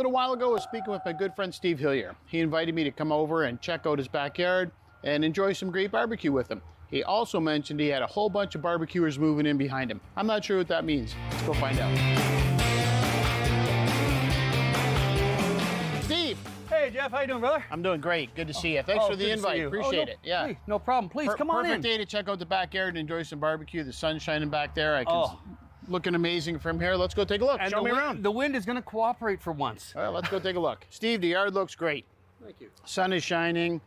little while ago, I was speaking with my good friend Steve Hillier. He invited me to come over and check out his backyard and enjoy some great barbecue with him. He also mentioned he had a whole bunch of barbecuers moving in behind him. I'm not sure what that means. Let's go find out. Steve! Hey Jeff, how you doing, brother? I'm doing great. Good to see you. Thanks for the invite. Appreciate it. Yeah. Hey, no problem. Please come on in. Perfect day to check out the backyard and enjoy some barbecue. The sun's shining back there. I can looking amazing from here. Let's go take a look. And show me around. The wind is going to cooperate for once. All right, let's go take a look. Steve, the yard looks great. Thank you. Sun is shining,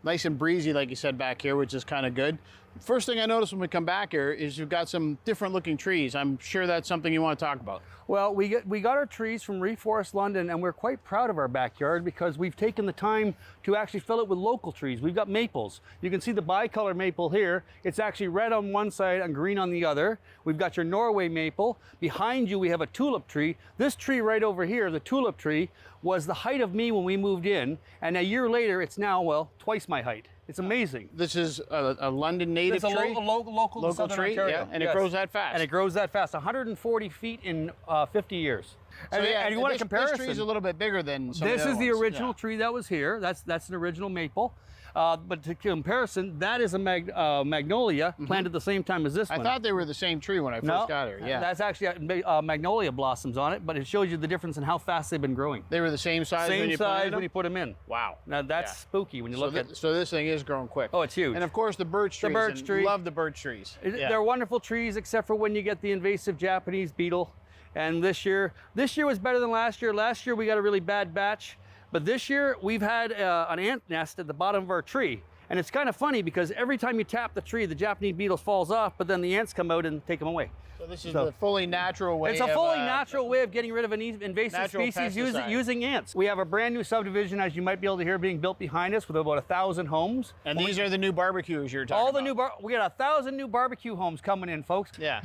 nice and breezy, like you said back here, which is kind of good. First thing I noticed when we come back here is you've got some different looking trees. I'm sure that's something you want to talk about. Well, we got our trees from Reforest London, and we're quite proud of our backyard because we've taken the time to actually fill it with local trees. We've got maples. You can see the bicolor maple here. It's actually red on one side and green on the other. We've got your Norway maple. Behind you, we have a tulip tree. This tree right over here, the tulip tree, was the height of me when we moved in, and a year later, it's now, well, twice my height. It's amazing. This is a London native tree? It's a local tree, Ontario. yeah, and it grows that fast. And it grows that fast, 140 feet in 50 years. So and you want a comparison? This tree is a little bit bigger than some of the This other is the ones. original tree that was here. That's an original maple. But to comparison, that is a magnolia planted the same time as this one. I thought they were the same tree when I first got here. Yeah, that's actually magnolia blossoms on it, but it shows you the difference in how fast they've been growing. They were the same size when you planted them? when you put them in. Wow. Now that's spooky when you look at. So this thing is growing quick. Oh, it's huge. And of course the birch trees. The birch tree. Love the birch trees. They're wonderful trees, except for when you get the invasive Japanese beetle. And this year was better than last year. Last year we got a really bad batch, but this year we've had an ant nest at the bottom of our tree. And it's kind of funny because every time you tap the tree, the Japanese beetle falls off, but then the ants come out and take them away. So this is the fully natural way. It's a fully natural way of getting rid of an invasive species using ants. We have a brand new subdivision, as you might be able to hear, being built behind us with about 1,000 homes. And these are the new barbecues you're talking about. We got 1,000 new barbecue homes coming in, folks. Yeah.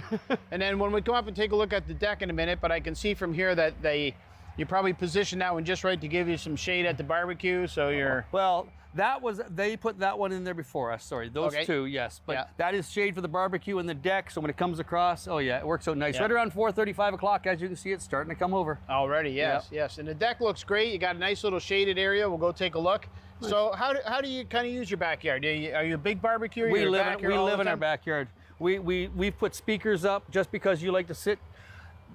And then when we come up and take a look at the deck in a minute, but I can see from here that you probably positioned that one just right to give you some shade at the barbecue, so you're... Well, they put that one in there before us, sorry. Those two, yes. But that is shade for the barbecue and the deck, so when it comes across, oh yeah, it works out nice. Yeah. Right around 4:30, 5 o'clock, as you can see, it's starting to come over. Already, yes, yes. And the deck looks great. You got a nice little shaded area. We'll go take a look. Nice. So how do you kind of use your backyard? Are you a big barbecuer? We live in our backyard. We've put speakers up just because you like to sit.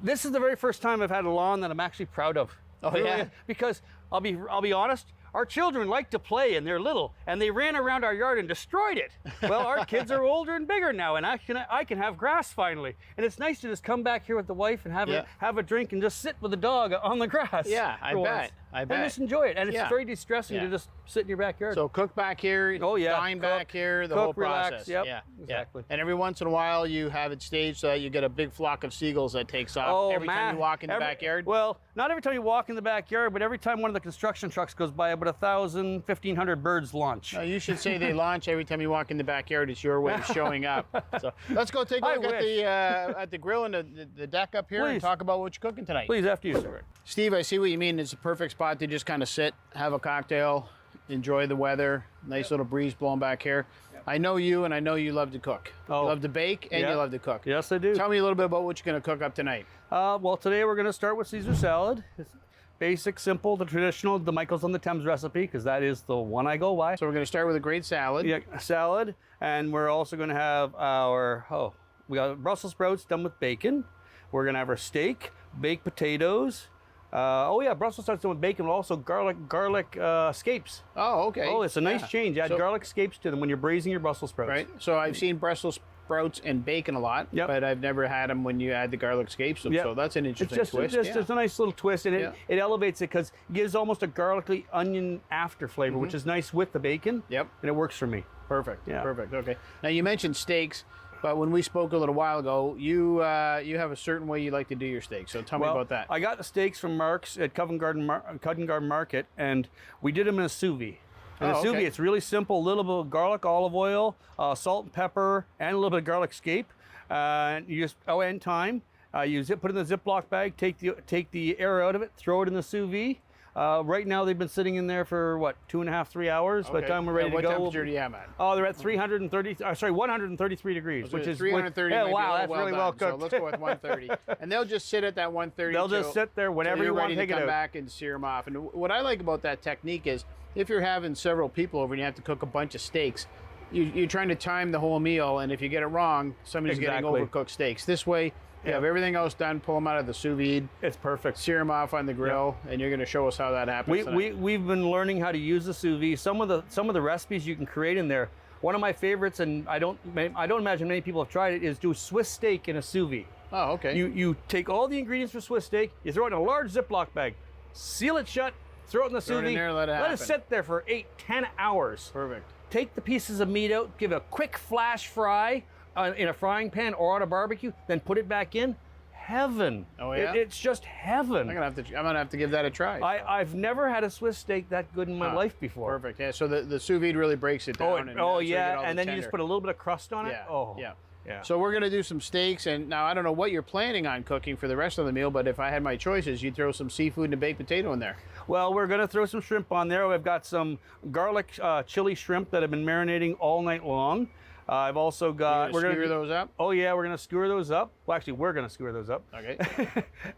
This is the very first time I've had a lawn that I'm actually proud of. Oh yeah, because I'll be honest. Our children like to play and they're little, and they ran around our yard and destroyed it. Well, our kids are older and bigger now, and I can have grass finally. And it's nice to just come back here with the wife and have a drink and just sit with the dog on the grass. Yeah, I bet. And just enjoy it. And it's very de-stressing to just sit in your backyard. So cook back here, dine back here, the whole process. Yep, exactly. And every once in a while you have it staged so that you get a big flock of seagulls that takes off every time you walk in the backyard. Well, not every time you walk in the backyard, but every time one of the construction trucks goes by, about 1,000, 1,500 birds launch. No, you should say they launch every time you walk in the backyard. It's your way of showing up. So let's go take a look at the grill and the deck up here and talk about what you're cooking tonight. Please, after you, sir. Steve, I see what you mean. It's a perfect spot to just kind of sit, have a cocktail, enjoy the weather, nice little breeze blowing back here. I know you, and I know you love to cook. You love to bake, and you love to cook. Yes, I do. Tell me a little bit about what you're going to cook up tonight. Well, today we're going to start with Caesar salad. It's basic, simple, the traditional, the Michael's on the Thames recipe, because that is the one I go by. So we're going to start with a great salad. Yeah, salad, and we're also going to have our, we got Brussels sprouts done with bacon. We're going to have our steak, baked potatoes. Brussels sprouts done with bacon, but also garlic scapes. Oh, okay. Oh, it's a nice change. Add garlic scapes to them when you're braising your Brussels sprouts. Right. So I've seen Brussels sprouts and bacon a lot, but I've never had them when you add the garlic scapes. So that's an interesting twist. It's a nice little twist, and it elevates it because it gives almost a garlicky onion after flavor, which is nice with the bacon. Yep. And it works for me. Perfect. Yeah. Perfect. Okay. Now you mentioned steaks. But when we spoke a little while ago, you have a certain way you like to do your steaks. So tell me about that. I got the steaks from Mark's at Covent Garden Market, and we did them in a sous vide. And sous vide, it's really simple. A little bit of garlic, olive oil, salt and pepper, and a little bit of garlic scape. And you just and thyme. Put it in the Ziploc bag. Take the air out of it. Throw it in the sous vide. Right now they've been sitting in there for what, 2.5, 3 hours. By the time we're ready to go. What temperature do you have at? Oh, they're at 133 degrees, So which is 330. yeah, might be a wow, little that's really well done. cooked. So let's go with 130, and they'll just sit at that 130. They'll just sit there whenever you want to take it out. Come back and sear them off. And what I like about that technique is, if you're having several people over and you have to cook a bunch of steaks, you're trying to time the whole meal, and if you get it wrong, somebody's getting overcooked steaks. This way, you have everything else done, pull them out of the sous vide. It's perfect. Sear them off on the grill, and you're going to show us how that happens. We've been learning how to use the sous vide. Some of the recipes you can create in there. One of my favorites, and I don't imagine many people have tried it, is do Swiss steak in a sous vide. Oh, okay. You take all the ingredients for Swiss steak, you throw it in a large Ziploc bag, seal it shut, throw it in the sous vide, let it sit there for 8-10 hours. Perfect. Take the pieces of meat out, give it a quick flash fry in a frying pan or on a barbecue, then put it back in. Heaven. Oh yeah. It's just heaven. I'm gonna have to give that a try. I've never had a Swiss steak that good in my life before. Perfect. Yeah. So the sous vide really breaks it down. So and then you just put a little bit of crust on it. Yeah. Oh yeah. Yeah. So we're gonna do some steaks, and now I don't know what you're planning on cooking for the rest of the meal, but if I had my choices, you'd throw some seafood and a baked potato in there. Well, we're gonna throw some shrimp on there. We've got some garlic chili shrimp that have been marinating all night long. I've also got. We're gonna skewer those up. Oh yeah, we're gonna skewer those up. Well, actually, we're gonna skewer those up. Okay.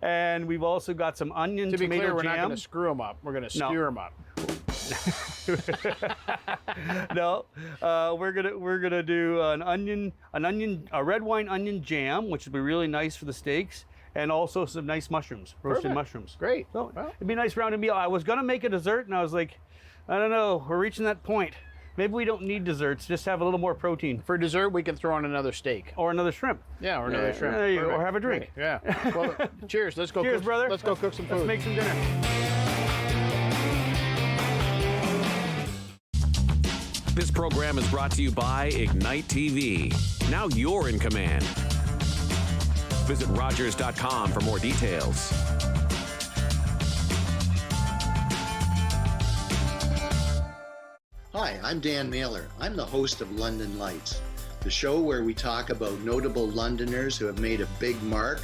And we've also got some onion to be tomato clear, we're jam. not gonna screw them up. We're gonna skewer them up. No, we're gonna do a red wine onion jam, which would be really nice for the steaks, and also some nice mushrooms, roasted mushrooms. Great. So it'd be a nice rounded meal. I was gonna make a dessert, and I was like, I don't know, we're reaching that point. Maybe we don't need desserts, just have a little more protein. For dessert, we can throw on another steak. Or another shrimp. Yeah, or another shrimp. There you go, or have a drink. Yeah. Well, cheers. Let's go. Cheers, brother. Let's go cook some food. Let's make some dinner. This program is brought to you by Ignite TV. Now you're in command. Visit Rogers.com for more details. Hi, I'm Dan Mailer. I'm the host of London Lights, the show where we talk about notable Londoners who have made a big mark,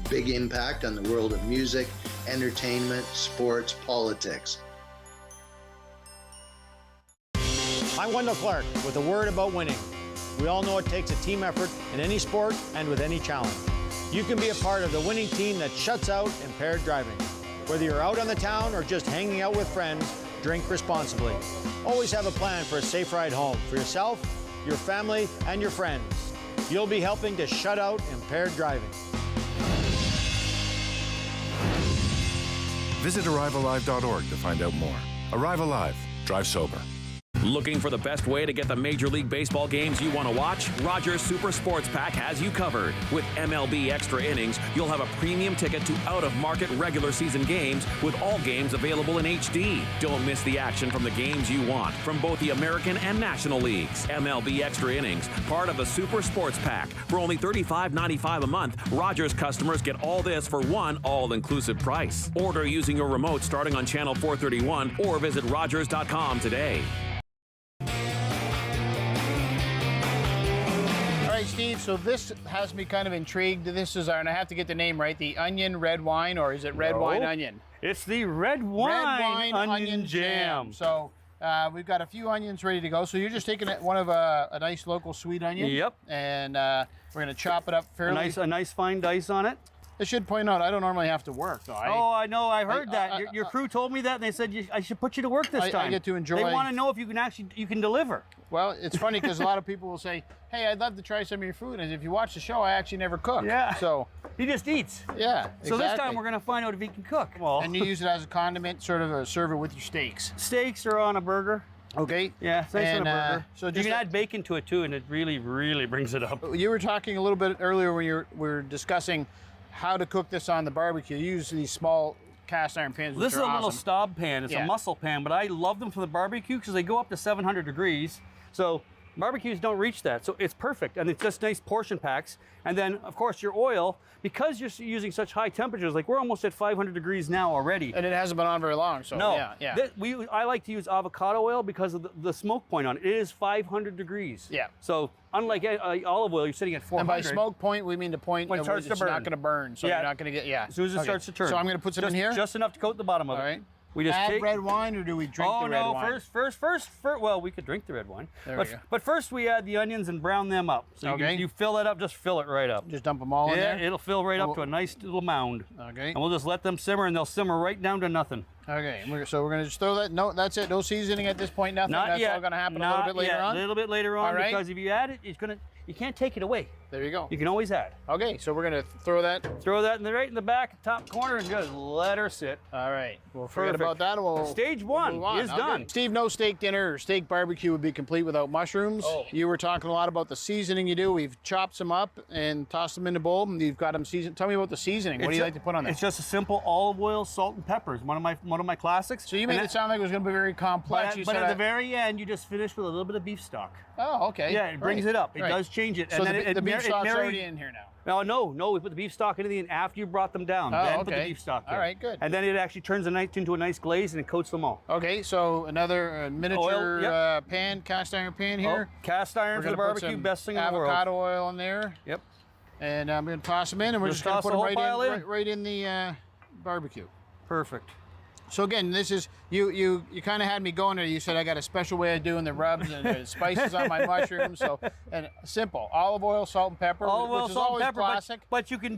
big impact on the world of music, entertainment, sports, politics. I'm Wendell Clark with a word about winning. We all know it takes a team effort in any sport and with any challenge. You can be a part of the winning team that shuts out impaired driving. Whether you're out on the town or just hanging out with friends, drink responsibly. Always have a plan for a safe ride home for yourself, your family, and your friends. You'll be helping to shut out impaired driving. Visit ArriveAlive.org to find out more. Arrive Alive. Drive sober. Looking for the best way to get the Major League Baseball games you want to watch? Rogers Super Sports Pack has you covered. With MLB Extra Innings, you'll have a premium ticket to out-of-market regular season games with all games available in HD. Don't miss the action from the games you want from both the American and National Leagues. MLB Extra Innings, part of the Super Sports Pack. For only $35.95 a month, Rogers customers get all this for one all-inclusive price. Order using your remote starting on channel 431 or visit Rogers.com today. Steve, so this has me kind of intrigued. This is and I have to get the name right, the onion red wine, or is it red wine onion? It's the red wine onion jam. So we've got a few onions ready to go. So you're just taking one of a nice local sweet onion. Yep. And we're gonna chop it up fairly. A nice fine dice on it. I should point out, I don't normally have to work, though. I know. I heard that. Your crew told me that, and they said I should put you to work this time. I get to enjoy. They want to know if you can deliver. Well, it's funny because a lot of people will say, "Hey, I'd love to try some of your food." And if you watch the show, I actually never cook. Yeah. So he just eats. Yeah. So this time we're gonna find out if he can cook. Well, and you use it as a condiment, sort of serve it with your steaks. Steaks are on a burger. Okay. Yeah, nice on a burger. So you can add bacon to it too, and it really, really brings it up. You were talking a little bit earlier when we were discussing how to cook this on the barbecue. You use these small cast iron pans. This is a little Staub pan. It's a muscle pan, but I love them for the barbecue because they go up to 700 degrees. So barbecues don't reach that, so it's perfect, and it's just nice portion packs. And then, of course, your oil, because you're using such high temperatures, like we're almost at 500 degrees now already. And it hasn't been on very long, so no. Yeah. I like to use avocado oil because of the smoke point on it. It is 500 degrees. Yeah. So unlike olive oil, you're sitting at 400. And by smoke point, we mean the point when it starts to burn. not going to burn, so you're not going to get, As soon as it starts to turn. So I'm going to put some in here? Just enough to coat the bottom of it. All right. We just add red wine, or do we drink the red wine? First, well, we could drink the red wine. There we go. But first we add the onions and brown them up. So you fill it up, just fill it right up. Just dump them all in there? Yeah, it'll fill right up to a nice little mound. Okay. And we'll just let them simmer, and they'll simmer right down to nothing. Okay, so we're gonna just throw that. No, that's it. No seasoning at this point. Nothing. Not That's yet. all gonna happen a little bit later on. A little bit later on, All right. because if you add it, you can't take it away. There you go. You can always add. Okay, so we're gonna throw that. Throw that right in the back, top corner, and just let her sit. All right. We'll forget Perfect. about that. We'll Stage one move on. is Okay. done. Steve, no steak dinner or steak barbecue would be complete without mushrooms. Oh. You were talking a lot about the seasoning you do. We've chopped some up and tossed them in a bowl, and you've got them seasoned. Tell me about the seasoning. What do you like to put on there? It's just a simple olive oil, salt, and peppers. One of my classics. So you made it sound like it was going to be very complex. But at the very end, you just finish with a little bit of beef stock. Oh, okay. Yeah, it brings it up. It does change it. So And then the beef stock's marries- already in here now. No, we put the beef stock in the after you brought them down. Oh, Then okay. put the beef stock in. All right, good. And then it actually turns into a nice glaze, and it coats them all. Okay, so another miniature Oil, pan, cast iron pan here. Cast iron for the We're gonna put barbecue, some best thing in the world. avocado oil in there. Yep. And I'm going to toss them in, and we're Just just going to toss put the them whole pile in? right in the barbecue. Perfect. So again, this is you kind of had me going there. You said I got a special way of doing the rubs and the spices on my mushrooms. So and simple: olive oil, salt, and pepper. Olive oil, which is salt, and always pepper. classic. But you can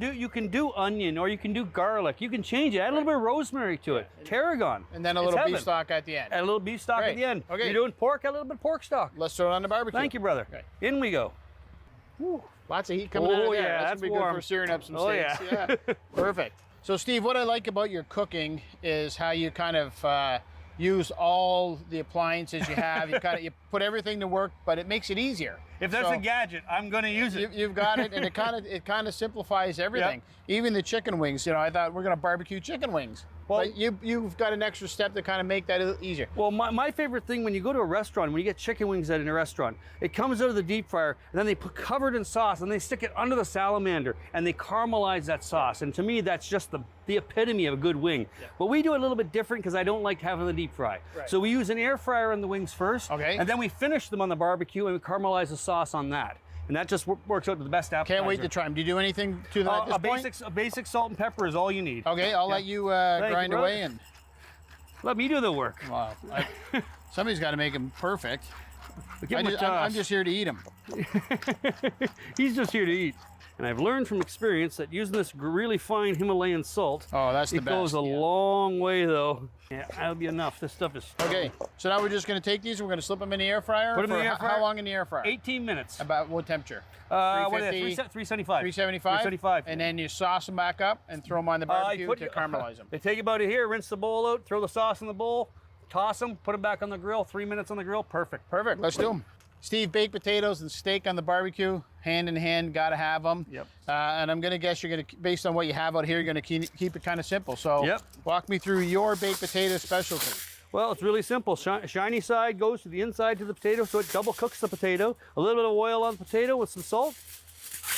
do onion, or you can do garlic. You can change it. Add a little bit of rosemary to it. Tarragon. And then a It's little beef heaven. stock at the end. Add a little beef stock at Great. the end. Okay. You're doing pork, add a little bit of pork stock. Let's throw it on the barbecue. Thank you, brother. Okay. In we go. Lots of heat coming out of there. Yeah, That's that's gonna be warm. good for searing up some Oh, steaks. yeah. Perfect. So Steve, what I like about your cooking is how you kind of use all the appliances you have. You put everything to work, but it makes it easier. If there's a gadget, I'm going to use it. You've got it, and it kind of simplifies everything. Even the chicken wings. I thought we're going to barbecue chicken wings. Well, but you've got an extra step to kind of make that a little easier. Well, my favorite thing when you go to a restaurant, when you get chicken wings in a restaurant, it comes out of the deep fryer, and then they put covered in sauce, and they stick it under the salamander, and they caramelize that sauce. And to me, that's just the epitome of a good wing. Yeah. But we do it a little bit different because I don't like having the deep fry. Right. So we use an air fryer on the wings first, and then we finish them on the barbecue, and we caramelize the sauce on that. And that just works out to the best appetizer. Can't wait to try them. Do you do anything to that at this point? A basic salt and pepper is all you need. Okay, I'll let you grind away and let me do the work. Wow, somebody's got to make them perfect. I'm just here to eat them. He's just here to eat. And I've learned from experience that using this really fine Himalayan salt, that's the best. It goes a yeah. long way though. Yeah, that'll be enough. This stuff is... Okay, so now we're just going to take these, we're going to slip them in the air fryer. Put them in the air fryer. How long in the air fryer? 18 minutes. About what temperature? 375. 375? 375. And then you sauce them back up and throw them on the barbecue to caramelize them. They take about it here, rinse the bowl out, throw the sauce in the bowl, toss them, put them back on the grill, 3 minutes on the grill, perfect. Perfect, let's do them. Steve, baked potatoes and steak on the barbecue, hand in hand, gotta have them. Yep. And I'm gonna guess you're gonna, based on what you have out here, you're gonna keep it kind of simple. So walk me through your baked potato specialty. Well, it's really simple. Shiny side goes to the inside to the potato, so it double cooks the potato. A little bit of oil on the potato with some salt.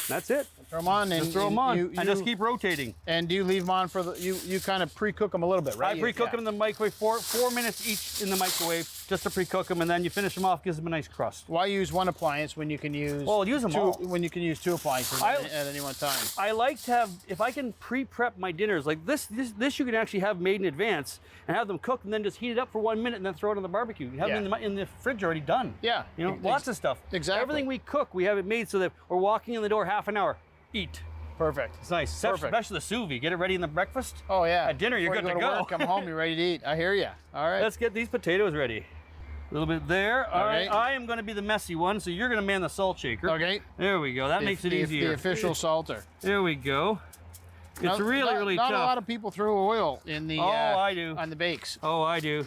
That's it. Throw them on, and just throw them on, and just keep rotating. And do you leave them on for the? You kind of pre-cook them a little bit, right? I pre-cook them in the microwave, 4 minutes each in the microwave, just to pre-cook them, and then you finish them off, gives them a nice crust. Why use one appliance when you can use? Well, use them all. When you can use 2 appliances at any one time. I like to have, if I can pre-prep my dinners, like this you can actually have made in advance and have them cooked, and then just heat it up for 1 minute and then throw it on the barbecue. You have them in the fridge already done. Yeah. Lots of stuff. Exactly. Everything we cook, we have it made so that we're walking in the door half an hour. Eat. Perfect. It's nice. Especially the sous vide. Get it ready in the breakfast. Oh yeah. At dinner, you're good to go. Come home, you're ready to eat. I hear you. All right. Let's get these potatoes ready. A little bit there. All right. I am going to be the messy one, so you're going to man the salt shaker. Okay. There we go. That makes it easier. The official salter. There we go. It's really tough. Not a lot of people throw oil in the. I do. On the bakes. Oh, I do.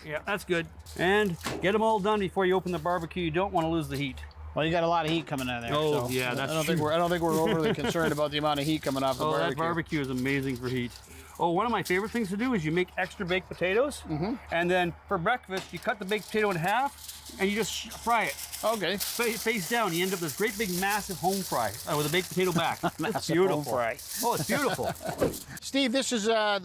Yeah, that's good. And get them all done before you open the barbecue. You don't want to lose the heat. Well, you got a lot of heat coming out of there. Oh, so yeah, that's I don't think we're overly concerned about the amount of heat coming off the barbecue. That barbecue is amazing for heat. Oh, one of my favorite things to do is you make extra baked potatoes, and then for breakfast you cut the baked potato in half, and you just fry it. Okay. Face down, you end up with this great big massive home fry with a baked potato back. It's beautiful. Home fry. Oh, it's beautiful. Steve, this is I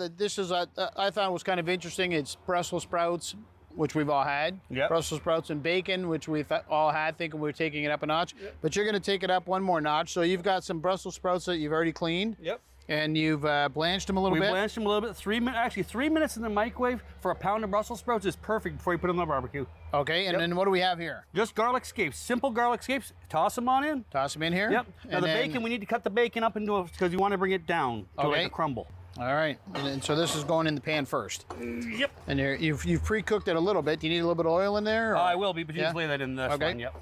thought was kind of interesting. It's Brussels sprouts, which we've all had. Yep. Brussels sprouts and bacon, which we've all had, thinking we were taking it up a notch. Yep. But you're going to take it up one more notch. So you've got some Brussels sprouts that you've already cleaned. Yep. And you've blanched them a little bit? We blanched them a little bit. 3 minutes, actually 3 minutes in the microwave for a pound of Brussels sprouts is perfect before you put them on the barbecue. Okay, and then what do we have here? Just garlic scapes, simple garlic scapes. Toss them on in. Toss them in here? Yep. Now the bacon, we need to cut the bacon up into it because you want to bring it down to like a crumble. All right, and so this is going in the pan first. Yep. And you've pre-cooked it a little bit. Do you need a little bit of oil in there? Or? I will be, but you just lay that in this one. Yep.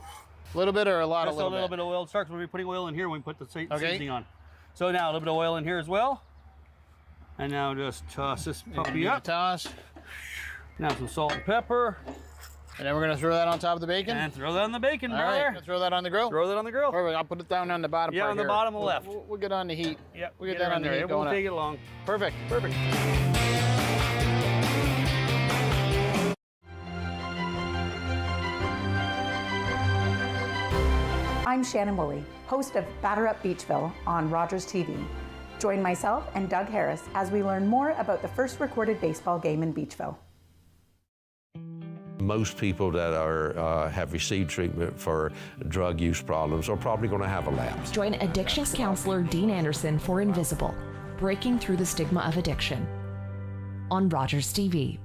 A little bit or a lot? Just a little bit of oil. Starts when we're putting oil in here when we put the seasoning on. So now a little bit of oil in here as well. And now just toss this puppy up. Toss. Now some salt and pepper. And then we're gonna throw that on top of the bacon? And throw that on the bacon, All brother. right, throw that on the grill? Throw that on the grill. Perfect, I'll put it down on the bottom part on the here. bottom left. We'll get on the heat. Yep, We'll get that on the heat. It won't take it long. Perfect. Perfect. I'm Shannon Woolley, host of Batter Up Beachville on Rogers TV. Join myself and Doug Harris as we learn more about the first recorded baseball game in Beachville. Most people that have received treatment for drug use problems are probably going to have a lapse. Join addictions counselor Dean Anderson for Invisible, Breaking Through the Stigma of Addiction on Rogers TV.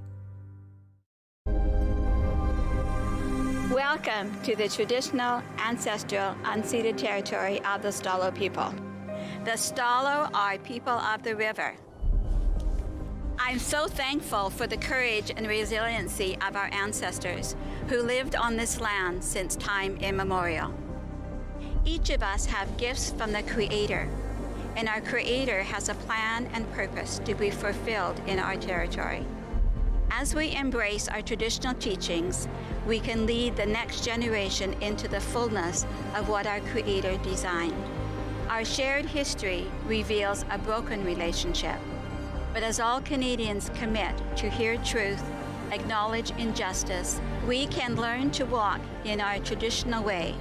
Welcome to the traditional, ancestral, unceded territory of the Stalo people. The Stalo are people of the river. I'm so thankful for the courage and resiliency of our ancestors who lived on this land since time immemorial. Each of us have gifts from the Creator, and our Creator has a plan and purpose to be fulfilled in our territory. As we embrace our traditional teachings, we can lead the next generation into the fullness of what our Creator designed. Our shared history reveals a broken relationship. But as all Canadians commit to hear truth, acknowledge injustice, we can learn to walk in our traditional way,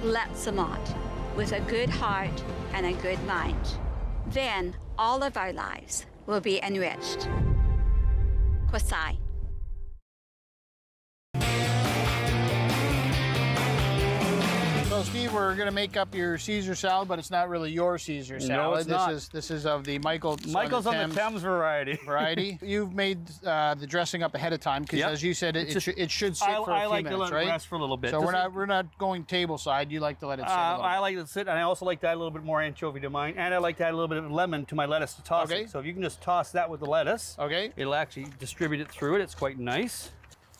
Letsamot, with a good heart and a good mind. Then all of our lives will be enriched. Kwasai. So Steve, we're gonna make up your Caesar salad, but it's not really your Caesar salad. No, it's not. This is of the Michael's on the Thames variety. You've made the dressing up ahead of time because, as you said, it should sit for a few minutes, right? I like to let it rest for a little bit. So we're not going table side. You like to let it sit. I like to sit, and I also like to add a little bit more anchovy to mine, and I like to add a little bit of lemon to my lettuce to toss it. So if you can just toss that with the lettuce, it'll actually distribute it through it. It's quite nice.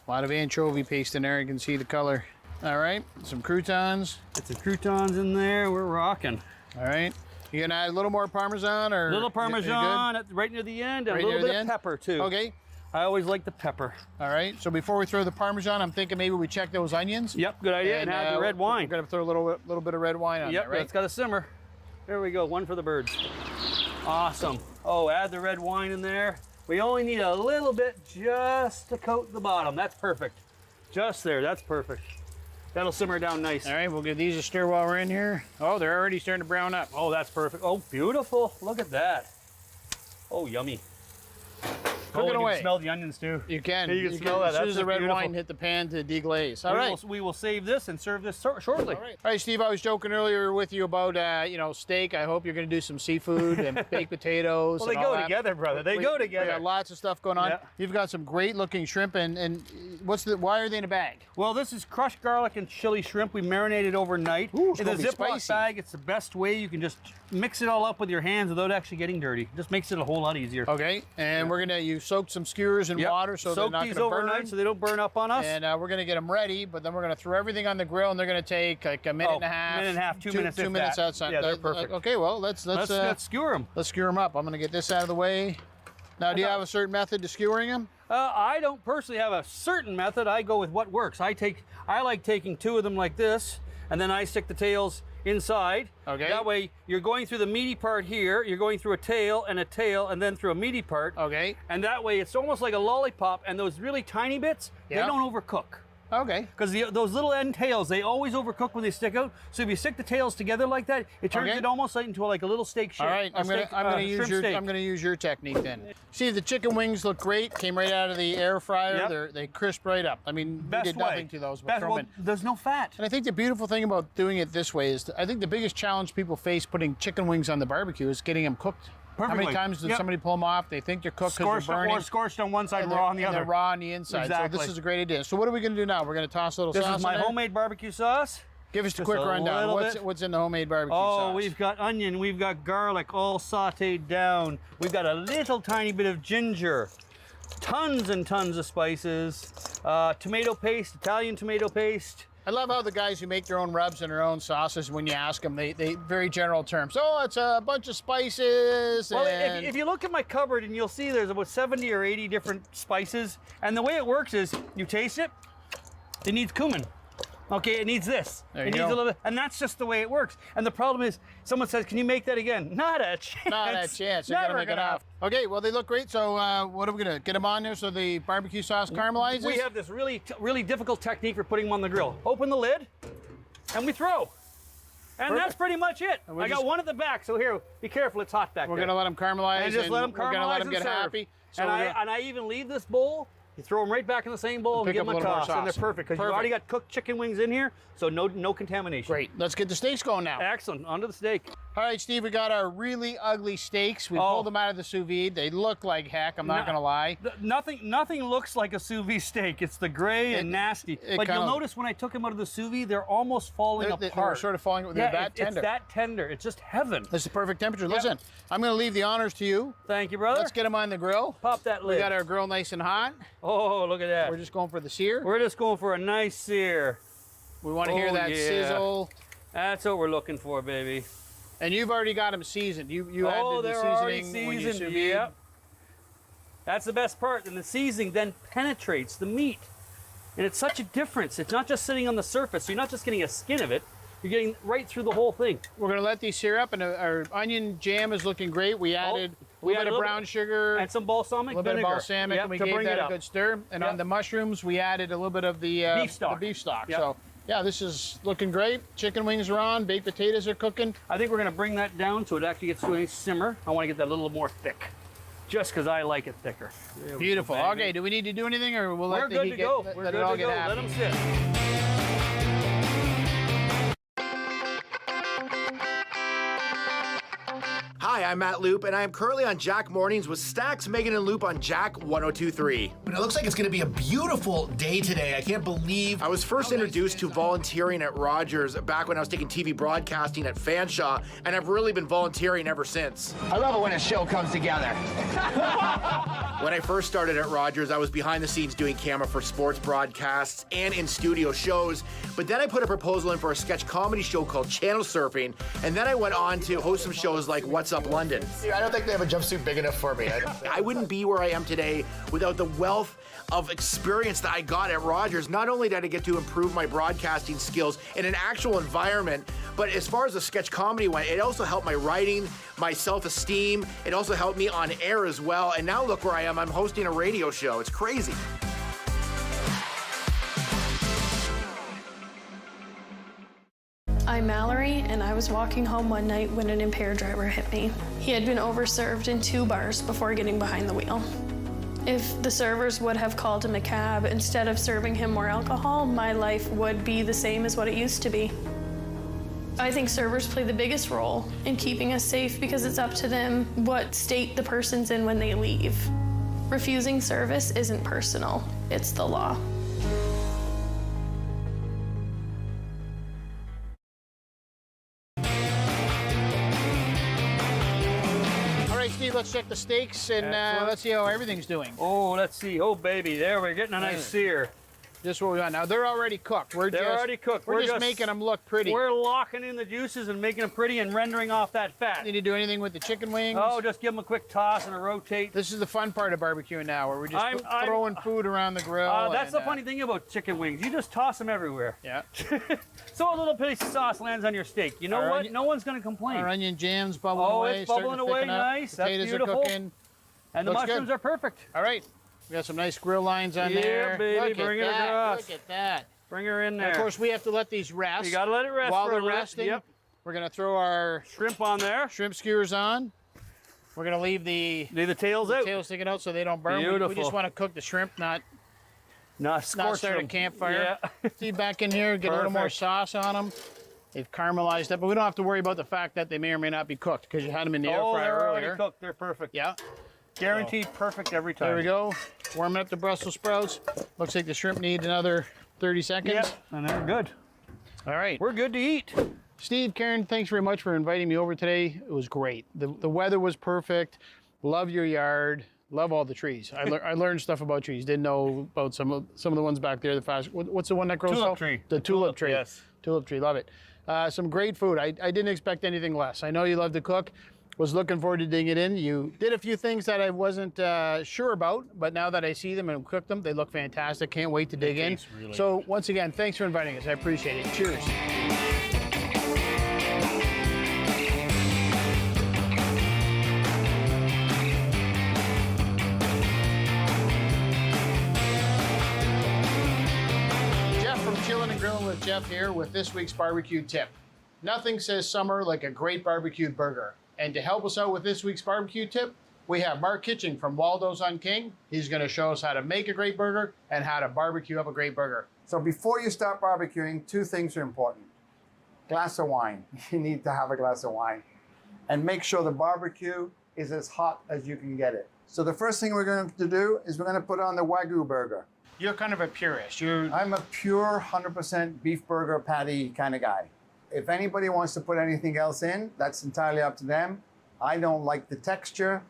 A lot of anchovy paste in there. You can see the color. All right, some croutons. Get some croutons in there. We're rocking. All right. You gonna add a little more Parmesan or? A little Parmesan right near the end, and a little bit of pepper too. Okay. I always like the pepper. All right. So before we throw the Parmesan, I'm thinking maybe we check those onions. Yep, good idea. And add the red wine. We're gonna throw a little bit of red wine on there, right? It's got to simmer. There we go. One for the birds. Awesome. Oh, add the red wine in there. We only need a little bit just to coat the bottom. That's perfect. Just there. That's perfect. That'll simmer down nice. All right, we'll give these a stir while we're in here. Oh, they're already starting to brown up. Oh, that's perfect. Oh, beautiful. Look at that. Oh, yummy. Cook it away. You can smell the onions too. You can. You can smell that. As soon as the red beautiful wine hit the pan to deglaze. All right. We will save this and serve this shortly. All right, Steve, I was joking earlier with you about, steak. I hope you're going to do some seafood and baked potatoes. Well, they go together, brother. They go together. We got lots of stuff going on. Yeah. You've got some great looking shrimp, and why are they in a bag? Well, this is crushed garlic and chili shrimp. We marinated overnight. Ooh, it's in a gonna be Ziploc spicy. bag, it's the best way. You can just mix it all up with your hands without actually getting dirty. Just makes it a whole lot easier. Okay, and you soaked some skewers in water so they're not going to burn. Soak these overnight so they don't burn up on us. And we're going to get them ready, but then we're going to throw everything on the grill, and they're going to take like a minute and a half. Minute and a half, 2 minutes. 2 minutes outside. Yeah, they're perfect. Okay, well let's skewer them. Let's skewer them up. I'm going to get this out of the way. Now, do you have a certain method to skewering them? I don't personally have a certain method. I go with what works. I like taking two of them like this, and then I stick the tails inside. Okay. That way you're going through the meaty part here, you're going through a tail, and then through a meaty part. Okay. And that way it's almost like a lollipop, and those really tiny bits, they don't overcook. Okay. Because those little end tails, they always overcook when they stick out. So if you stick the tails together like that, it turns it almost like into like a little steak shape. All right, I'm gonna use your technique then. See, the chicken wings look great. Came right out of the air fryer. Yep. They crisp right up. I mean, we did nothing to those. There's no fat. And I think the beautiful thing about doing it this way is, I think the biggest challenge people face putting chicken wings on the barbecue is getting them cooked Perfectly. How many times did somebody pull them off? They think they're cooked because they're burning. Or scorched on one side, raw on the other. They're raw on the inside. Exactly. So this is a great idea. So what are we going to do now? We're going to toss a little sauce in This is my there? homemade barbecue sauce. Give us a quick rundown. What's in the homemade barbecue sauce? Oh, we've got onion, we've got garlic, all sauteed down. We've got a little tiny bit of ginger, tons and tons of spices, tomato paste, Italian tomato paste. I love how the guys who make their own rubs and their own sauces, when you ask them, they very general terms. Oh, it's a bunch of spices. Well, if you look at my cupboard, and you'll see there's about 70 or 80 different spices. And the way it works is you taste it, it needs cumin. Okay, it needs this. It needs a little bit, and that's just the way it works. And the problem is, someone says, "Can you make that again?" Not a chance. Not a chance. You're gonna make it off. Okay, well they look great. So what are we gonna get them on there so the barbecue sauce caramelizes? We have this really difficult technique for putting them on the grill. Open the lid, and we throw. And that's pretty much it. I got one at the back, so here, be careful, it's hot back there. We're gonna let them caramelize, and just let them caramelize. We're gonna let them get serve. happy. So and I even leave this bowl. You throw them right back in the same bowl and give them a toss, and they're perfect because you've already got cooked chicken wings in here, so no contamination. Great. Let's get the steaks going now. Excellent. Onto the steak. All right, Steve, we got our really ugly steaks. We pulled them out of the sous vide. They look like heck, I'm not going to lie. Nothing looks like a sous vide steak. It's the gray and nasty. But you'll notice when I took them out of the sous vide, they're almost falling apart. They're sort of falling. They're that tender. It's that tender. It's just heaven. That's the perfect temperature. Listen, I'm going to leave the honors to you. Thank you, brother. Let's get them on the grill. Pop that lid. We got our grill nice and hot. Oh, look at that. We're just going for the sear. We're just going for a nice sear. We want to hear that sizzle. That's what we're looking for, baby. And you've already got them seasoned. You added the seasoning when you sous vide. Yep. That's the best part. And the seasoning then penetrates the meat. And it's such a difference. It's not just sitting on the surface. So you're not just getting a skin of it. You're getting right through the whole thing. We're going to let these sear up, and our onion jam is looking great. We added a little bit of brown sugar. And some balsamic vinegar. A little bit of balsamic, and we gave that a good stir. And on the mushrooms, we added a little bit of the beef stock. Yep. So, yeah, this is looking great. Chicken wings are on. Baked potatoes are cooking. I think we're going to bring that down so it actually gets to a simmer. I want to get that a little more thick, just because I like it thicker. Beautiful. Okay, do we need to do anything, or we'll let the heat get happy? We're good to go. Let them sit. Hi, I'm Matt Loop, and I am currently on Jack Mornings with Stax, Megan, and Loop on Jack 102.3. But it looks like it's going to be a beautiful day today. I can't believe I was first introduced to volunteering at Rogers back when I was taking TV broadcasting at Fanshawe, and I've really been volunteering ever since. I love it when a show comes together. When I first started at Rogers, I was behind the scenes doing camera for sports broadcasts and in studio shows, but then I put a proposal in for a sketch comedy show called Channel Surfing, and then I went on to host some shows like What's Up London. I don't think they have a jumpsuit big enough for me. I wouldn't be where I am today without the wealth of experience that I got at Rogers. Not only did I get to improve my broadcasting skills in an actual environment, but as far as the sketch comedy went, it also helped my writing, my self-esteem. It also helped me on air as well. And now look where I am. I'm hosting a radio show. It's crazy. I'm Mallory, and I was walking home one night when an impaired driver hit me. He had been overserved in 2 bars before getting behind the wheel. If the servers would have called him a cab instead of serving him more alcohol, my life would be the same as what it used to be. I think servers play the biggest role in keeping us safe because it's up to them what state the person's in when they leave. Refusing service isn't personal, it's the law. Steve, let's check the steaks and let's see how everything's doing. Oh, let's see. Oh, baby, there we're getting a nice sear. Just what we want. Now, they're already cooked. We're just making them look pretty. We're locking in the juices and making them pretty and rendering off that fat. Need to do anything with the chicken wings? Oh, just give them a quick toss and a rotate. This is the fun part of barbecuing now, where we're just throwing food around the grill. That's the funny thing about chicken wings. You just toss them everywhere. Yeah. So a little piece of sauce lands on your steak. You know what? No one's going to complain. Our onion jam's bubbling away. Oh, it's bubbling away nice. Potatoes That's beautiful. are cooking. And the mushrooms are perfect. All right. We got some nice grill lines on there. Yeah, baby, Look bring at it that. across. Look at that. Bring her in there. And of course, we have to let these rest. You got to let it rest while for a they're little resting. Yep. We're going to throw our shrimp on there. Shrimp skewers on. We're going to leave the tails out. Tails sticking out so they don't burn. Beautiful. We just want to cook the shrimp, not start a campfire. Yeah. See back in here, get a little more sauce on them. They've caramelized up, but we don't have to worry about the fact that they may or may not be cooked because you had them in the air fryer they're earlier. already cooked. They're perfect. Yeah. Guaranteed perfect every time. There we go. Warming up the Brussels sprouts. Looks like the shrimp need another 30 seconds. Yep, and they're good. All right. We're good to eat. Steve, Karen, thanks very much for inviting me over today. It was great. The weather was perfect. Love your yard. Love all the trees. I learned stuff about trees. Didn't know about some of the ones back there. What's the one that grows? Tulip tree. The tulip tree. Yes. Tulip tree. Love it. Some great food. I didn't expect anything less. I know you love to cook. Was looking forward to digging it in. You did a few things that I wasn't sure about, but now that I see them and cook them, they look fantastic. Can't wait to dig in. Really so once again, thanks for inviting us. I appreciate it. Cheers. Jeff from Chillin' and Grillin' with Jeff here with this week's barbecue tip. Nothing says summer like a great barbecued burger. And to help us out with this week's barbecue tip, we have Mark Kitchen from Waldo's on King. He's going to show us how to make a great burger and how to barbecue up a great burger. So before you start barbecuing, two things are important. Glass of wine. You need to have a glass of wine. And make sure the barbecue is as hot as you can get it. So the first thing we're going to do is we're going to put on the Wagyu burger. You're kind of a purist. I'm a pure 100% beef burger patty kind of guy. If anybody wants to put anything else in, that's entirely up to them. I don't like the texture.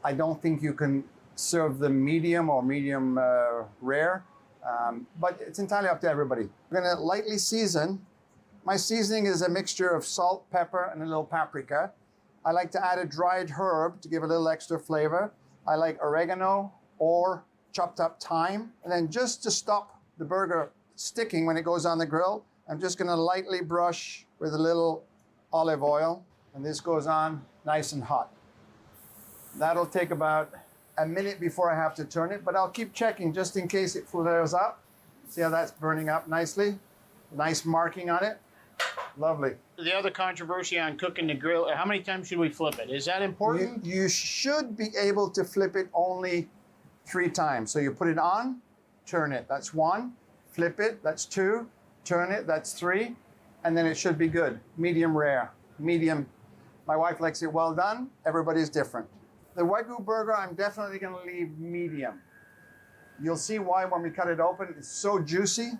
I don't think you can serve them medium or medium rare, but it's entirely up to everybody. I'm gonna lightly season. My seasoning is a mixture of salt, pepper, and a little paprika. I like to add a dried herb to give a little extra flavor. I like oregano or chopped up thyme. And then just to stop the burger sticking when it goes on the grill, I'm just gonna lightly brush with a little olive oil, and this goes on nice and hot. That'll take about a minute before I have to turn it, but I'll keep checking just in case it flares up. See how that's burning up nicely? Nice marking on it. Lovely. The other controversy on cooking the grill, how many times should we flip it? Is that important? You should be able to flip it only 3 times. So you put it on, turn it, that's 1. Flip it, that's 2. Turn it, that's 3. And then it should be good. Medium rare, medium. My wife likes it well done. Everybody's different. The Wagyu burger, I'm definitely gonna leave medium. You'll see why when we cut it open. It's so juicy.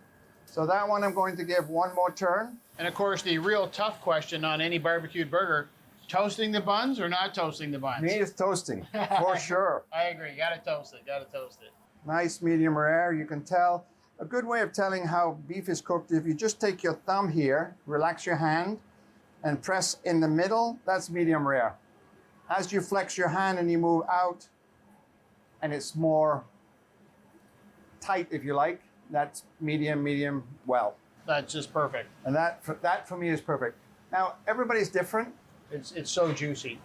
So that one I'm going to give 1 more turn. And of course, the real tough question on any barbecued burger, toasting the buns or not toasting the buns? Me is toasting, for sure. I agree, you gotta toast it, gotta toast it. Nice medium rare, you can tell. A good way of telling how beef is cooked, if you just take your thumb here, relax your hand, and press in the middle, that's medium rare. As you flex your hand and you move out, and it's more tight, if you like, that's medium well. That's just perfect. And that for me is perfect. Now, everybody's different. It's so juicy.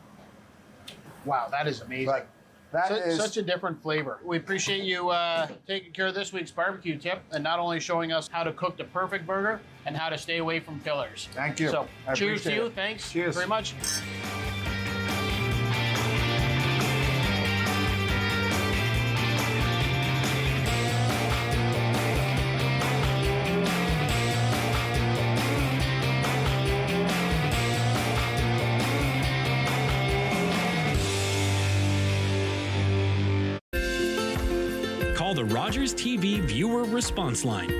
Wow, that is amazing. But that is such a different flavor. We appreciate you taking care of this week's barbecue tip and not only showing us how to cook the perfect burger and how to stay away from fillers. Thank you. So I cheers to appreciate you. it. Thanks Cheers. very much. Call the Rogers TV viewer response line,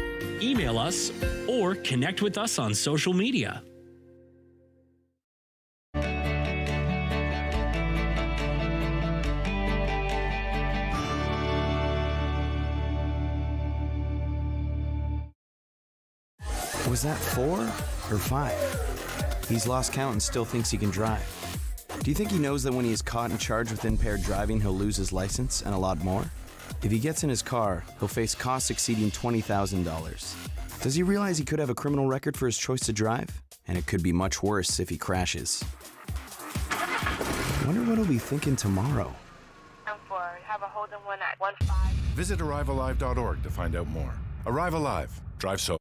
email us, or connect with us on social media. Was that 4 or 5? He's lost count and still thinks he can drive. Do you think he knows that when he is caught and charged with impaired driving, he'll lose his license and a lot more? If he gets in his car, he'll face costs exceeding $20,000. Does he realize he could have a criminal record for his choice to drive? And it could be much worse if he crashes. Wonder what he'll be thinking tomorrow. Have a hold on 1 at 15. Visit ArriveAlive.org to find out more. Arrive Alive. Drive sober.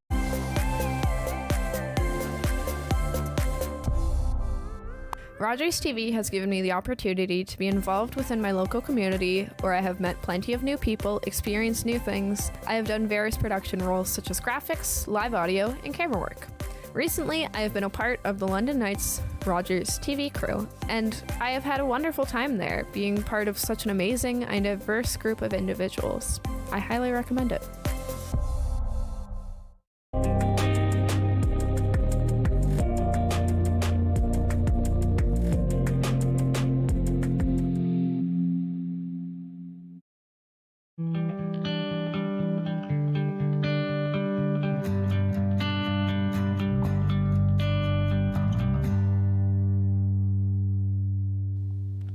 Rogers TV has given me the opportunity to be involved within my local community, where I have met plenty of new people, experienced new things. I have done various production roles such as graphics, live audio, and camera work. Recently, I have been a part of the London Knights Rogers TV crew, and I have had a wonderful time there, being part of such an amazing and diverse group of individuals. I highly recommend it.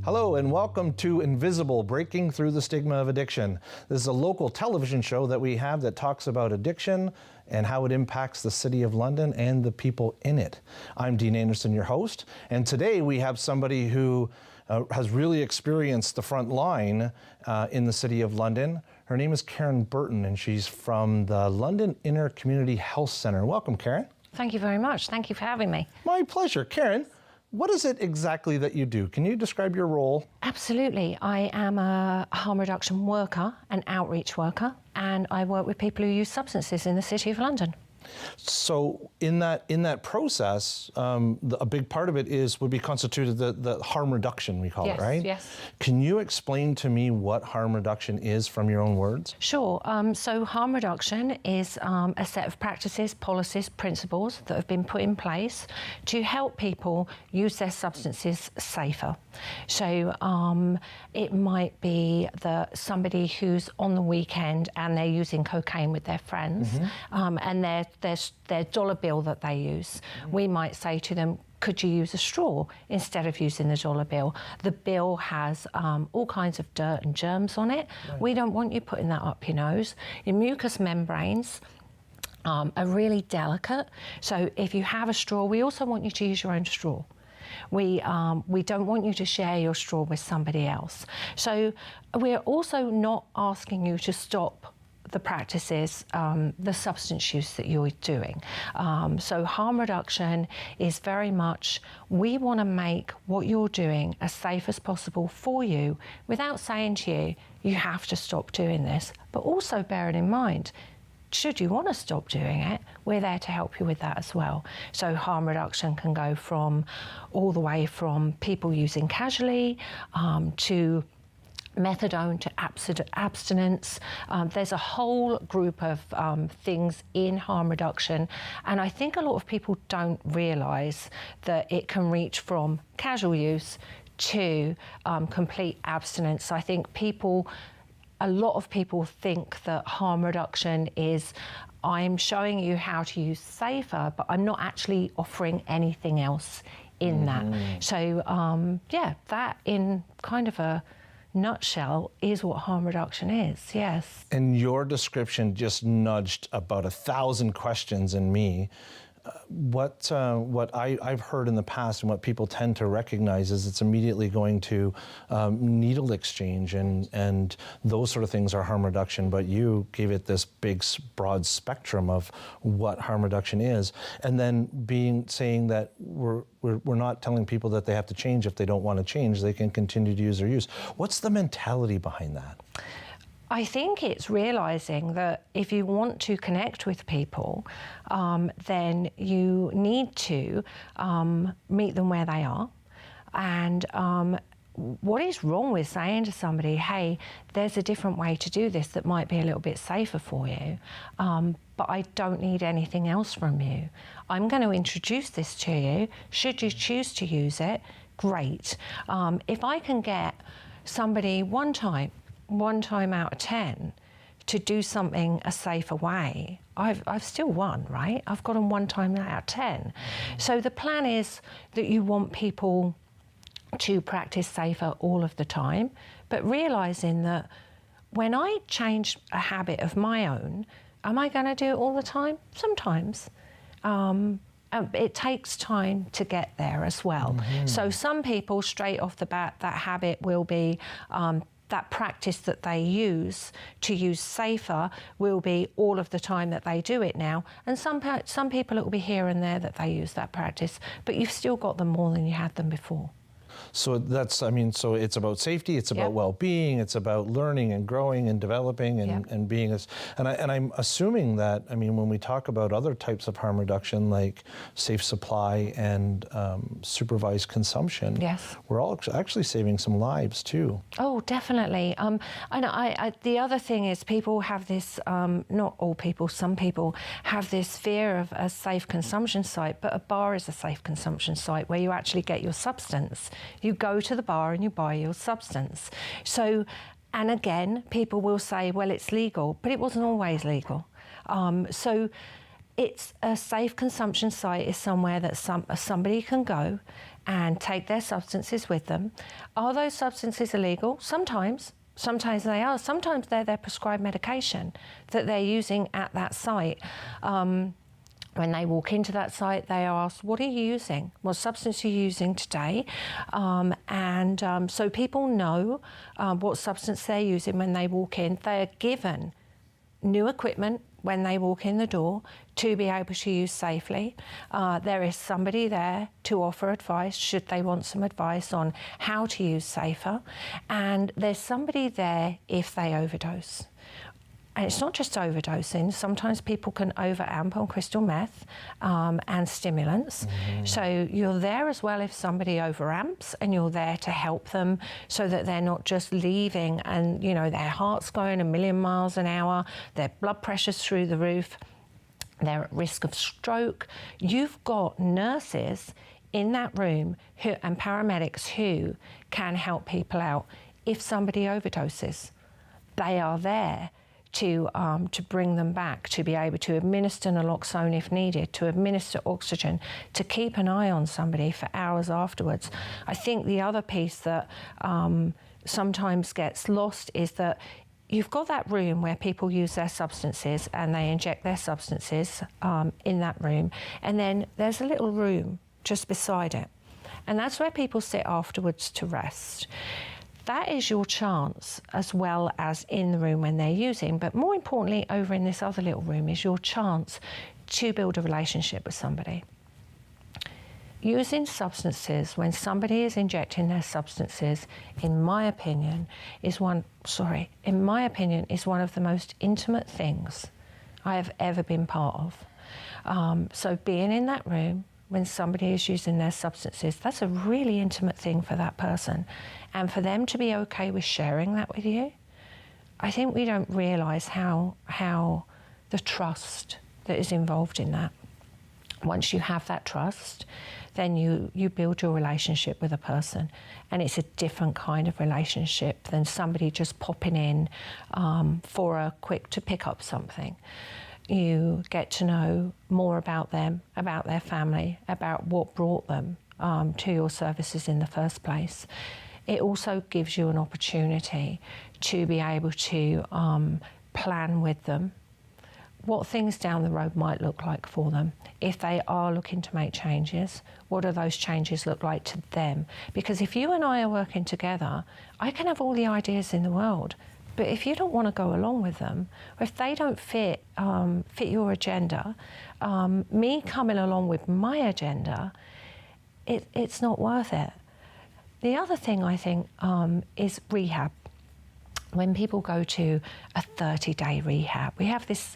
Hello and welcome to Invisible, Breaking Through the Stigma of Addiction. This is a local television show that we have that talks about addiction and how it impacts the City of London and the people in it. I'm Dean Anderson, your host, and today we have somebody who has really experienced the front line in the City of London. Her name is Karen Burton, and she's from the London Inner Community Health Centre. Welcome, Karen. Thank you very much. Thank you for having me. My pleasure. Karen, what is it exactly that you do? Can you describe your role? Absolutely. I am a harm reduction worker, an outreach worker, and I work with people who use substances in the City of London. So in that process, a big part of it would be constituted the harm reduction, we call it, right? Yes. Can you explain to me what harm reduction is from your own words? Sure. So harm reduction is a set of practices, policies, principles that have been put in place to help people use their substances safer. So it might be that somebody who's on the weekend and they're using cocaine with their friends, and their dollar bill that they use, we might say to them, could you use a straw instead of using the dollar bill? The bill has all kinds of dirt and germs on it. Right. We don't want you putting that up your nose. Your mucous membranes are really delicate. So if you have a straw, we also want you to use your own straw. We don't want you to share your straw with somebody else. So we're also not asking you to stop the practices, the substance use that you're doing. So harm reduction is very much, we want to make what you're doing as safe as possible for you without saying to you, you have to stop doing this, but also bearing in mind, should you want to stop doing it, we're there to help you with that as well. So harm reduction can go from all the way from people using casually to methadone to abstinence. There's a whole group of things in harm reduction, and I think a lot of people don't realise that it can reach from casual use to complete abstinence. I think a lot of people think that harm reduction is, I'm showing you how to use safer, but I'm not actually offering anything else in that. So yeah, that in kind of a nutshell is what harm reduction is, yes. And your description just nudged about 1,000 questions in me. What I've heard in the past and what people tend to recognize is it's immediately going to needle exchange and those sort of things are harm reduction, but you gave it this big broad spectrum of what harm reduction is, and then saying that we're not telling people that they have to change. If they don't want to change, they can continue to use their use. What's the mentality behind that? I think it's realising that if you want to connect with people, then you need to meet them where they are. And what is wrong with saying to somebody, hey, there's a different way to do this that might be a little bit safer for you, but I don't need anything else from you. I'm going to introduce this to you. Should you choose to use it, great. If I can get somebody one time out of 10 to do something a safer way, I've still won, right? I've got them one time out of 10. So the plan is that you want people to practice safer all of the time, but realising that when I change a habit of my own, am I going to do it all the time? Sometimes. It takes time to get there as well. So some people straight off the bat, that habit will be that practice that they use to use safer will be all of the time that they do it now. And some people, it will be here and there that they use that practice, but you've still got them more than you had them before. So that's, I mean, so it's about safety, it's about well-being, it's about learning and growing and developing and being as, and I'm assuming that, I mean, when we talk about other types of harm reduction like safe supply and supervised consumption, we're all actually saving some lives too. Oh, definitely. And the other thing is people have this, not all people, some people have this fear of a safe consumption site, but a bar is a safe consumption site where you actually get your substance. You go to the bar and you buy your substance. So, and again, people will say, well, it's legal, but it wasn't always legal. So it's a safe consumption site is somewhere that somebody can go and take their substances with them. Are those substances illegal? Sometimes. Sometimes they are. Sometimes they're their prescribed medication that they're using at that site. When they walk into that site, they are asked, what are you using? What substance are you using today? So people know what substance they're using when they walk in. They're given new equipment when they walk in the door to be able to use safely. There is somebody there to offer advice should they want some advice on how to use safer. And there's somebody there if they overdose. And it's not just overdosing. Sometimes people can over-amp on crystal meth and stimulants. So you're there as well if somebody over-amps, and you're there to help them so that they're not just leaving and, you know, their heart's going a million miles an hour, their blood pressure's through the roof, they're at risk of stroke. You've got nurses in that room and paramedics who can help people out if somebody overdoses. They are there to bring them back, to be able to administer naloxone if needed, to administer oxygen, to keep an eye on somebody for hours afterwards. I think the other piece that sometimes gets lost is that you've got that room where people use their substances and they inject their substances in that room, and then there's a little room just beside it. And that's where people sit afterwards to rest. That is your chance, as well as in the room when they're using, but more importantly, over in this other little room is your chance to build a relationship with somebody. Using substances, when somebody is injecting their substances, in my opinion, is one of the most intimate things I have ever been part of. So being in that room when somebody is using their substances, that's a really intimate thing for that person. And for them to be okay with sharing that with you, I think we don't realise how the trust that is involved in that. Once you have that trust, then you build your relationship with a person, and it's a different kind of relationship than somebody just popping in for a quick to pick up something. You get to know more about them, about their family, about what brought them to your services in the first place. It also gives you an opportunity to be able to plan with them what things down the road might look like for them. If they are looking to make changes, what do those changes look like to them? Because if you and I are working together, I can have all the ideas in the world, but if you don't want to go along with them, or if they don't fit your agenda, me coming along with my agenda, it's not worth it. The other thing I think is rehab. When people go to a 30-day rehab, we have this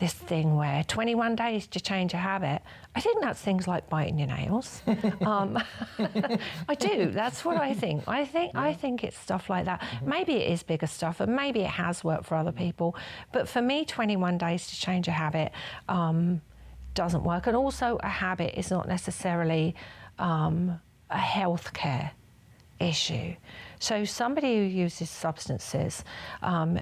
thing where 21 days to change a habit. I think that's things like biting your nails. I do. That's what I think. I think it's stuff like that. Maybe it is bigger stuff, and maybe it has worked for other people. But for me, 21 days to change a habit doesn't work. And also, a habit is not necessarily a healthcare issue. So somebody who uses substances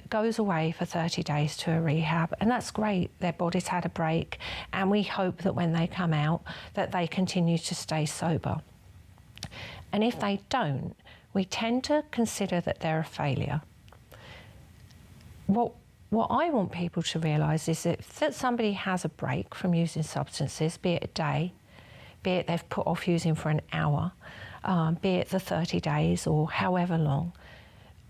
goes away for 30 days to a rehab, and that's great. Their body's had a break, and we hope that when they come out that they continue to stay sober. And if they don't, we tend to consider that they're a failure. What I want people to realise is that somebody has a break from using substances, be it a day, be it they've put off using for an hour, be it the 30 days or however long,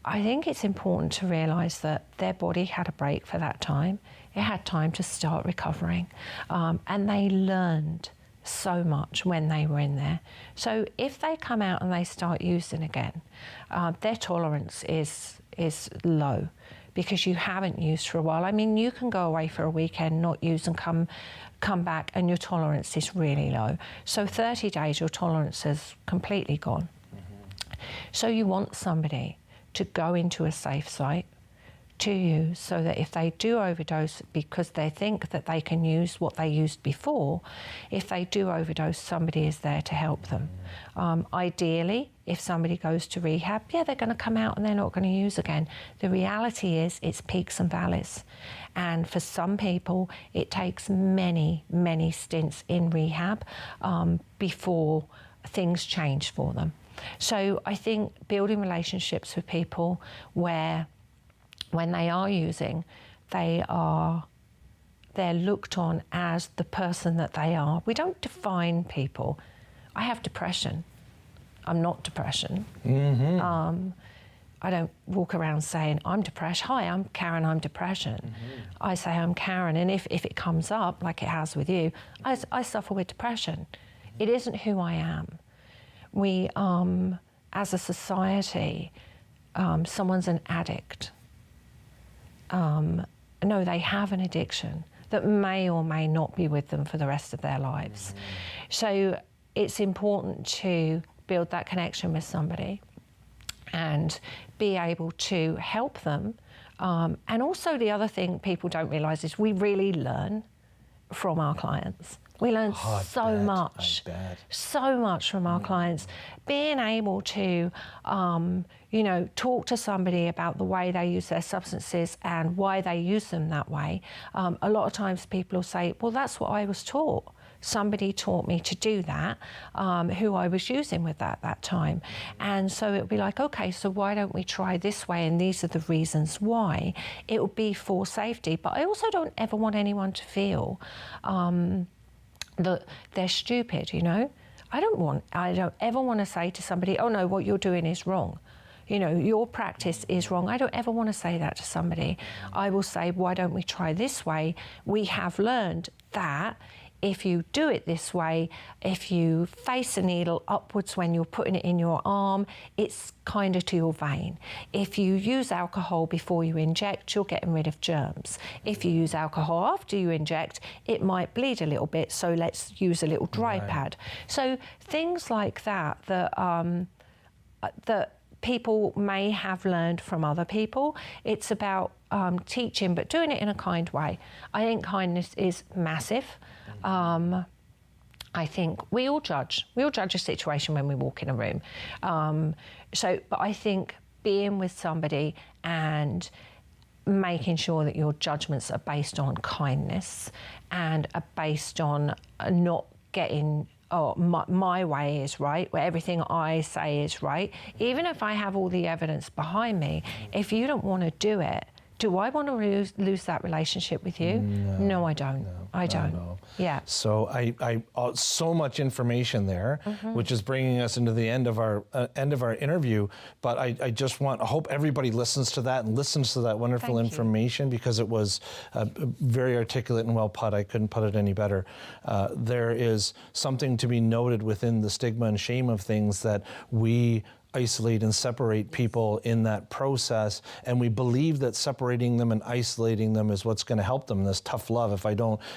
I think it's important to realise that their body had a break for that time. It had time to start recovering, and they learned so much when they were in there. So if they come out and they start using again, their tolerance is low because you haven't used for a while. I mean, you can go away for a weekend, not use, and come back and your tolerance is really low. So 30 days, your tolerance is completely gone. So you want somebody to go into a safe site to use so that if they do overdose because they think that they can use what they used before, if they do overdose, somebody is there to help them. Ideally, if somebody goes to rehab, yeah, they're going to come out and they're not going to use again. The reality is it's peaks and valleys. And for some people, it takes many, many stints in rehab before things change for them. So I think building relationships with people where when they are using, they're looked on as the person that they are. We don't define people. I have depression. I'm not depression. I don't walk around saying, I'm depressed. Hi, I'm Karen, I'm depression. I say I'm Karen, and if it comes up, like it has with you, I suffer with depression. It isn't who I am. We, as a society, someone's an addict. No, they have an addiction that may or may not be with them for the rest of their lives. So it's important to build that connection with somebody and be able to help them. And also the other thing people don't realise is we really learn from our clients. We learn so much from our clients. Being able to, talk to somebody about the way they use their substances and why they use them that way. A lot of times people will say, well, that's what I was taught. Somebody taught me to do that, who I was using with at that time. And so it would be like, okay, so why don't we try this way? And these are the reasons why. It would be for safety. But I also don't ever want anyone to feel that they're stupid, I don't ever want to say to somebody, oh no, what you're doing is wrong. Your practice is wrong. I don't ever want to say that to somebody. I will say, why don't we try this way? We have learned that if you do it this way, if you face a needle upwards when you're putting it in your arm, it's kind of to your vein. If you use alcohol before you inject, you're getting rid of germs. If you use alcohol after you inject, it might bleed a little bit, so let's use a little dry pad. So things like that that people may have learned from other people. It's about teaching, but doing it in a kind way. I think kindness is massive. I think we all judge a situation when we walk in a room. But I think being with somebody and making sure that your judgments are based on kindness and are based on not getting, my way is right, where everything I say is right. Even if I have all the evidence behind me, if you don't want to do it, do I want to lose that relationship with you? No, I don't. I don't. No. Yeah. So I so much information there, which is bringing us into the end of our interview. But I just I hope everybody listens to that and listens to that wonderful information because it was very articulate and well put. I couldn't put it any better. There is something to be noted within the stigma and shame of things that we isolate and separate people in that process, and we believe that separating them and isolating them is what's going to help them. This tough love.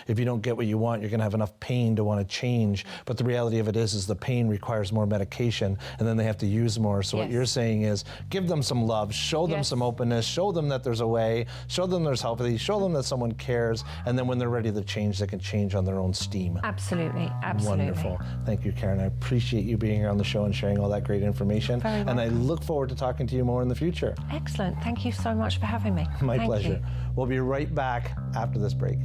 If you don't get what you want, you're going to have enough pain to want to change. But the reality of it is the pain requires more medication, and then they have to use more. So what you're saying is, give them some love, show them some openness, show them that there's a way, show them there's help, show them that someone cares, and then when they're ready to change, they can change on their own steam. Absolutely. Wonderful. Thank you, Karen. I appreciate you being here on the show and sharing all that great information. And I look forward to talking to you more in the future. Excellent. Thank you so much for having me. My pleasure. We'll be right back after this break.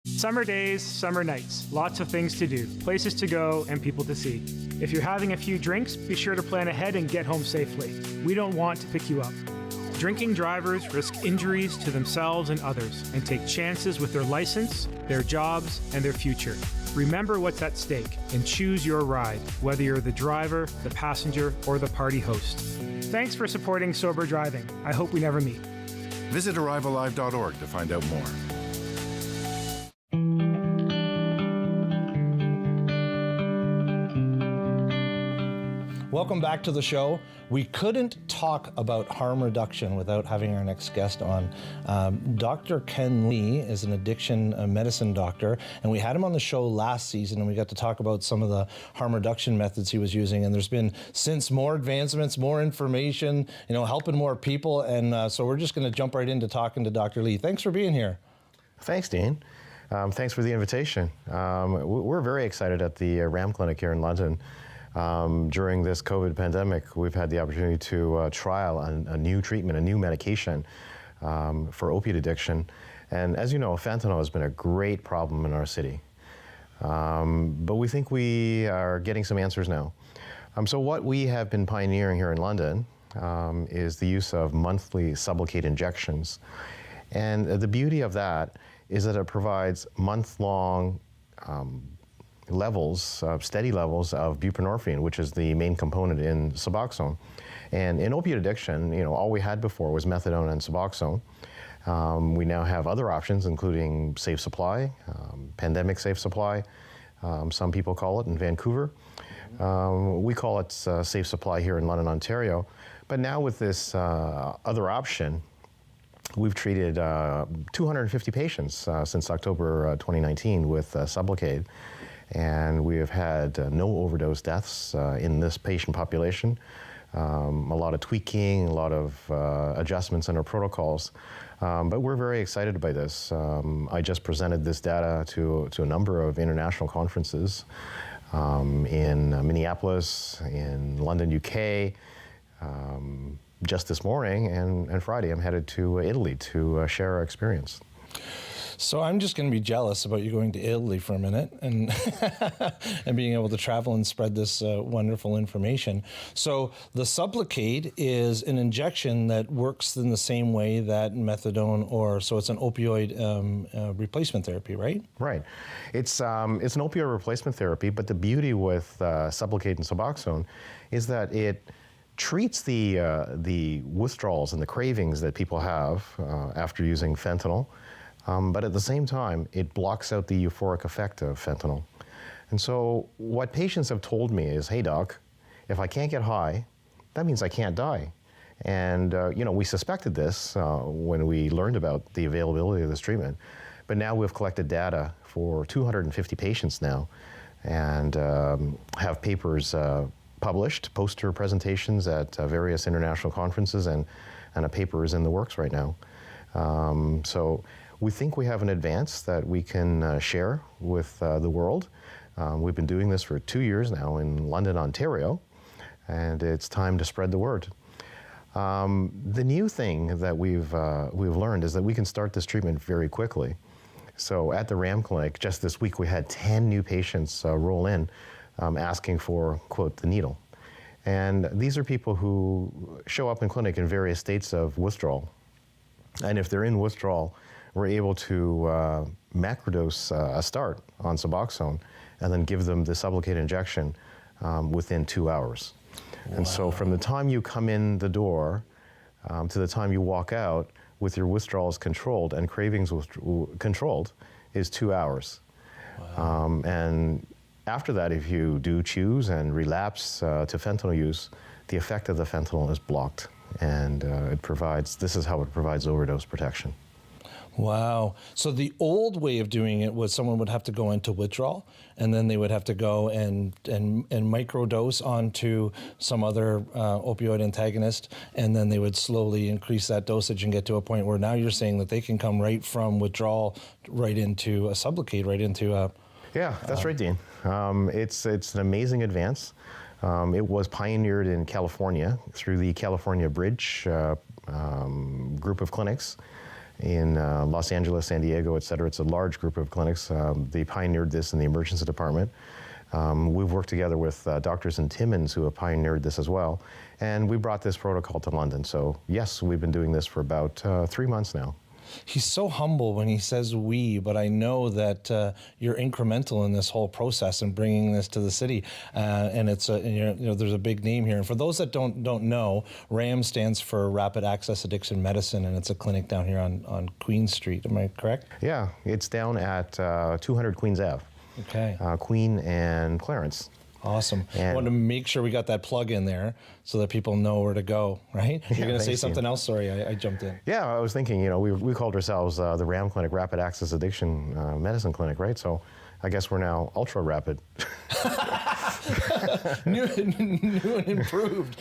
Summer days, summer nights, lots of things to do, places to go, and people to see. If you're having a few drinks, be sure to plan ahead and get home safely. We don't want to pick you up. Drinking drivers risk injuries to themselves and others and take chances with their license, their jobs, and their future. Remember what's at stake and choose your ride, whether you're the driver, the passenger, or the party host. Thanks for supporting Sober Driving. I hope we never meet. Visit arrivealive.org to find out more. Welcome back to the show. We couldn't talk about harm reduction without having our next guest on. Dr. Ken Lee is an addiction medicine doctor, and we had him on the show last season, and we got to talk about some of the harm reduction methods he was using. And there's been since more advancements, more information, helping more people. And so we're just going to jump right into talking to Dr. Lee. Thanks for being here. Thanks, Dean. Thanks for the invitation. We're very excited at the RAM Clinic here in London. During this COVID pandemic, we've had the opportunity to trial a new treatment, a new medication for opiate addiction. And as you know, fentanyl has been a great problem in our city. But we think we are getting some answers now. So what we have been pioneering here in London is the use of monthly Sublocade injections. And the beauty of that is that it provides month-long steady levels of buprenorphine, which is the main component in Suboxone. And in opiate addiction, all we had before was methadone and Suboxone. We now have other options, including safe supply, pandemic safe supply. Some people call it in Vancouver. We call it safe supply here in London, Ontario. But now with this other option, we've treated 250 patients since October 2019 with Sublocade. And we have had no overdose deaths in this patient population. A lot of tweaking, a lot of adjustments in our protocols. But we're very excited by this. I just presented this data to a number of international conferences in Minneapolis, in London, UK. Just this morning and Friday, I'm headed to Italy to share our experience. So I'm just going to be jealous about you going to Italy for a minute and and being able to travel and spread this wonderful information. So the Sublocade is an injection that works in the same way that methadone so it's an opioid replacement therapy, right? Right. It's an opioid replacement therapy, but the beauty with Sublocade and Suboxone is that it treats the withdrawals and the cravings that people have after using fentanyl. But at the same time, it blocks out the euphoric effect of fentanyl. And so what patients have told me is, hey, doc, if I can't get high, that means I can't die. And, we suspected this when we learned about the availability of this treatment. But now we've collected data for 250 patients now and have papers published, poster presentations at various international conferences, and a paper is in the works right now. So we think we have an advance that we can share with the world. We've been doing this for 2 years now in London, Ontario, and it's time to spread the word. The new thing that we've learned is that we can start this treatment very quickly. So at the RAM Clinic, just this week, we had 10 new patients roll in asking for, quote, the needle. And these are people who show up in clinic in various states of withdrawal. And if they're in withdrawal, we're able to macrodose a start on Suboxone and then give them the Sublocade injection within 2 hours. Wow. And so from the time you come in the door to the time you walk out with your withdrawals controlled and cravings controlled is 2 hours. Wow. And after that, if you do choose and relapse to fentanyl use, the effect of the fentanyl is blocked. And this is how it provides overdose protection. Wow. So the old way of doing it was someone would have to go into withdrawal, and then they would have to go and microdose onto some other opioid antagonist, and then they would slowly increase that dosage and get to a point where now you're saying that they can come right from withdrawal right into a Sublocade, right into a... Yeah, that's right, Dean. It's an amazing advance. It was pioneered in California through the California Bridge group of clinics in Los Angeles, San Diego, et cetera. It's a large group of clinics. They pioneered this in the emergency department. We've worked together with doctors in Timmins who have pioneered this as well. And we brought this protocol to London. So yes, we've been doing this for about 3 months now. he's so humble when he says we, but I know that you're incremental in this whole process and bringing this to the city. And it's there's a big name here. And for those that don't know, RAM stands for Rapid Access Addiction Medicine, and it's a clinic down here on Queen Street. Am I correct? Yeah, it's down at 200 Queens Ave. Okay. Queen and Clarence. Awesome. I wanted to make sure we got that plug in there so that people know where to go, right? You're going to say something else? Sorry, I jumped in. Yeah, I was thinking, we called ourselves the RAM Clinic, Rapid Access Addiction Medicine Clinic, right? So I guess we're now ultra rapid. new and improved.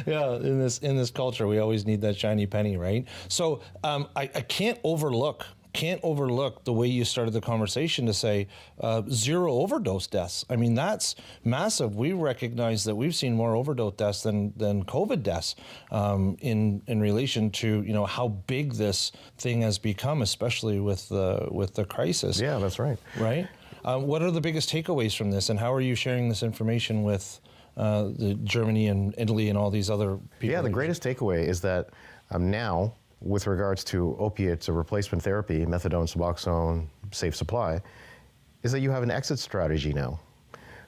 Yeah, in this culture, we always need that shiny penny, right? So I can't overlook the way you started the conversation to say 0 overdose deaths. I mean, that's massive. We recognize that we've seen more overdose deaths than COVID deaths in relation to how big this thing has become, especially with the crisis. Yeah, that's right. Right. What are the biggest takeaways from this, and how are you sharing this information with Germany and Italy and all these other people? Yeah, the greatest takeaway is that now, with regards to opiates or replacement therapy, methadone, Suboxone, safe supply, is that you have an exit strategy now.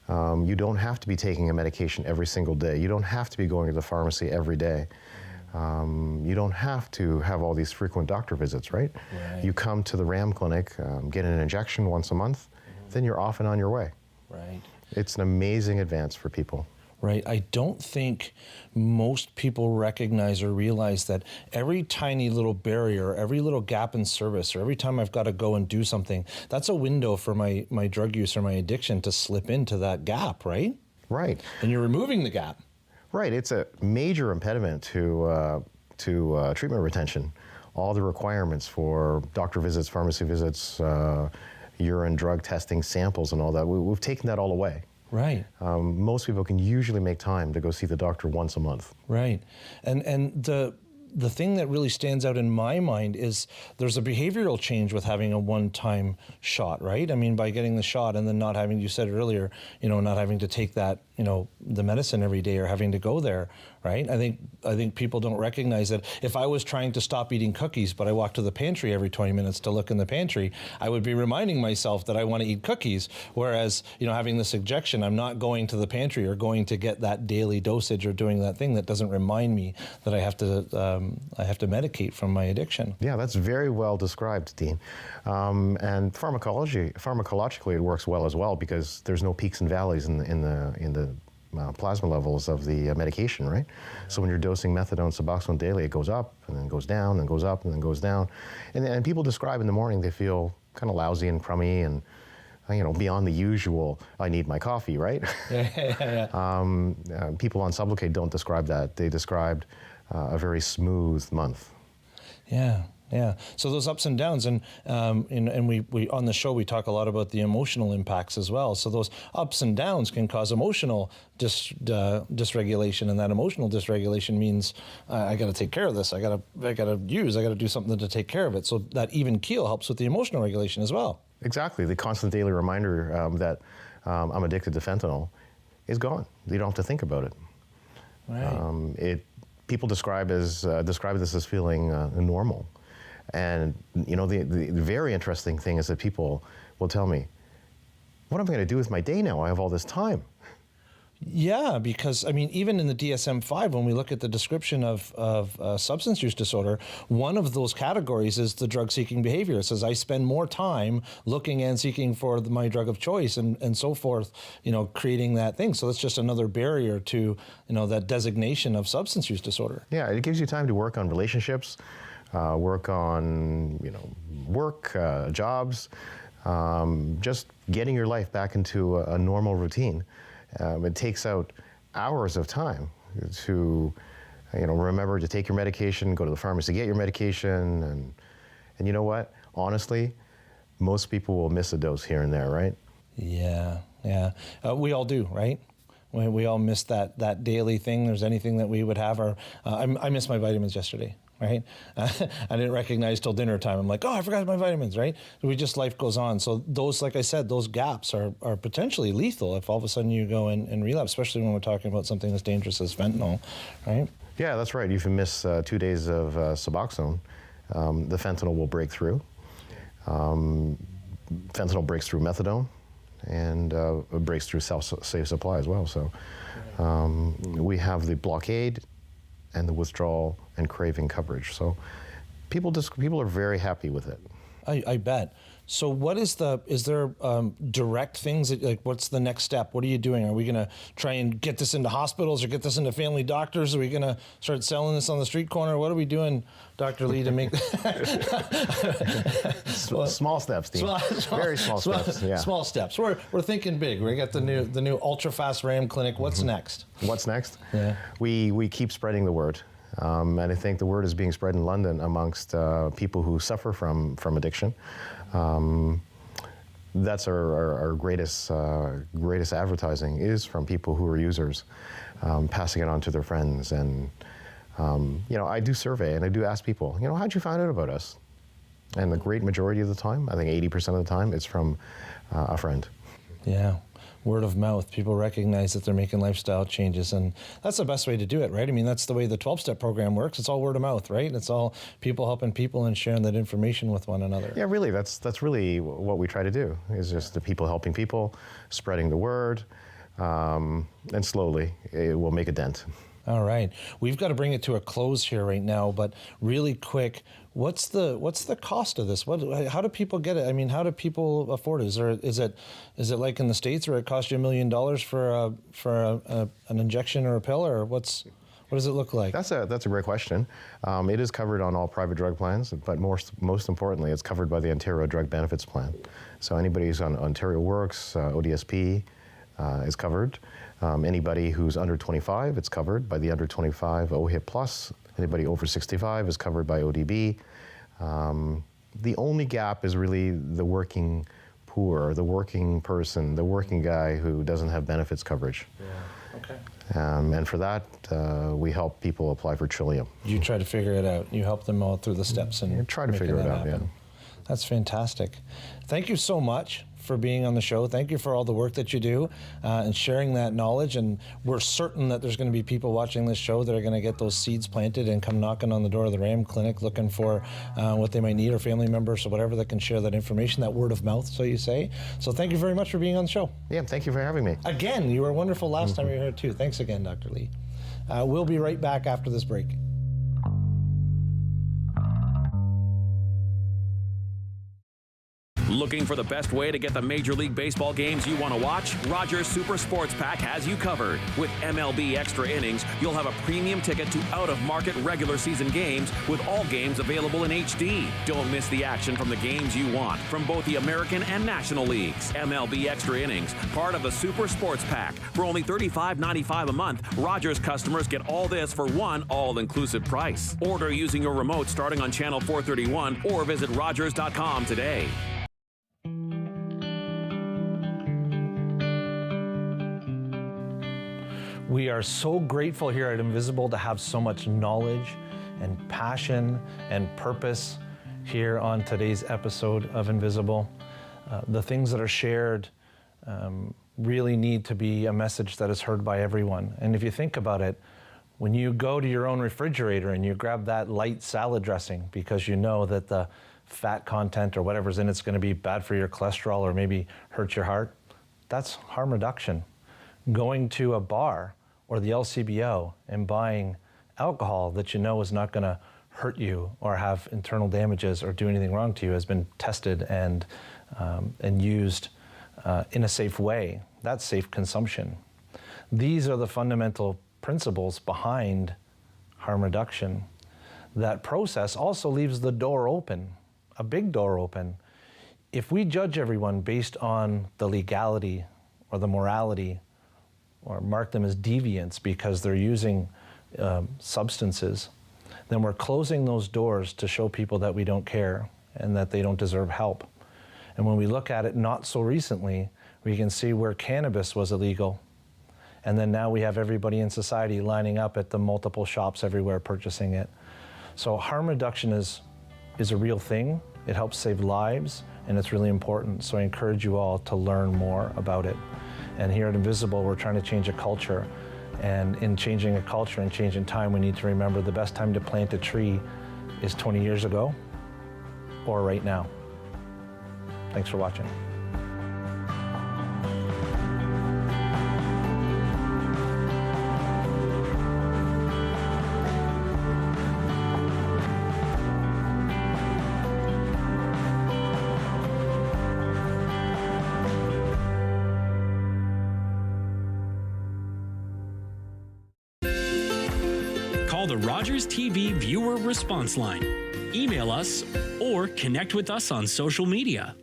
You don't have to be taking a medication every single day. You don't have to be going to the pharmacy every day. You don't have to have all these frequent doctor visits, right? You come to the RAM clinic, get an injection once a month, then you're off and on your way. Right. It's an amazing advance for people. Right. I don't think most people recognize or realize that every tiny little barrier, every little gap in service, or every time I've got to go and do something, that's a window for my drug use or my addiction to slip into that gap, right? Right. And you're removing the gap. Right. It's a major impediment to treatment retention. All the requirements for doctor visits, pharmacy visits, urine drug testing, samples, and all that, we've taken that all away. Right. Most people can usually make time to go see the doctor once a month. Right. And the thing that really stands out in my mind is there's a behavioral change with having a one-time shot, right? I mean, by getting the shot and then not having, you said earlier, not having to take that, the medicine every day or having to go there, right? I think people don't recognize that if I was trying to stop eating cookies, but I walk to the pantry every 20 minutes to look in the pantry, I would be reminding myself that I want to eat cookies. Whereas, having the suggestion, I'm not going to the pantry or going to get that daily dosage or doing that thing that doesn't remind me that I have to medicate from my addiction. Yeah, that's very well described, Dean. And pharmacologically, it works well as well because there's no peaks and valleys in the plasma levels of the medication, right? So when you're dosing methadone, Suboxone daily, it goes up and then goes down and goes up and then goes down. And people describe in the morning they feel kind of lousy and crummy and beyond the usual, I need my coffee, right? People on Sublocade don't describe that. They described a very smooth month. Yeah. So those ups and downs, and we on the show we talk a lot about the emotional impacts as well. So those ups and downs can cause emotional dysregulation, and that emotional dysregulation means I got to take care of this. I got to do something to take care of it. So that even keel helps with the emotional regulation as well. Exactly. The constant daily reminder that I'm addicted to fentanyl is gone. You don't have to think about it. Right. People describe this as feeling normal. And the very interesting thing is that people will tell me, what am I going to do with my day now? I have all this time. Yeah, because even in the DSM-5, when we look at the description of substance use disorder, one of those categories is the drug-seeking behavior. It says I spend more time looking and seeking for my drug of choice and so forth, creating that thing. So that's just another barrier to, that designation of substance use disorder. Yeah, it gives you time to work on relationships, work on, work, jobs, just getting your life back into a normal routine. It takes out hours of time to, remember to take your medication, go to the pharmacy, get your medication, and you know what? Honestly, most people will miss a dose here and there, right? Yeah. We all do, right? We all miss that daily thing. There's anything that we would have. I missed my vitamins yesterday. Right? I didn't recognize till dinner time. I'm like, I forgot my vitamins, right? Life goes on. So those, like I said, those gaps are potentially lethal if all of a sudden you go and relapse, especially when we're talking about something as dangerous as fentanyl, right? Yeah, that's right. You can miss 2 days of Suboxone the fentanyl will break through. Fentanyl breaks through methadone, and it breaks through safe supply as well. So we have the blockade and the withdrawal and craving coverage. So people are very happy with it. I bet. So what is there direct things that, like, what's the next step? What are you doing? Are we going to try and get this into hospitals or get this into family doctors? Are we going to start selling this on the street corner? What are we doing, Dr. Lee, to make small steps, Steve. Very small steps. Yeah. Small steps. We're thinking big. We got the new ultra fast RAM clinic. What's next? What's next? Yeah. We keep spreading the word. And I think the word is being spread in London amongst people who suffer from addiction. That's our greatest advertising is from people who are users, passing it on to their friends. And I do survey and I do ask people, how'd you find out about us? And the great majority of the time, I think 80% of the time, it's from a friend. Yeah. Word of mouth. People recognize that they're making lifestyle changes, and that's the best way to do it, right? I mean, that's the way the 12-step program works. It's all word of mouth, right? It's all people helping people and sharing that information with one another. Yeah, really, that's really what we try to do, is just the people helping people, spreading the word, and slowly it will make a dent. All right. We've got to bring it to a close here right now, but really quick, what's the cost of this? How do people get it? I mean, how do people afford it? Is it like in the States where it costs you $1 million for an injection or a pill, or what does it look like? That's a great question. It is covered on all private drug plans, but most importantly, it's covered by the Ontario Drug Benefits Plan. So anybody who's on Ontario Works, ODSP is covered. Anybody who's under 25, it's covered by the under 25 OHIP Plus. Anybody over 65 is covered by ODB. The only gap is really the working poor, the working person, the working guy who doesn't have benefits coverage. Yeah. Okay. And for that, we help people apply for Trillium. You try to figure it out. You help them all through the steps and try to figure it out. Happen. Yeah. That's fantastic. Thank you so much for being on the show. Thank you for all the work that you do and sharing that knowledge. And we're certain that there's going to be people watching this show that are going to get those seeds planted and come knocking on the door of the RAM Clinic looking for what they might need, or family members or whatever that can share that information, that word of mouth, so you say. So thank you very much for being on the show. Yeah, thank you for having me. Again, you were wonderful last time you were here too. Thanks again, Dr. Lee. We'll be right back after this break. Looking for the best way to get the Major League Baseball games you want to watch? Rogers Super Sports Pack has you covered. With MLB Extra Innings, you'll have a premium ticket to out-of-market regular season games with all games available in HD. Don't miss the action from the games you want from both the American and National Leagues. MLB Extra Innings, part of the Super Sports Pack. For only $35.95 a month, Rogers customers get all this for one all-inclusive price. Order using your remote starting on channel 431 or visit Rogers.com today. We are so grateful here at Invisible to have so much knowledge and passion and purpose here on today's episode of Invisible. The things that are shared really need to be a message that is heard by everyone. And if you think about it, when you go to your own refrigerator and you grab that light salad dressing because you know that the fat content or whatever's in it's going to be bad for your cholesterol or maybe hurt your heart, that's harm reduction. Going to a bar or the LCBO and buying alcohol that you know is not going to hurt you or have internal damages or do anything wrong to you has been tested and used in a safe way. That's safe consumption. These are the fundamental principles behind harm reduction. That process also leaves the door open, a big door open. If we judge everyone based on the legality or the morality or mark them as deviants because they're using substances, then we're closing those doors to show people that we don't care and that they don't deserve help. And when we look at it not so recently, we can see where cannabis was illegal. And then now we have everybody in society lining up at the multiple shops everywhere purchasing it. So harm reduction is a real thing. It helps save lives, and it's really important. So I encourage you all to learn more about it. And here at Invisible, we're trying to change a culture. And in changing a culture and changing time, we need to remember the best time to plant a tree is 20 years ago or right now. Thanks for watching. Call the Rogers TV viewer response line. Email us or connect with us on social media.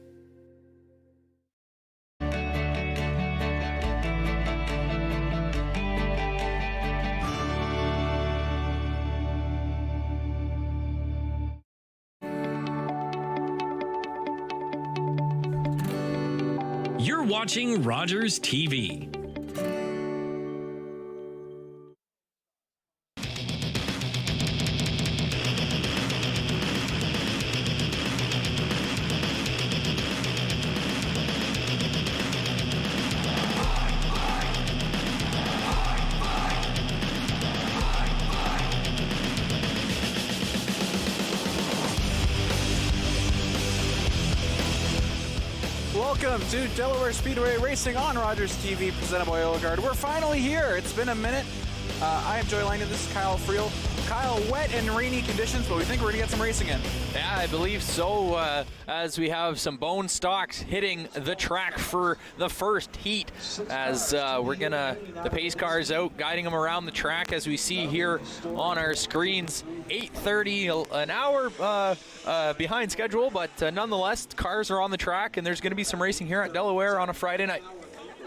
You're watching Rogers TV. Welcome to Delaware Speedway Racing on Rogers TV, presented by Oil Guard. We're finally here. It's been a minute. I am Joey Langdon. This is Kyle Friel. Kyle, wet and rainy conditions, but we think we're going to get some racing in. Yeah, I believe so, as we have some bone stocks hitting the track for the first heat, as the pace cars out, guiding them around the track, as we see here on our screens. 8:30, an hour behind schedule, but nonetheless, cars are on the track, and there's going to be some racing here at Delaware on a Friday night.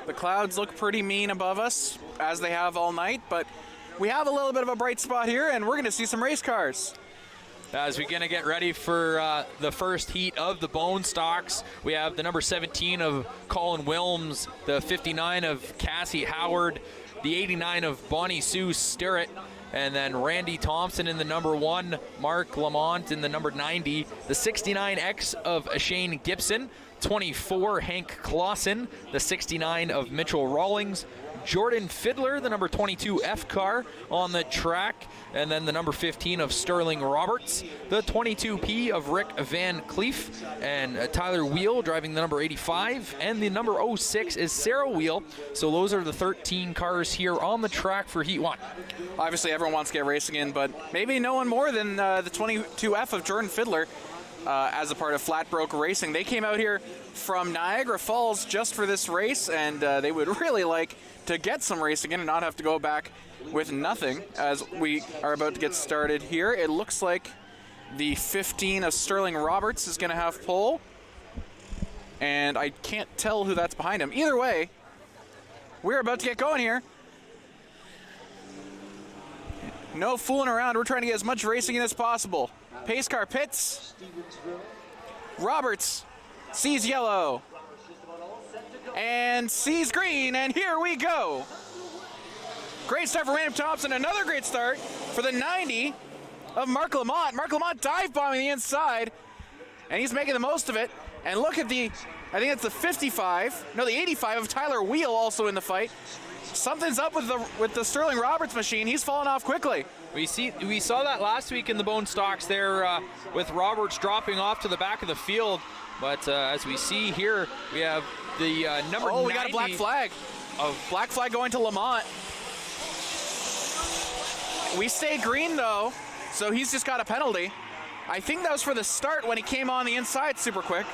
The clouds look pretty mean above us, as they have all night, but we have a little bit of a bright spot here, and we're going to see some race cars. As we're going to get ready for the first heat of the bone stocks, we have the number 17 of Colin Wilms, the 59 of Cassie Howard, the 89 of Bonnie Sue Stirrett, and then Randy Thompson in the number 1, Mark Lamont in the number 90, the 69X of Shane Gibson, 24 Hank Clausen, the 69 of Mitchell Rawlings, Jordan Fiddler, the number 22 F car on the track, and then the number 15 of Sterling Roberts, the 22P of Rick Van Cleef, and Tyler Wheel driving the number 85, and the number 06 is Sarah Wheel. So those are the 13 cars here on the track for Heat 1. Obviously everyone wants to get racing in, but maybe no one more than the 22F of Jordan Fiddler. As a part of Flatbroke Racing. They came out here from Niagara Falls just for this race, and they would really like to get some racing in and not have to go back with nothing. As we are about to get started here, it looks like the 15 of Sterling Roberts is going to have pole, and I can't tell who that's behind him. Either way, we're about to get going here. No fooling around. We're trying to get as much racing in as possible. Pace car pits. Roberts sees yellow and sees green, and here we go. Great start for Randy Thompson. Another great start for the 90 of Mark Lamont. Mark Lamont dive bombing the inside, and he's making the most of it. And look at the, I think it's the 85 of Tyler Wheel also in the fight. Something's up with the Sterling Roberts machine. He's falling off quickly. We saw that last week in the bone stocks there with Roberts dropping off to the back of the field. But as we see here, we have the number 90. We got a black flag. Black flag going to Lamont. We stay green though, so he's just got a penalty. I think that was for the start when he came on the inside super quick.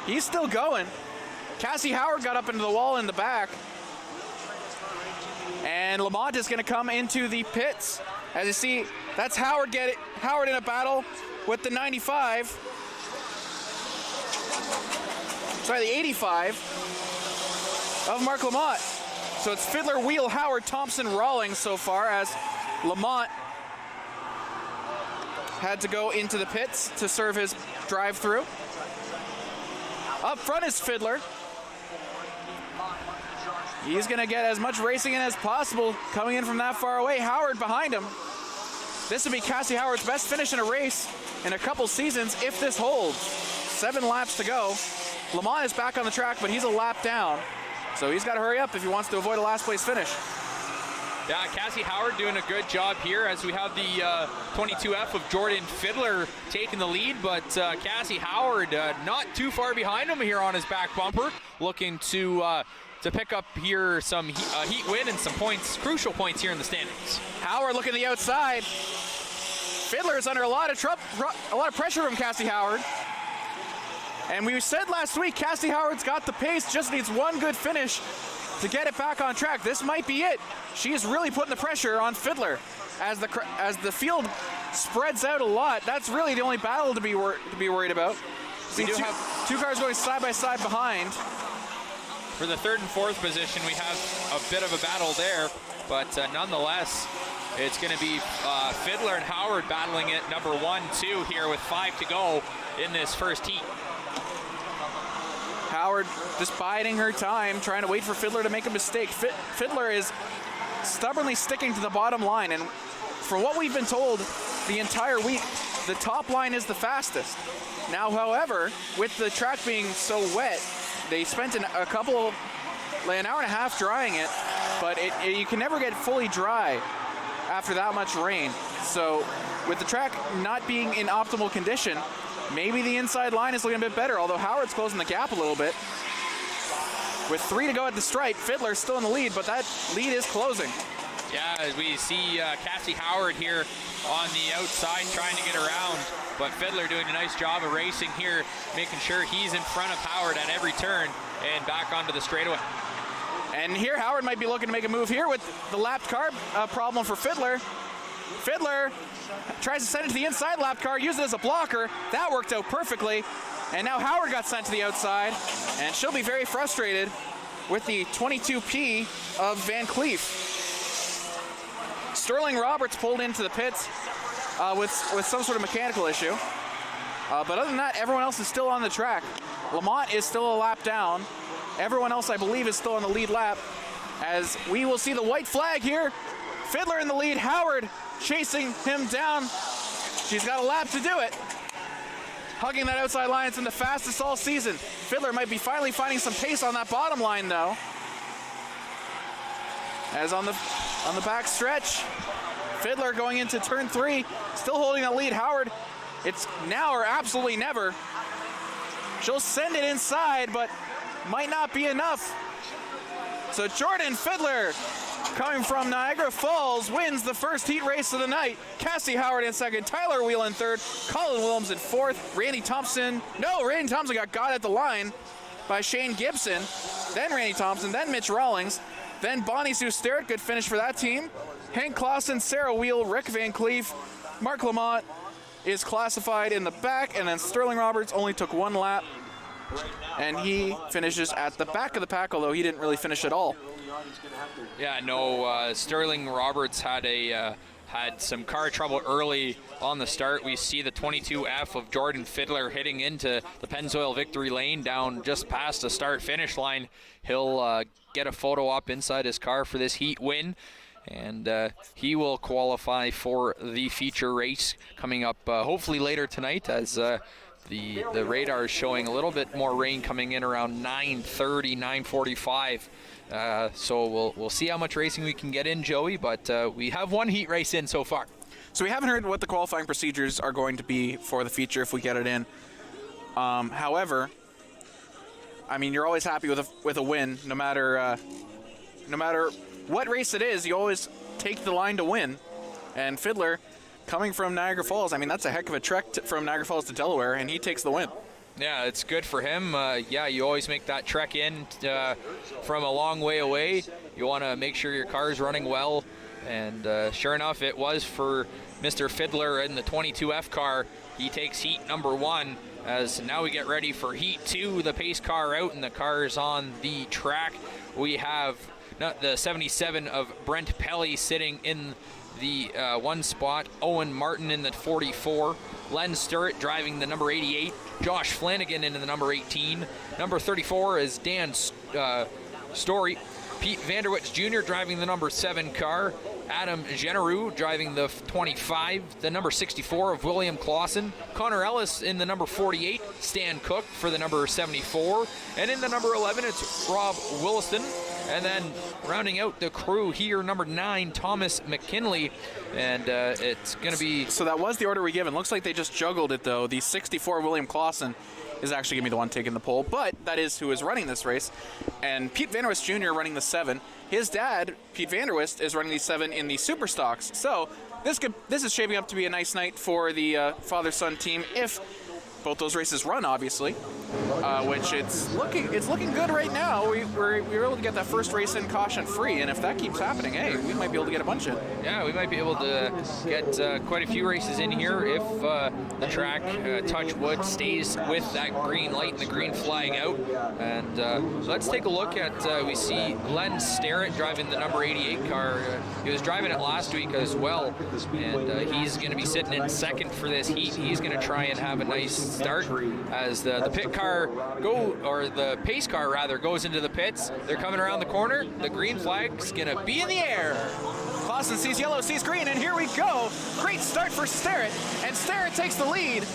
He's still going. Cassie Howard got up into the wall in the back. And Lamont is going to come into the pits. As you see, that's Howard in a battle with the 95. Sorry, the 85 of Mark Lamont. So it's Fiddler, Wheel, Howard, Thompson, Rawlings so far, as Lamont had to go into the pits to serve his drive-through. Up front is Fiddler. He's going to get as much racing in as possible coming in from that far away. Howard behind him. This would be Cassie Howard's best finish in a race in a couple seasons if this holds. 7 laps to go. Lamont is back on the track, but he's a lap down. So he's got to hurry up if he wants to avoid a last place finish. Yeah, Cassie Howard doing a good job here as we have the 22F of Jordan Fiddler taking the lead, but Cassie Howard not too far behind him here on his back bumper, looking to pick up here some heat win and some points, crucial points here in the standings. Howard looking the outside. Fiddler is under a lot of pressure from Cassie Howard. And we said last week, Cassie Howard's got the pace, just needs one good finish to get it back on track. This might be it. She is really putting the pressure on Fiddler. As the field spreads out a lot, that's really the only battle to be worried about. We do have two cars going side by side behind. For the third and fourth position, we have a bit of a battle there, but nonetheless, it's going to be Fiddler and Howard battling it number 1, 2 here with 5 to go in this first heat. Howard just biding her time, trying to wait for Fiddler to make a mistake. Fiddler is stubbornly sticking to the bottom line, and for what we've been told the entire week, the top line is the fastest. Now, however, with the track being so wet, they spent an hour and a half drying it, but you can never get fully dry after that much rain. So with the track not being in optimal condition, maybe the inside line is looking a bit better, although Howard's closing the gap a little bit. With 3 to go at the stripe, Fiddler's still in the lead, but that lead is closing. Yeah, as we see Cassie Howard here on the outside trying to get around, but Fiddler doing a nice job of racing here, making sure he's in front of Howard at every turn and back onto the straightaway. And here Howard might be looking to make a move here with the lapped car problem for Fiddler. Fiddler tries to send it to the inside lapped car, use it as a blocker. That worked out perfectly. And now Howard got sent to the outside, and she'll be very frustrated with the 22P of Van Cleef. Sterling Roberts pulled into the pits with some sort of mechanical issue. But other than that, everyone else is still on the track. Lamont is still a lap down. Everyone else, I believe, is still on the lead lap. As we will see the white flag here. Fiddler in the lead, Howard chasing him down. She's got a lap to do it. Hugging that outside line, it's been the fastest all season. Fiddler might be finally finding some pace on that bottom line, though. As on the back stretch, Fiddler going into turn 3, still holding the lead. Howard, it's now or absolutely never. She'll send it inside, but might not be enough. So Jordan Fiddler, coming from Niagara Falls, wins the first heat race of the night. Cassie Howard in second, Tyler Wheel in third, Colin Williams in fourth, Randy Thompson got at the line by Shane Gibson, then Randy Thompson, then Mitch Rawlings, then Bonnie Sue Sterrett, good finish for that team. Hank Clausen, Sarah Wheel, Rick Van Cleef, Mark Lamont is classified in the back, and then Sterling Roberts only took 1 lap, and he finishes at the back of the pack, although he didn't really finish at all. Yeah, no, Sterling Roberts had some car trouble early on the start. We see the 22F of Jordan Fiddler hitting into the Pennzoil victory lane down just past the start-finish line. He'll get a photo up inside his car for this heat win, and he will qualify for the feature race coming up hopefully later tonight, as the radar is showing a little bit more rain coming in around 9:30, 9:45. So we'll see how much racing we can get in, Joey, but we have 1 heat race in so far. So we haven't heard what the qualifying procedures are going to be for the feature if we get it in. However, I mean, you're always happy with a win, no matter what race it is. You always take the line to win. And Fiddler, coming from Niagara Falls, I mean, that's a heck of a trek from Niagara Falls to Delaware, and he takes the win. Yeah, it's good for him. Yeah, you always make that trek in from a long way away. You want to make sure your car is running well, and sure enough, it was for Mr. Fiddler in the 22F car. He takes heat number 1, as now we get ready for heat 2. The pace car out, and the cars on the track. We have the 77 of Brent Pelly sitting in the 1 spot, Owen Martin in the 44, Len Sturrett driving the number 88, Josh Flanagan into the number 18, number 34 is Dan Story, Pete Vanderwitz Jr. driving the number 7 car, Adam Generou driving the 25, the number 64 of William Clausen, Connor Ellis in the number 48, Stan Cook for the number 74, and in the number 11 it's Rob Williston. And then rounding out the crew here, number 9, Thomas McKinley. And it's going to be... So that was the order we given. Looks like they just juggled it, though. The 64 William Clausen is actually going to be the one taking the pole, but that is who is running this race. And Pete Vanderwist Jr. running the 7. His dad, Pete Vanderwist, is running the 7 in the Super Stocks. So this is shaping up to be a nice night for the father-son team if both those races run, obviously, which it's looking good right now. We were able to get that first race in caution-free, and if that keeps happening, hey, we might be able to get a bunch in. Yeah, we might be able to get quite a few races in here if the track, touch wood, stays with that green light and the green flag out. And let's take a look at, we see Len Starrett driving the number 88 car. He was driving it last week as well, and he's going to be sitting in second for this heat. He's going to try and have a nice start as the pit car the pace car rather goes into the pits. They're coming around the corner. The green flag's gonna be in the air. Clausen sees yellow, sees green, and here we go. Great start for Starrett, and Starrett takes the lead.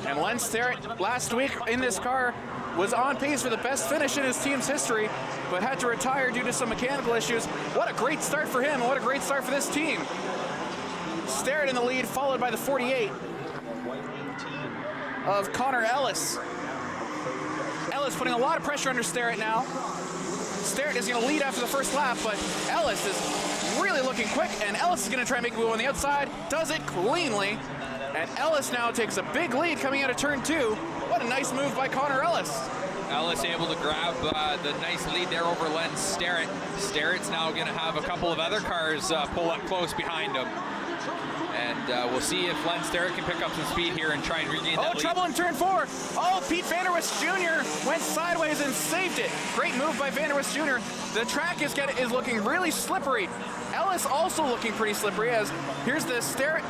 And Len Starrett last week in this car was on pace for the best finish in his team's history, but had to retire due to some mechanical issues. What a great start for him, and what a great start for this team. Starrett in the lead, followed by the 48 of Connor Ellis. Ellis putting a lot of pressure under Starrett now. Starrett is going to lead after the first lap, but Ellis is really looking quick, and Ellis is going to try and make a move on the outside. Does it cleanly, and Ellis now takes a big lead coming out of turn 2. What a nice move by Connor Ellis. Ellis able to grab the nice lead there over Len Starrett. Starrett's now going to have a couple of other cars pull up close behind him. And we'll see if Len Starrett can pick up some speed here and try and regain that lead. Trouble in turn 4. Oh, Pete Vanderwist Jr. went sideways and saved it. Great move by Vanderwist Jr. The track is looking really slippery. Ellis also looking pretty slippery as here's the Starrett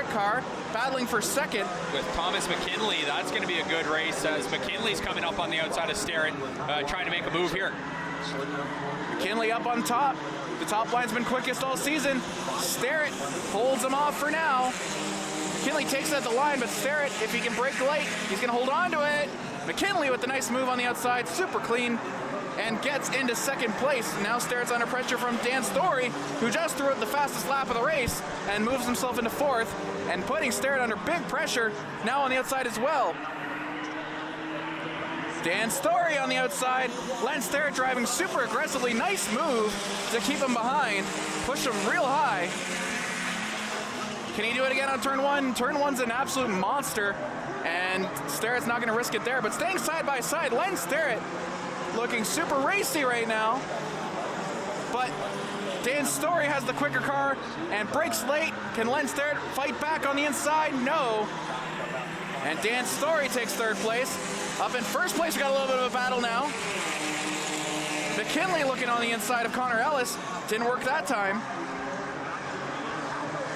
car battling for second. With Thomas McKinley, that's going to be a good race as McKinley's coming up on the outside of Starrett, trying to make a move here. McKinley up on top. The top line's been quickest all season. Starrett holds him off for now. McKinley takes it at the line, but Starrett, if he can break late, he's going to hold on to it. McKinley with the nice move on the outside, super clean, and gets into second place. Now Starrett's under pressure from Dan Story, who just threw out the fastest lap of the race and moves himself into fourth, and putting Starrett under big pressure now on the outside as well. Dan Story on the outside. Len Starrett driving super aggressively. Nice move to keep him behind. Push him real high. Can he do it again on turn 1? Turn 1's an absolute monster, and Starrett's not going to risk it there. But staying side by side, Len Starrett looking super racy right now. But Dan Story has the quicker car and breaks late. Can Len Starrett fight back on the inside? No. And Dan Story takes third place. Up in first place, we got a little bit of a battle now. McKinley looking on the inside of Connor Ellis. Didn't work that time.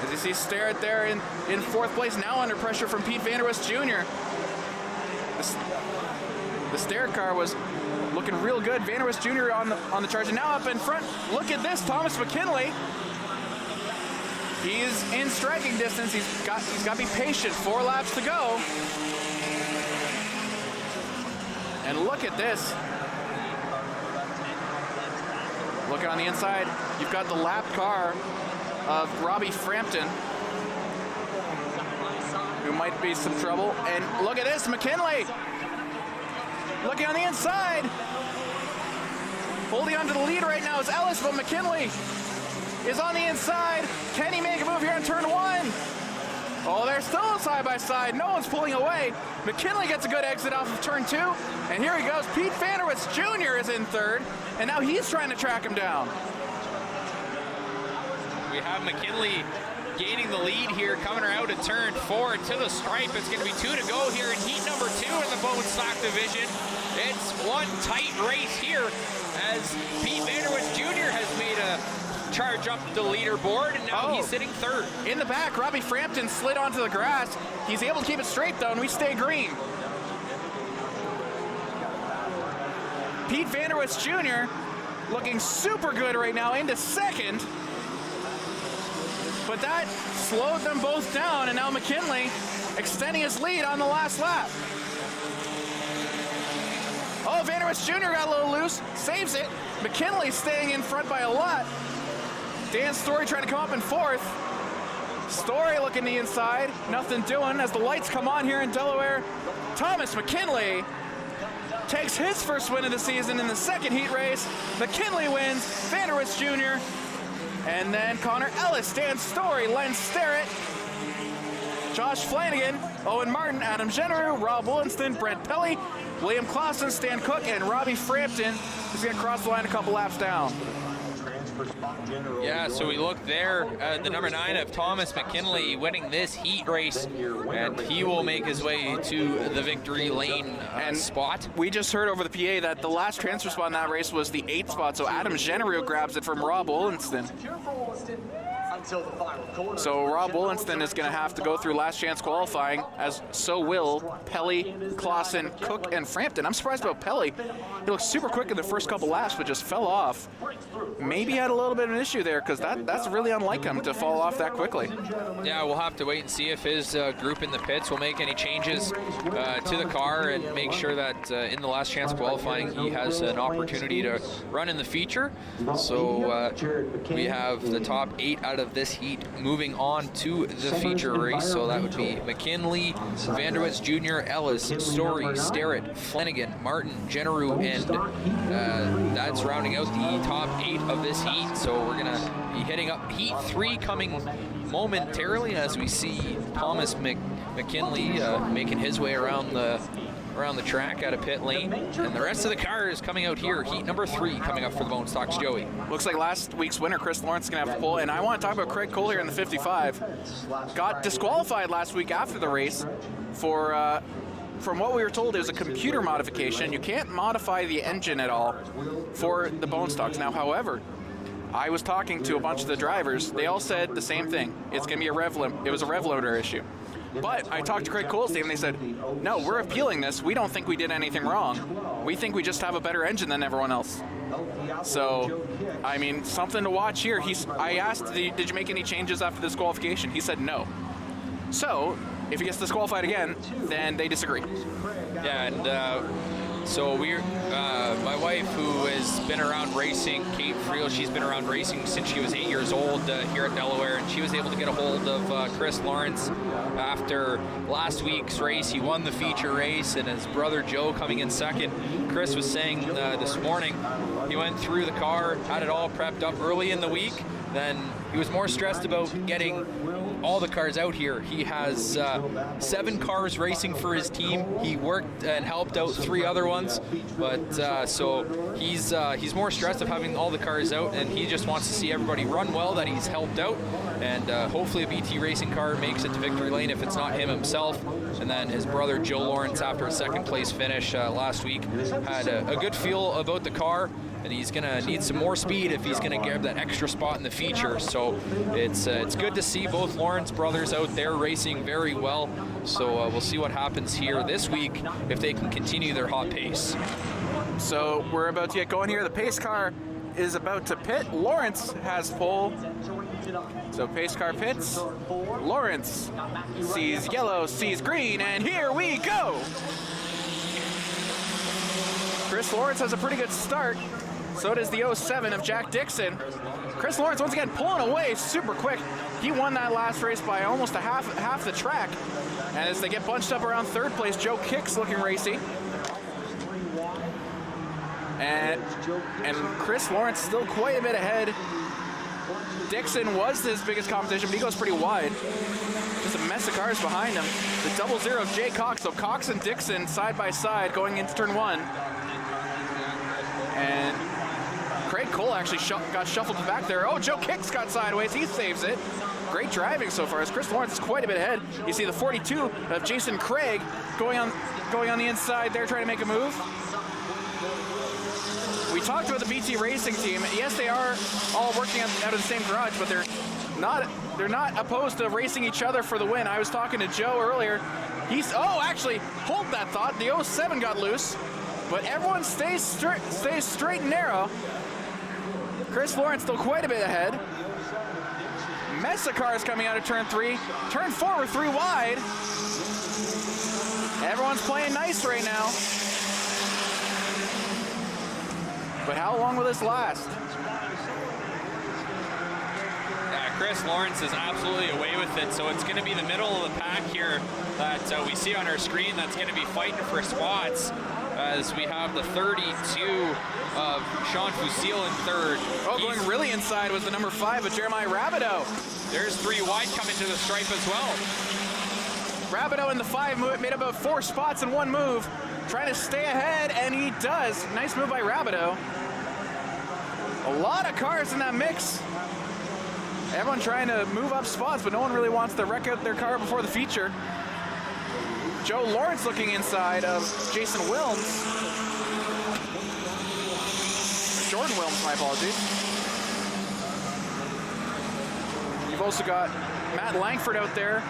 As you see Starrett there in fourth place, now under pressure from Pete Vanderwist Jr. The Starrett car was looking real good. Vanderwist Jr. on the charge, and now up in front. Look at this, Thomas McKinley. He's in striking distance. He's got to be patient. 4 laps to go. And look at this. Looking on the inside, you've got the lap car of Robbie Frampton, who might be some trouble. And look at this, McKinley. Looking on the inside. Holding on to the lead right now is Ellis, but McKinley is on the inside. Can he make a move here on turn 1? Oh, they're still side by side. No one's pulling away. McKinley gets a good exit off of turn 2. And here he goes. Pete Vanderwist Jr. is in third. And now he's trying to track him down. We have McKinley gaining the lead here, coming out of turn 4 to the stripe. It's going to be 2 to go here in heat number 2 in the bone stock division. It's one tight race here as Pete Vanderwist Jr. has made a charge up the leaderboard, and now he's sitting third. In the back, Robbie Frampton slid onto the grass. He's able to keep it straight, though, and we stay green. Pete Vanderwist Jr. looking super good right now into second. But that slowed them both down, and now McKinley extending his lead on the last lap. Oh, Vanderwist Jr. got a little loose, saves it. McKinley staying in front by a lot. Dan Story trying to come up in fourth. Story looking the inside, nothing doing as the lights come on here in Delaware. Thomas McKinley takes his first win of the season in the second heat race. McKinley wins, Vanderwist Jr., and then Connor Ellis, Dan Story, Len Sterrett, Josh Flanagan, Owen Martin, Adam Generu, Rob Willinston, Brent Pelly, William Clausen, Stan Cook, and Robbie Frampton is going to cross the line a couple laps down. Yeah, so we look there at the number 9 of Thomas McKinley winning this heat race, and he will make his way to the victory lane spot. We just heard over the PA that the last transfer spot in that race was the 8th spot, so Adam Generu grabs it from Rob Willinston. So Rob Willinston is going to have to go through last chance qualifying, as so will Pelly, Clausen, Cook, and Frampton. I'm surprised about Pelly. He looked super quick in the first couple laps, but just fell off. Maybe had a little bit of an issue there, because that's really unlike him to fall off that quickly. Yeah, we'll have to wait and see if his group in the pits will make any changes to the car and make sure that in the last chance qualifying he has an opportunity to run in the feature. So we have the top 8 out of this heat moving on to the feature race. So that would be McKinley, Vanderwist Jr., Ellis, Story, Sterrett, Flanagan, Martin, Generu, and that's rounding out the top 8 of this heat. So we're gonna be hitting up heat 3 coming momentarily as we see Thomas McKinley making his way around the track out of pit lane, and the rest of the cars coming out here. Heat number 3 coming up for the Bone Stocks. Joey. Looks like last week's winner, Chris Lawrence, is going to have the pole, and I want to talk about Craig Cole here in the 55. Got disqualified last week after the race for, from what we were told, it was a computer modification. You can't modify the engine at all for the Bone Stocks. Now, however, I was talking to a bunch of the drivers. They all said the same thing. It's going to be a rev limit. It was a rev limiter issue. But I talked to Craig Cole's team, and they said, no, we're appealing this. We don't think we did anything wrong. We think we just have a better engine than everyone else. So, I mean, something to watch here. I asked, did you make any changes after this qualification? He said no. So, if he gets disqualified again, then they disagree. Yeah, and so my wife, who has been around racing, Kate Friel, she's been around racing since she was 8 years old here at Delaware, and she was able to get a hold of Chris Lawrence after last week's race. He won the feature race, and his brother Joe coming in second. Chris was saying this morning he went through the car, had it all prepped up early in the week. Then he was more stressed about getting all the cars out here. He has 7 cars racing for his team. He worked and helped out 3 other ones, but so he's more stressed of having all the cars out, and he just wants to see everybody run well that he's helped out, and hopefully a BT racing car makes it to victory lane if it's not him himself. And then his brother Joe Lawrence, after a second place finish last week, had a good feel about the car, and he's gonna need some more speed if he's gonna grab that extra spot in the feature. So it's good to see both Lawrence brothers out there racing very well. So we'll see what happens here this week if they can continue their hot pace. So we're about to get going here. The pace car is about to pit. Lawrence has pole. So pace car pits. Lawrence sees yellow, sees green, and here we go. Chris Lawrence has a pretty good start. So does the 07 of Jack Dixon. Chris Lawrence once again pulling away super quick. He won that last race by almost a half the track. And as they get bunched up around third place, Joe Kicks looking racy. And Chris Lawrence still quite a bit ahead. Dixon was his biggest competition, but he goes pretty wide. Just a mess of cars behind him. The 00 of Jay Cox. So Cox and Dixon side by side going into turn 1. And Craig Cole actually got shuffled back there. Oh, Joe Kicks got sideways. He saves it. Great driving so far, as Chris Lawrence is quite a bit ahead. You see the 42 of Jason Craig going on the inside there, trying to make a move. We talked about the BT Racing team. Yes, they are all working out of the same garage, but they're not opposed to racing each other for the win. I was talking to Joe earlier. Actually, hold that thought. The 07 got loose, but everyone stays straight and narrow. Chris Lawrence still quite a bit ahead. Mess of cars coming out of turn 3. Turn 4, we're 3 wide. Everyone's playing nice right now. But how long will this last? Chris Lawrence is absolutely away with it, so it's going to be the middle of the pack here that we see on our screen that's going to be fighting for spots, as we have the 32 of Sean Fusil in third. Oh, going really inside was the number 5 of Jeremiah Rabideau. There's 3 wide coming to the stripe as well. Rabideau in the 5 made about 4 spots in one move, trying to stay ahead, and he does. Nice move by Rabideau. A lot of cars in that mix. Everyone trying to move up spots, but no one really wants to wreck out their car before the feature. Joe Lawrence looking inside of Jason Wilms. Jordan Wilms, my apologies. You've also got Matt Langford out there.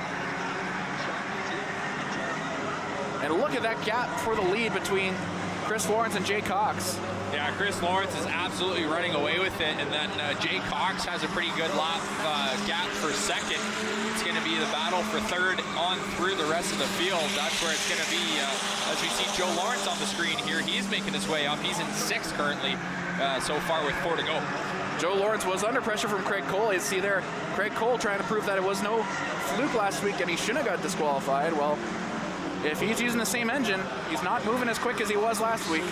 And look at that gap for the lead between Chris Lawrence and Jay Cox. Yeah, Chris Lawrence is absolutely running away with it, and then Jay Cox has a pretty good lap gap for second. It's going to be the battle for third on through the rest of the field. That's where it's going to be, as we see Joe Lawrence on the screen here. He's making his way up. He's in 6th currently so far with 4 to go. Joe Lawrence was under pressure from Craig Cole. You see there, Craig Cole trying to prove that it was no fluke last week and he shouldn't have got disqualified. Well, if he's using the same engine, he's not moving as quick as he was last week.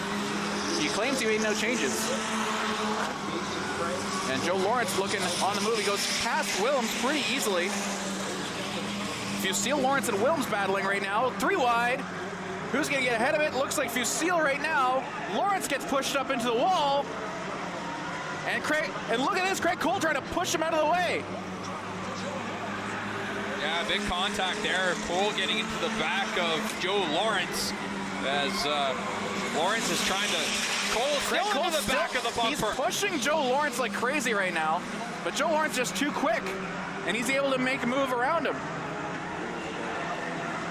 He claims he made no changes. And Joe Lawrence looking on the move. He goes past Wilms pretty easily. Fusil, Lawrence, and Wilms battling right now. 3 wide. Who's going to get ahead of it? Looks like Fusil right now. Lawrence gets pushed up into the wall. And look at this, Craig Cole trying to push him out of the way. Yeah, big contact there. Cole getting into the back of Joe Lawrence as Lawrence is trying to... Cole still into the back of the bumper. He's pushing Joe Lawrence like crazy right now, but Joe Lawrence just too quick, and he's able to make a move around him.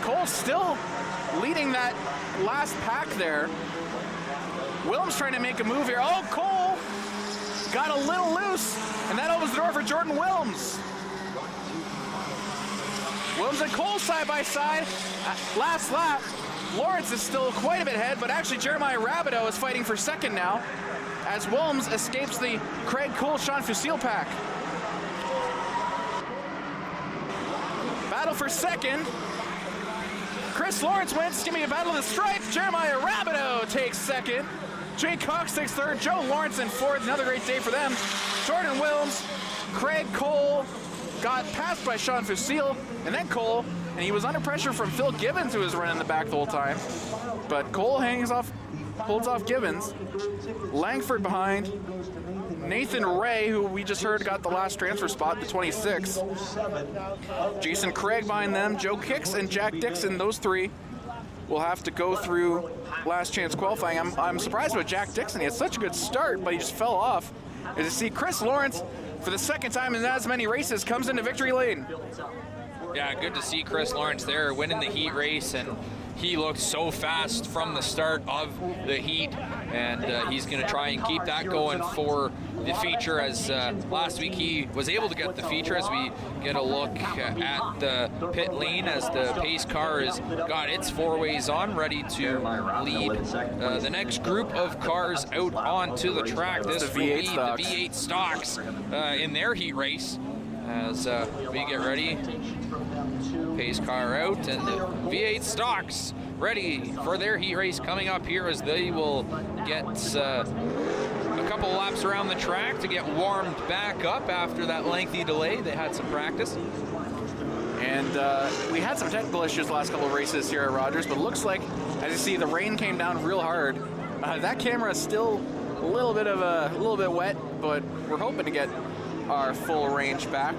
Cole still leading that last pack there. Wilms trying to make a move here. Oh, Cole got a little loose, and that opens the door for Jordan Wilms. Wilms and Cole side by side. Last lap, Lawrence is still quite a bit ahead, but actually Jeremiah Rabideau is fighting for second now as Wilms escapes the Craig Cole, Sean Fusil pack. Battle for second. Chris Lawrence wins. Give me a battle of the stripe. Jeremiah Rabideau takes second. Jay Cox takes third. Joe Lawrence in fourth. Another great day for them. Jordan Wilms, Craig Cole got passed by Sean Fusil, and then Cole, and he was under pressure from Phil Gibbons, who was running the back the whole time. But Cole holds off Gibbons. Langford behind. Nathan Ray, who we just heard got the last transfer spot, the 26. Jason Craig behind them. Joe Kicks and Jack Dixon, those 3 will have to go through last chance qualifying. I'm surprised about Jack Dixon. He had such a good start, but he just fell off. As you see, Chris Lawrence, for the second time in as many races, comes into victory lane. Yeah, good to see Chris Lawrence there winning the heat race, and he looked so fast from the start of the heat, and he's going to try and keep that going for the feature, as last week he was able to get the feature. As we get a look at the pit lane as the pace car has got its 4 ways on, ready to lead the next group of cars out onto the track. This will be the V8 stocks in their heat race as we get ready. Pace car out, and the V8 stocks ready for their heat race coming up here, as they will get a couple laps around the track to get warmed back up after that lengthy delay. They had some practice. And we had some technical issues the last couple of races here at Rogers, but it looks like, as you see, the rain came down real hard. That camera is still a little bit wet, but we're hoping to get our full range back.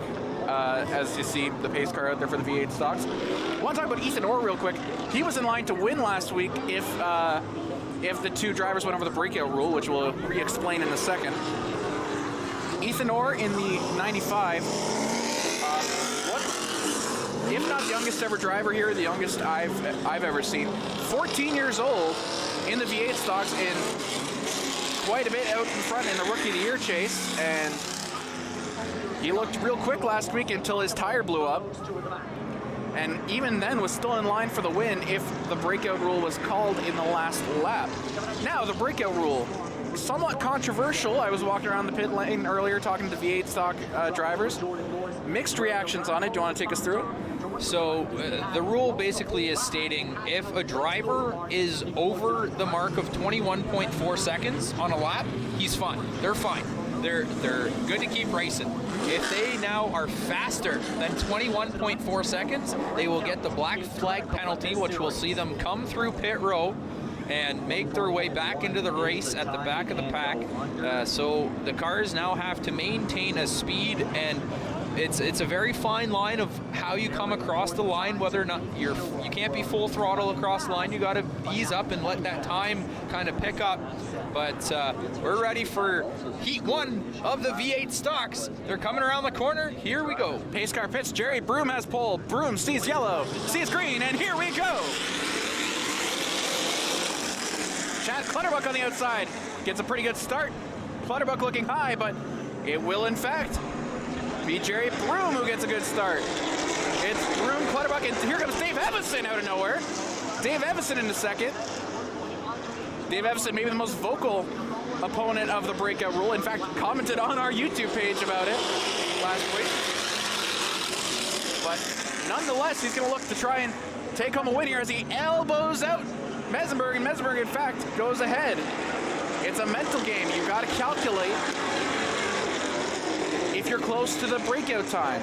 As you see the pace car out there for the V8 stocks. I want to talk about Ethan Orr real quick. He was in line to win last week if the 2 drivers went over the breakout rule, which we'll re-explain in a second. Ethan Orr in the 95. If not the youngest ever driver here, the youngest I've ever seen. 14 years old in the V8 stocks, and quite a bit out in front in the Rookie of the Year chase, and he looked real quick last week until his tire blew up, and even then was still in line for the win if the breakout rule was called in the last lap. Now the breakout rule somewhat controversial. I was walking around the pit lane earlier talking to the V8 stock drivers. Mixed reactions on it. Do you want to take us through it? So the rule basically is stating if a driver is over the mark of 21.4 seconds on a lap, he's fine. They're fine. They're good to keep racing. If they now are faster than 21.4 seconds, they will get the black flag penalty, which will see them come through pit row and make their way back into the race at the back of the pack. So the cars now have to maintain a speed, and it's a very fine line of how you come across the line, whether or not you can't be full throttle across the line. You got to ease up and let that time kind of pick up. But we're ready for heat 1 of the V8 stocks. They're coming around the corner. Here we go. Pace car pits. Jerry Broom has pole. Broom sees yellow, sees green, and here we go. Chad Clutterbuck on the outside gets a pretty good start. Clutterbuck looking high, but it will in fact be Jerry Broom who gets a good start. It's Broom, Clutterbuck, and here comes Dave Evison out of nowhere. Dave Evison in the second. Dave Evison, maybe the most vocal opponent of the breakout rule. In fact, commented on our YouTube page about it last week. But nonetheless, he's going to look to try and take home a win here as he elbows out Mesenberg, and Mesenberg, in fact, goes ahead. It's a mental game. You've got to calculate if you're close to the breakout time.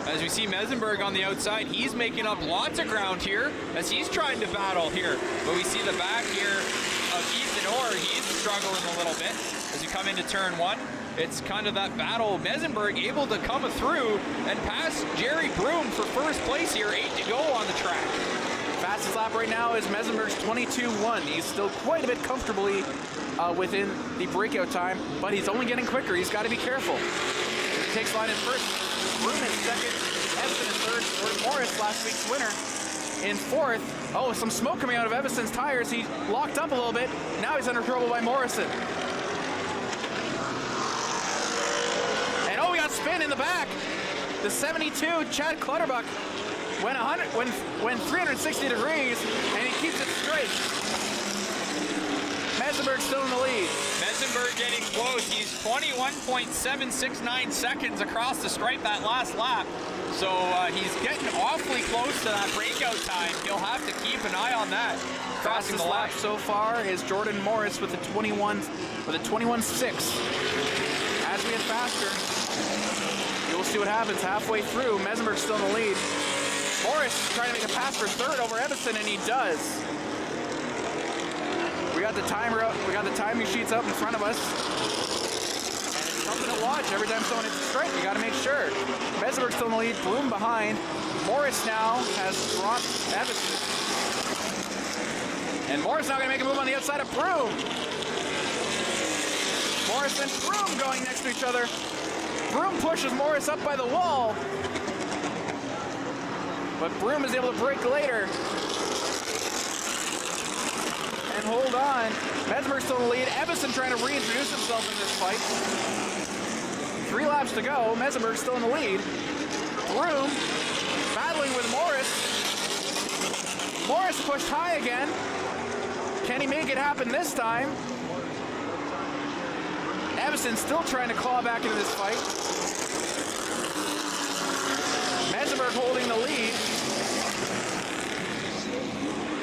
As we see Mesenberg on the outside, he's making up lots of ground here as he's trying to battle here. But we see the back here of Ethan Orr, he's struggling a little bit as we come into turn 1. It's kind of that battle. Mesenberg able to come through and pass Jerry Broom for first place here, 8 to go on the track. Fastest lap right now is Mesenberg's 22.1. He's still quite a bit comfortably within the breakout time, but he's only getting quicker. He's got to be careful. He takes line in first. Broom in second. Evison in third. Jordan Morris, last week's winner, in fourth. Oh, some smoke coming out of Evison's tires. He locked up a little bit. Now he's under trouble by Morrison. And oh, we got spin in the back. The 72, Chad Clutterbuck, went 360 degrees, and he keeps it straight. Mesenberg still in the lead. Mesenberg getting close. He's 21.769 seconds across the stripe that last lap. So he's getting awfully close to that breakout time. He'll have to keep an eye on that. Crossing the lap so far is Jordan Morris with a 21.6. As we get faster, you'll see what happens halfway through. Mesenberg's still in the lead. Morris trying to make a pass for third over Evison, and he does. We got the timer up. We got the timing sheets up in front of us. And it's something to watch. Every time someone hits the strike, you got to make sure. Mesenberg's still in the lead. Broom behind. Morris now has dropped Evison. And Morris now going to make a move on the outside of Broom. Morris and Broom going next to each other. Broom pushes Morris up by the wall. But Broom is able to break later. And hold on. Mesenberg's still in the lead. Evison trying to reintroduce himself in this fight. 3 laps to go. Mesenberg's still in the lead. Broom battling with Morris. Morris pushed high again. Can he make it happen this time? Evison still trying to claw back into this fight. Mesenberg holding the lead.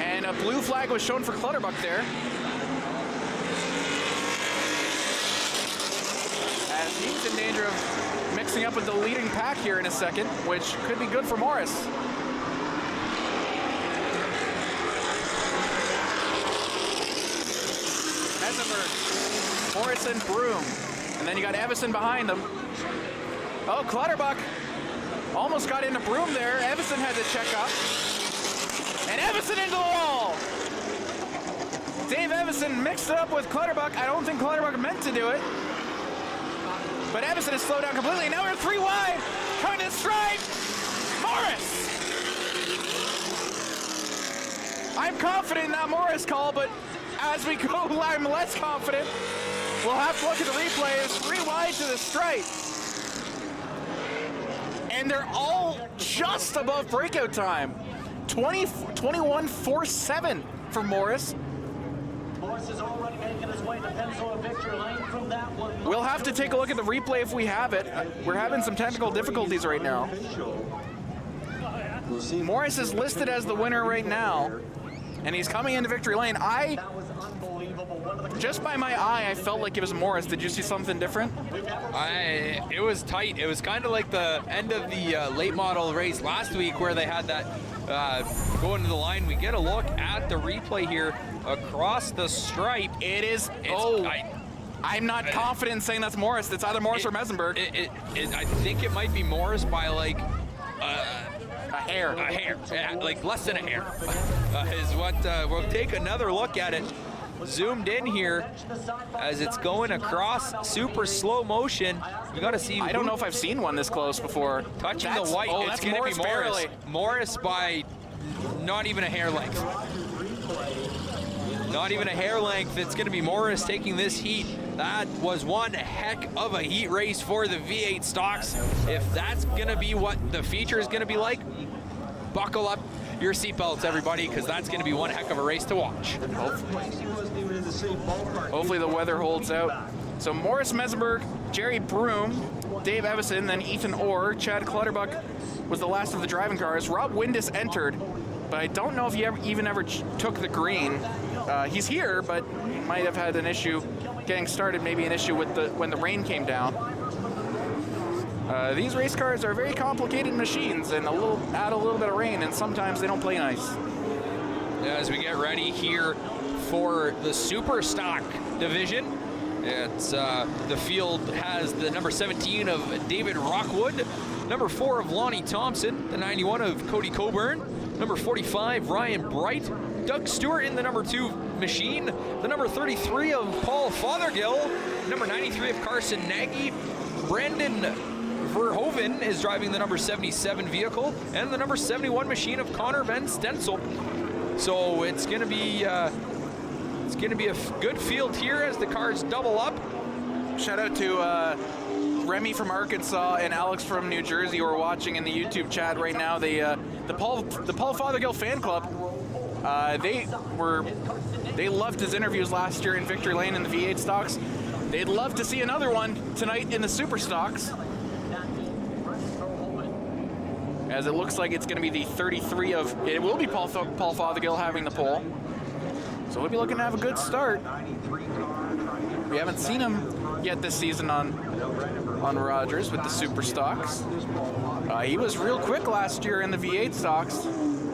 And a blue flag was shown for Clutterbuck there. As he's in danger of mixing up with the leading pack here in a second, which could be good for Morris. Mesenberg, Morrison, Broom. And then you got Evison behind them. Oh, Clutterbuck almost got into Broom there. Evison had to check up. And Evison into the wall. Dave Evison mixed it up with Clutterbuck. I don't think Clutterbuck meant to do it. But Evison has slowed down completely. Now we're 3 wide. Coming to the stripe. Morris. I'm confident in that Morris call, but as we go, I'm less confident. We'll have to look at the replay. It's 3 wide to the stripe. And they're all just above breakout time. 21.47 for Morris. We'll have to take a look at the replay if we have it. We're having some technical difficulties right now. Morris is listed as the winner right now, and he's coming into victory lane. Just by my eye, I felt like it was Morris. Did you see something different? It was tight. It was kind of like the end of the late model race last week where they had that going to the line. We get a look at the replay here across the stripe. I'm not confident in saying that's Morris. It's either Morris or Mesenberg. I think it might be Morris by like a hair. Yeah, like less than a hair. Is what we'll take another look at it. Zoomed in here as it's going across super slow motion. You got to see. I don't know if I've seen one this close before. Touching the white. It's going to be Morris. Morris by not even a hair length. Not even a hair length. It's going to be Morris taking this heat. That was one heck of a heat race for the V8 stocks. If that's going to be what the feature is going to be like, buckle up your seatbelts, everybody, because that's going to be one heck of a race to watch. Hopefully the weather holds out. So Morris Mesenberg, Jerry Broom, Dave Evison, then Ethan Orr, Chad Clutterbuck was the last of the driving cars. Rob Windus entered, but I don't know if he even ever took the green. He's here, but he might have had an issue getting started, maybe an issue with when the rain came down. These race cars are very complicated machines, and add a little bit of rain, and sometimes they don't play nice. As we get ready here for the super stock division, it's the field has the number 17 of David Rockwood, number 4 of Lonnie Thompson, the 91 of Cody Coburn, number 45 Ryan Bright, Doug Stewart in the number 2 machine, the number 33 of Paul Fothergill, number 93 of Carson Nagy, Brandon Verhoeven is driving the number 77 vehicle, and the number 71 machine of Connor Van Stensel. So it's going to be a good field here as the cars double up. Shout out to Remy from Arkansas and Alex from New Jersey who are watching in the YouTube chat right now. The Paul Fothergill fan club. They loved his interviews last year in Victory Lane in the V8 stocks. They'd love to see another one tonight in the super stocks, as it looks like it's going to be the 33 of, it will be Paul Fothergill having the pole. So we'll be looking to have a good start. We haven't seen him yet this season on Rogers with the super stocks. He was real quick last year in the V8 stocks,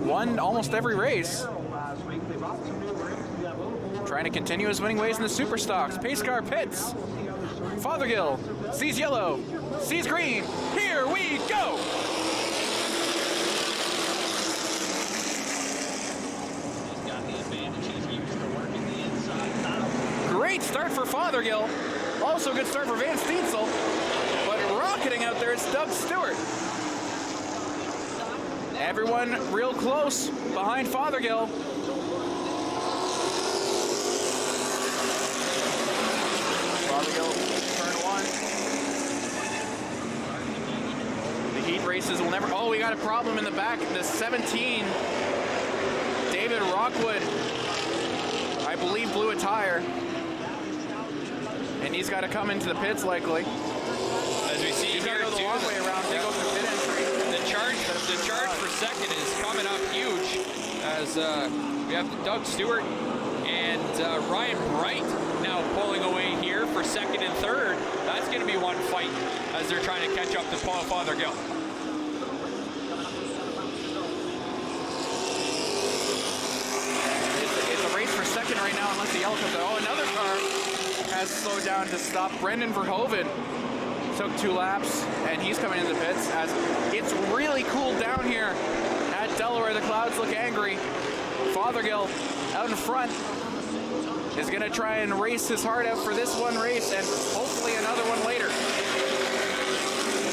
won almost every race. Trying to continue his winning ways in the super stocks. Pace car pits. Fothergill sees yellow, sees green. Here we go. Great start for Fothergill. Also good start for Van Steensel. But rocketing out there, it's Doug Stewart. Everyone real close behind Fothergill. Fothergill, turn 1. The heat races will never, oh, we got a problem in the back. The 17, David Rockwood, I believe blew a tire. And he's got to come into the pits likely. As we see here, the long way around. They go through pit entry. The charge for second is coming up huge as we have Doug Stewart and Ryan Bright now pulling away here for second and third. That's going to be one fight as they're trying to catch up to Paul Fothergill. It's a race for second right now unless the yellow comes out. Oh, another car has slowed down to stop. Brendan Verhoeven took 2 laps, and he's coming into the pits as it's really cooled down here at Delaware. The clouds look angry. Fothergill out in front is going to try and race his heart out for this one race and hopefully another one later.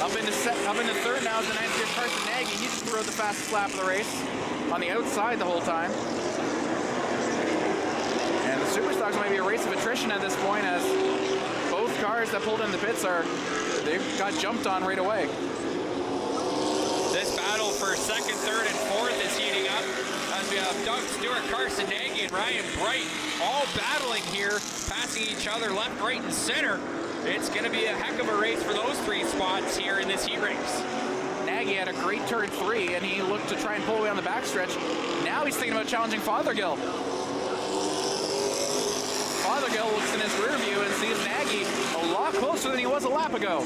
Up in the third now is the 93 Carson Nagy. He just rode the fastest lap of the race on the outside the whole time. And the super stocks might be a race of attrition at this point, as both cars that pulled in the pits they got jumped on right away. This battle for second, third, and fourth is heating up as we have Doug Stewart, Carson Nagy, and Ryan Bright all battling here, passing each other left, right, and center. It's going to be a heck of a race for those 3 spots here in this heat race. Nagy had a great turn 3, and he looked to try and pull away on the backstretch. Now he's thinking about challenging Fothergill. Fothergill looks in his rear view and sees Nagy a lot closer than he was a lap ago.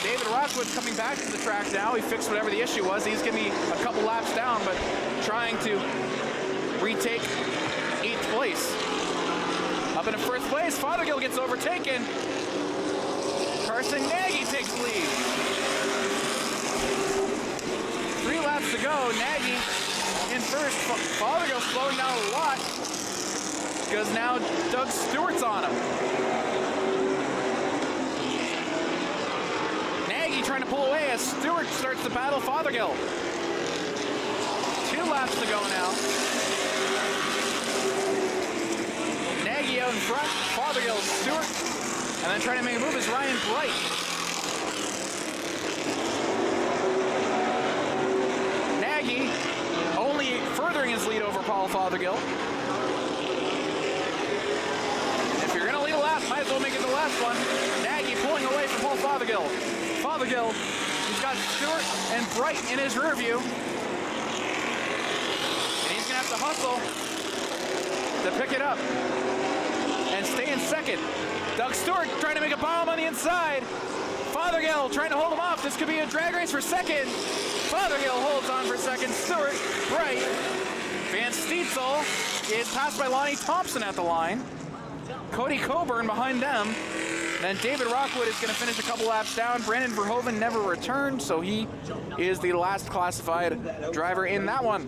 David Rockwood coming back to the track now. He fixed whatever the issue was. He's going to be a couple laps down, but trying to retake 8th place. Up in 1st place, Fothergill gets overtaken. Carson Nagy takes the lead. 3 laps to go. Nagy in first. Fothergill slowing down a lot because now Doug Stewart's on him. Nagy trying to pull away as Stewart starts to battle Fothergill. 2 laps to go now. Nagy out in front, Fothergill, Stewart, and then trying to make a move is Ryan Bright. Nagy only furthering his lead over Paul Fothergill. If you're going to lead a lap, might as well make it the last one. Nagy pulling away from Paul Fothergill. Fothergill, he's got Stewart and Bright in his rear view. And he's going to have to hustle to pick it up and stay in second. Doug Stewart trying to make a bomb on the inside. Fothergill trying to hold him off. This could be a drag race for second. Fothergill holds on for second. Stewart, Bright. Van Steedsel is passed by Lonnie Thompson at the line. Cody Coburn behind them. Then David Rockwood is going to finish a couple laps down. Brandon Verhoeven never returned, so he is the last classified driver in that one.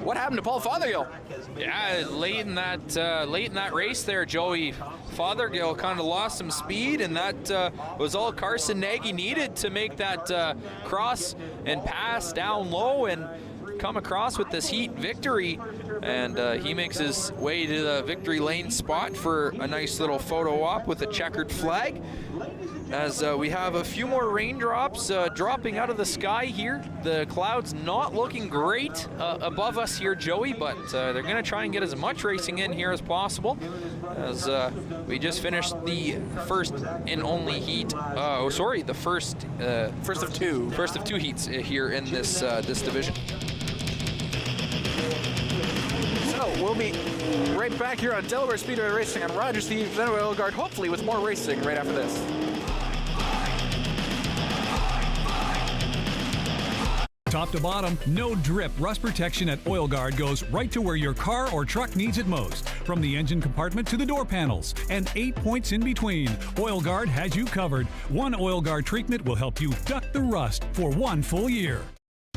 What happened to Paul Fothergill? Yeah, late in that race there, Joey. Fothergill kind of lost some speed, and that was all Carson Nagy needed to make that cross and pass down low and come across with this heat victory. And he makes his way to the victory lane spot for a nice little photo op with a checkered flag. As we have a few more raindrops dropping out of the sky here. The clouds not looking great above us here, Joey, but they're going to try and get as much racing in here as possible. As we just finished the first and only heat. The first of two heats here in this division. So we'll be right back here on Delaware Speedway Racing on Rogers TV, then Oil Guard, hopefully with more racing right after this. Top to bottom, no drip rust protection at Oil Guard goes right to where your car or truck needs it most. From the engine compartment to the door panels, and 8 points in between, Oil Guard has you covered. One Oil Guard treatment will help you duck the rust for 1 full year.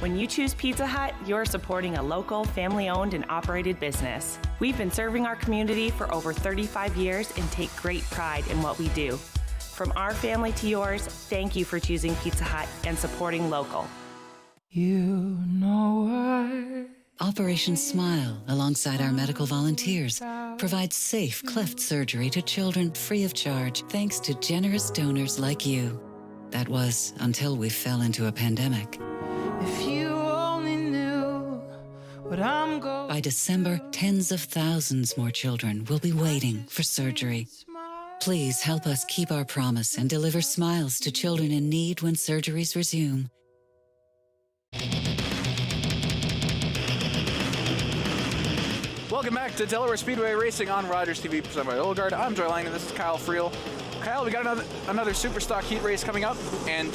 When you choose Pizza Hut, you're supporting a local, family-owned and operated business. We've been serving our community for over 35 years and take great pride in what we do. From our family to yours, thank you for choosing Pizza Hut and supporting local. You know what? Operation Smile, alongside our medical volunteers, provides safe cleft surgery to children free of charge, thanks to generous donors like you. That was until we fell into a pandemic. If you only knew what I'm going. By December, tens of thousands more children will be waiting for surgery. Please help us keep our promise and deliver smiles to children in need when surgeries resume. Welcome back to Delaware Speedway Racing on Rogers TV, presented by Oil Guard. I'm Joy Langdon. This is Kyle Friel. Kyle, we got another super stock heat race coming up, and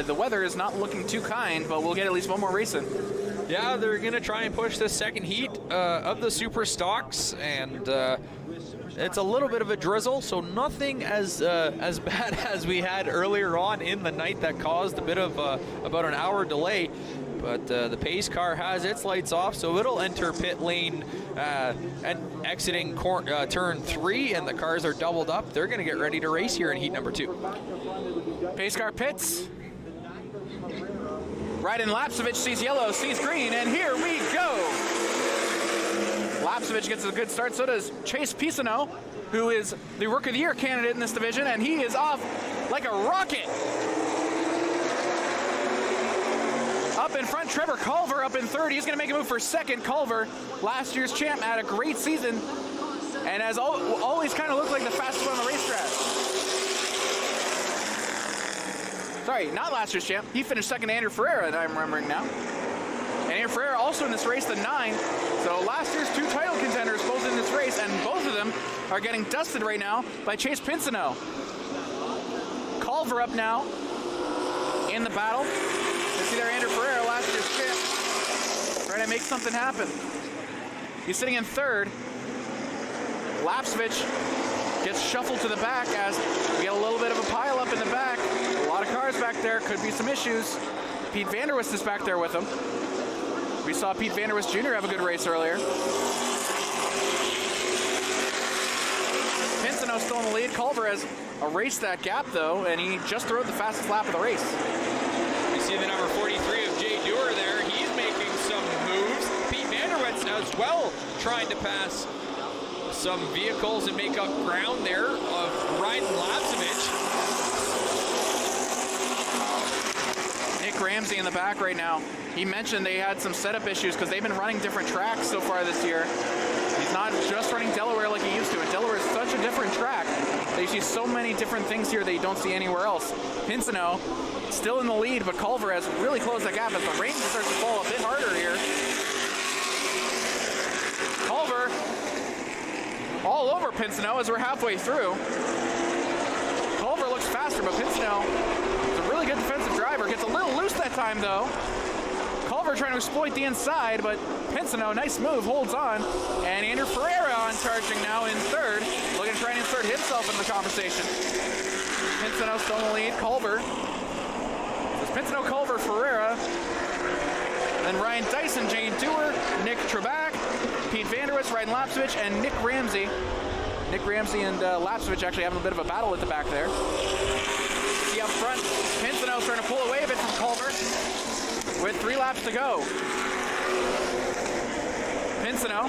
the weather is not looking too kind, but we'll get at least one more race in. Yeah, they're going to try and push this second heat of the super stocks, and it's a little bit of a drizzle, so nothing as bad as we had earlier on in the night that caused a bit of about an hour delay. But the pace car has its lights off, so it'll enter pit lane and exiting turn 3, and the cars are doubled up. They're going to get ready to race here in heat number 2. Pace car pits. Right in Lapsevich sees yellow, sees green, and here we go. Lapsevich gets a good start, so does Chase Pisano, who is the Rookie of the Year candidate in this division, and he is off like a rocket. Up up in front. Trevor Culver up in third. He's going to make a move for second. Culver, last year's champ, had a great season, and has always kind of looked like the fastest one on the racetrack. Sorry, not last year's champ. He finished second to Andrew Ferreira, that I'm remembering now. And Andrew Ferreira also in this race, the 9. So last year's 2 title contenders both in this race, and both of them are getting dusted right now by Chase Pinsino. Culver up now in the battle. You see there Andrew Ferreira, last year's champ, trying to make something happen. He's sitting in third. Lapsevich gets shuffled to the back as we get a little bit of a pile up in the back. A lot of cars back there, could be some issues. Pete Vanderwist is back there with him. We saw Pete Vanderwist Jr. have a good race earlier. Pinsino still in the lead. Culver has erased that gap though, and he just rode the fastest lap of the race. You see the number 43 of Jay Dewar there. He's making some moves. Pete Vanderwist as well, trying to pass some vehicles and make up ground there of Ryan Lapsevich. Nick Ramsey in the back right now. He mentioned they had some setup issues because they've been running different tracks so far this year. He's not just running Delaware like he used to, and Delaware is such a different track. They see so many different things here that you don't see anywhere else. Pinsino still in the lead, but Culver has really closed that gap as the rain starts to fall a bit harder here. Culver all over Pinsino as we're halfway through. Culver looks faster, but Pinsino is a really good defensive driver. Gets a little loose that time though. Culver trying to exploit the inside, but Pinsino, nice move, holds on. And Andrew Ferreira on charging now in third, looking to try and insert himself into the conversation. Pinsino still in the lead. Culver. It's Pinsino, Culver, Ferreira. Then Ryan Dyson, Jane Dewar, Nick Trebek, Pete Vanderwist, Ryan Lapsevich, and Nick Ramsey. Nick Ramsey and Lapsevich actually having a bit of a battle at the back there. See up front, Pinsino starting to pull away a bit from Culver with 3 laps to go. Pinsino,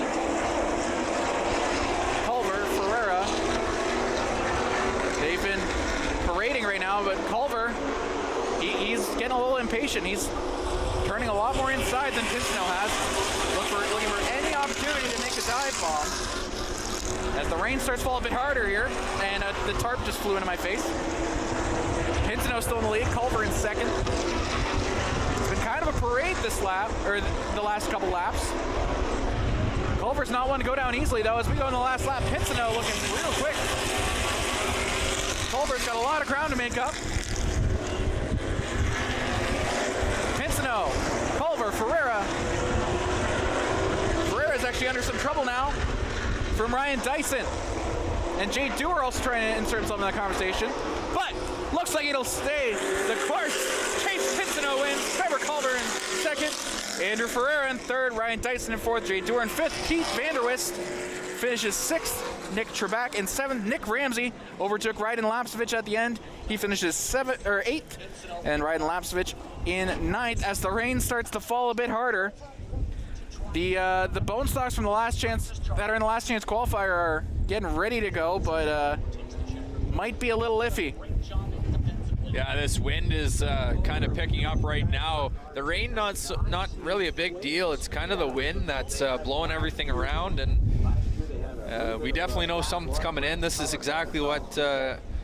Culver, Ferreira. They've been parading right now, but Culver, he's getting a little impatient. He's turning a lot more inside than Pinsino has. Looking for any opportunity to make a dive bomb. As the rain starts to fall a bit harder here, and the tarp just flew into my face. Pinsino still in the lead, Culver in second. It's been kind of a parade this lap, or the last couple laps. Culver's not one to go down easily though as we go in the last lap. Pinsino looking real quick. Culver's got a lot of ground to make up. Pinsino, Culver, Ferreira. Ferreira's actually under some trouble now from Ryan Dyson. And Jay Dewar also trying to insert himself in that conversation. But looks like it'll stay the course. Chase Pinsino wins. Trevor Culver in second. Andrew Ferreira in third. Ryan Dyson in fourth. Jay Dewar in fifth. Pete Vanderwist finishes sixth. Nick Trebek in seventh. Nick Ramsey overtook Ryan Lapsevich at the end. He finishes eighth. And Ryan Lapsevich in ninth as the rain starts to fall a bit harder. The bone stocks from the last chance that are in the last chance qualifier are getting ready to go, but might be a little iffy. Yeah, this wind is kind of picking up right now. The rain not really a big deal. It's kind of the wind that's blowing everything around, and we definitely know something's coming in. This is exactly what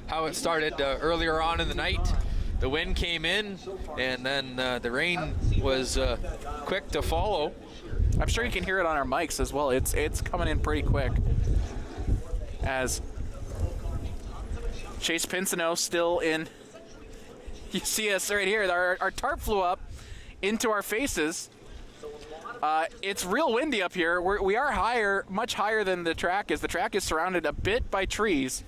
how it started earlier on in the night. The wind came in, and then the rain was quick to follow. I'm sure you can hear it on our mics as well. It's coming in pretty quick. As Chase Pinsino still in. You see us right here. Our tarp flew up into our faces. It's real windy up here. We are higher, much higher than the track is. The track is surrounded a bit by trees.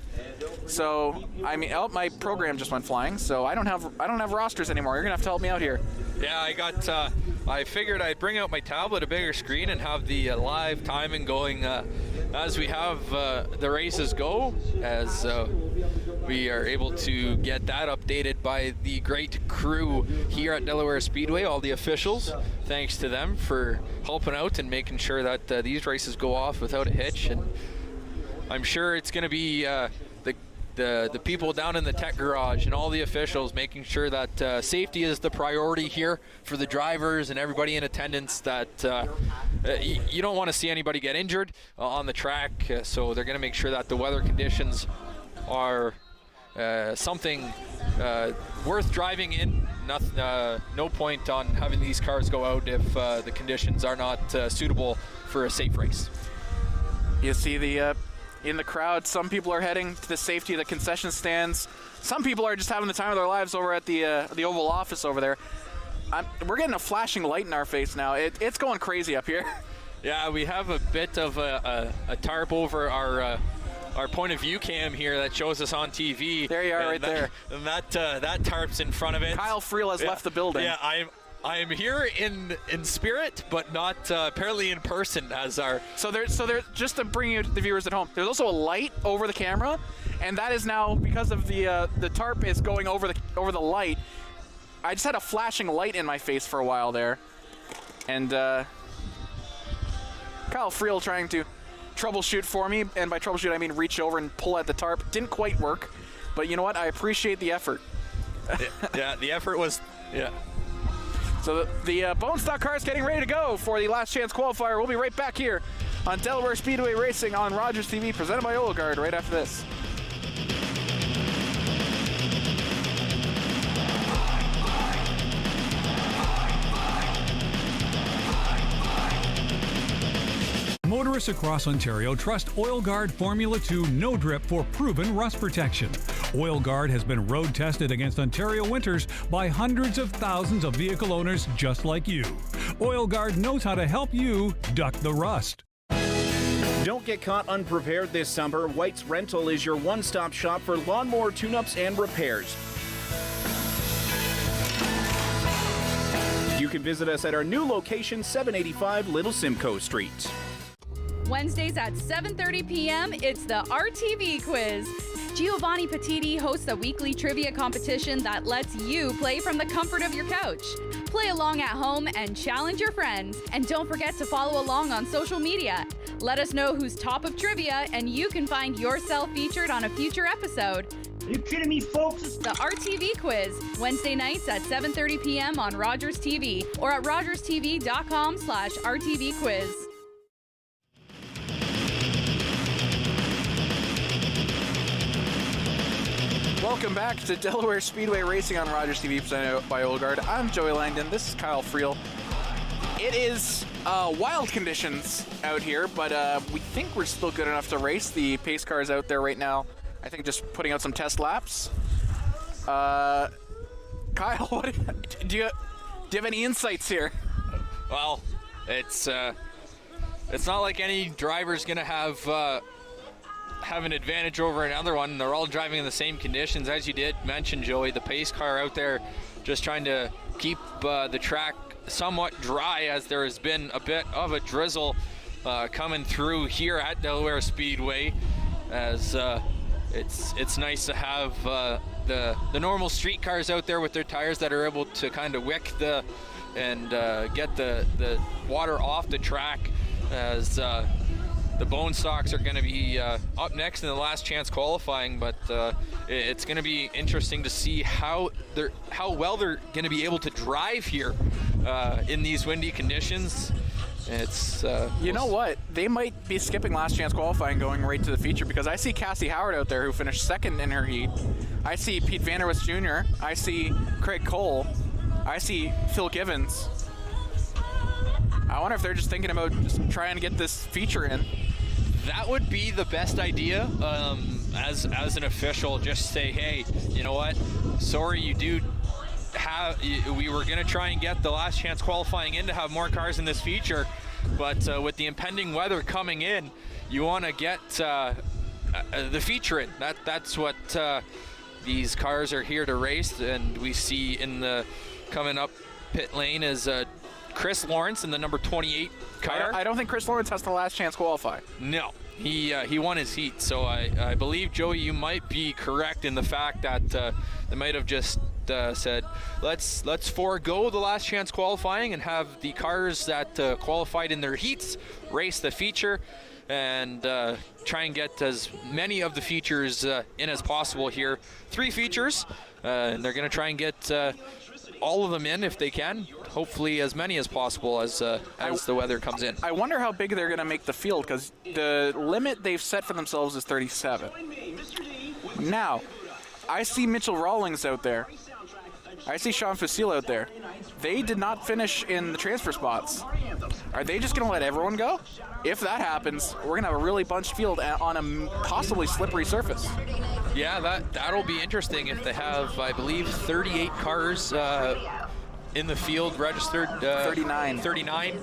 So I mean, my program just went flying. So I don't have rosters anymore. You're gonna have to help me out here. Yeah, I figured I'd bring out my tablet, a bigger screen, and have the live timing going as we have the races go, as we are able to get that updated by the great crew here at Delaware Speedway, all the officials. Thanks to them for helping out and making sure that these races go off without a hitch. And I'm sure it's going to be the people down in the tech garage and all the officials making sure that safety is the priority here for the drivers and everybody in attendance, that you don't want to see anybody get injured on the track, so they're going to make sure that the weather conditions are something worth driving in. No point on having these cars go out if the conditions are not suitable for a safe race. You see the in the crowd, some people are heading to the safety of the concession stands. Some people are just having the time of their lives over at the Oval Office over there. We're getting a flashing light in our face now. It's going crazy up here. Yeah, we have a bit of a tarp over our point of view cam here that shows us on TV. There you are, right there. And that tarp's in front of it. Kyle Friel has left the building. Yeah, I am here in spirit, but not apparently in person as our. So there, just to bring you the viewers at home, there's also a light over the camera, and that is now, because of the tarp is going over the light. I just had a flashing light in my face for a while there, and Kyle Friel trying to troubleshoot for me, and by troubleshoot I mean reach over and pull at the tarp. Didn't quite work, but you know what? I appreciate the effort. Yeah, the effort was, yeah. So the bone stock car is getting ready to go for the last chance qualifier. We'll be right back here on Delaware Speedway Racing on Rogers TV, presented by Oil Guard, right after this. Motorists across Ontario trust Oil Guard Formula 2 No Drip for proven rust protection. Oil Guard has been road tested against Ontario winters by hundreds of thousands of vehicle owners just like you. Oil Guard knows how to help you duck the rust. Don't get caught unprepared this summer. White's Rental is your one-stop shop for lawnmower tune-ups and repairs. You can visit us at our new location, 785 Little Simcoe Street. Wednesdays at 7:30 p.m., it's the RTV Quiz. Giovanni Petiti hosts a weekly trivia competition that lets you play from the comfort of your couch. Play along at home and challenge your friends. And don't forget to follow along on social media. Let us know who's top of trivia, and you can find yourself featured on a future episode. Are you kidding me, folks? The RTV Quiz, Wednesday nights at 7:30 p.m. on Rogers TV or at rogerstv.com/RTV Quiz. Welcome back to Delaware Speedway Racing on Rogers TV, presented by Oil Guard. I'm Joey Langdon. This is Kyle Friel. It is wild conditions out here, but we think we're still good enough to race. The pace car is out there right now, I think, just putting out some test laps. Kyle, what do you have any insights here? Well, it's not like any driver's gonna have an advantage over another one. They're all driving in the same conditions, as you did mention, Joey. The pace car out there just trying to keep the track somewhat dry, as there has been a bit of a drizzle coming through here at Delaware Speedway, as it's nice to have the normal street cars out there with their tires that are able to kind of wick and get the water off the track, as the bone stocks are going to be up next in the last chance qualifying, but it's going to be interesting to see how well they're going to be able to drive here in these windy conditions. It's you know what? They might be skipping last chance qualifying, going right to the feature, because I see Cassie Howard out there, who finished second in her heat. I see Pete Vanderwist Jr. I see Craig Cole. I see Phil Givens. I wonder if they're just thinking about just trying to get this feature in. That would be the best idea. As an official, just say, hey, you know what? Sorry, we were going to try and get the last chance qualifying in to have more cars in this feature, but with the impending weather coming in, you want to get the feature in. That's what these cars are here to race, and we see in the coming up pit lane is Chris Lawrence in the number 28 car. I don't think Chris Lawrence has the last chance qualify. No, he won his heat. So I believe, Joey, you might be correct in the fact that they might have just said, let's forego the last chance qualifying and have the cars that qualified in their heats race the feature. and try and get as many of the features in as possible here. 3 features, and they're going to try and get all of them in if they can. Hopefully as many as possible as the weather comes in. I wonder how big they're going to make the field, because the limit they've set for themselves is 37. Now, I see Mitchell Rawlings out there. I see Sean Fusil out there. They did not finish in the transfer spots. Are they just going to let everyone go? If that happens, we're going to have a really bunched field on a possibly slippery surface. Yeah, that'll be interesting if they have, I believe, 38 cars in the field registered. 39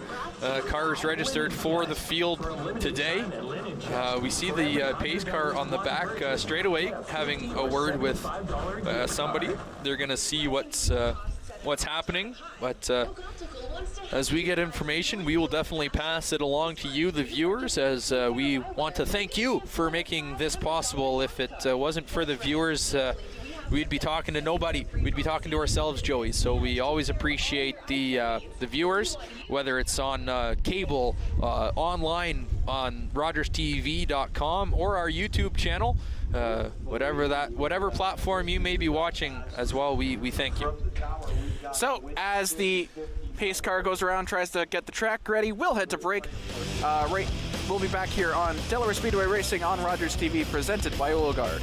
cars registered for the field today. We see the pace car on the back straightaway having a word with somebody. They're going to see what's happening, but as we get information, we will definitely pass it along to you, the viewers, as we want to thank you for making this possible. If it wasn't for the viewers, we'd be talking to nobody. We'd be talking to ourselves, Joey. So we always appreciate the viewers, whether it's on cable, online on RogersTV.com, or our YouTube channel. Whatever platform you may be watching as well, we thank you. So as the pace car goes around, tries to get the track ready, we'll head to break. We'll be back here on Delaware Speedway Racing on Rogers TV, presented by Oil Guard.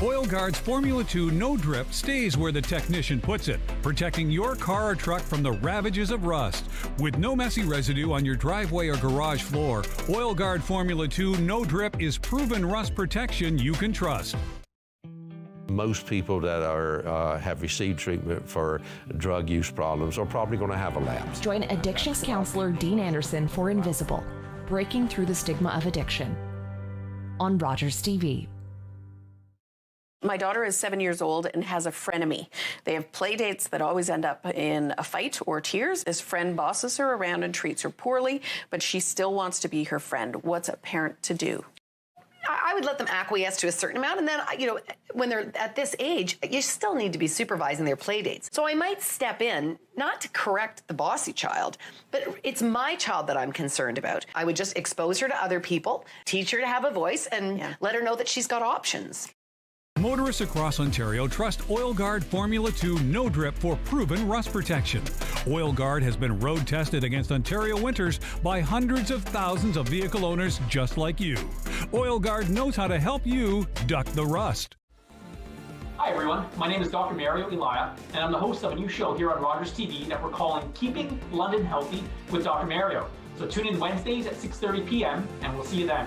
Oil Guard's Formula 2 No Drip stays where the technician puts it, protecting your car or truck from the ravages of rust. With no messy residue on your driveway or garage floor, Oil Guard Formula 2 No Drip is proven rust protection you can trust. Most people that have received treatment for drug use problems are probably going to have a lapse. Join addictions counselor Dean Anderson for Invisible, breaking through the stigma of addiction, on Rogers TV. My daughter is 7 years old and has a frenemy. They have play dates that always end up in a fight or tears. This friend bosses her around and treats her poorly, but she still wants to be her friend. What's a parent to do? I would let them acquiesce to a certain amount, and then, when they're at this age, you still need to be supervising their play dates. So I might step in, not to correct the bossy child, but it's my child that I'm concerned about. I would just expose her to other people, teach her to have a voice, and let her know that she's got options. Motorists across Ontario trust Oil Guard Formula 2 No Drip for proven rust protection. Oil Guard has been road tested against Ontario winters by hundreds of thousands of vehicle owners just like you. Oil Guard knows how to help you duck the rust. Hi everyone, my name is Dr. Mario Elia, and I'm the host of a new show here on Rogers TV that we're calling Keeping London Healthy with Dr. Mario. So tune in Wednesdays at 6:30 p.m. and we'll see you then.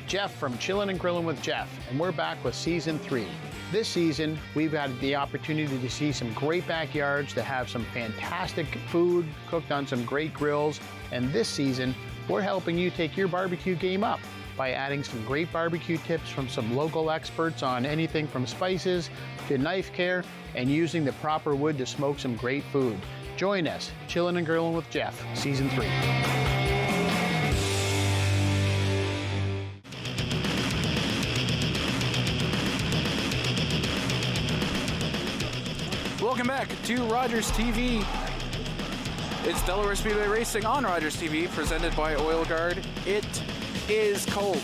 Jeff from Chillin' and Grillin' with Jeff, and we're back with Season 3. This season, we've had the opportunity to see some great backyards, to have some fantastic food cooked on some great grills, and this season, we're helping you take your barbecue game up by adding some great barbecue tips from some local experts on anything from spices to knife care, and using the proper wood to smoke some great food. Join us, Chillin' and Grillin' with Jeff, Season 3. Welcome back to Rogers TV. It's Delaware Speedway Racing on Rogers TV, presented by Oil Guard. It is cold.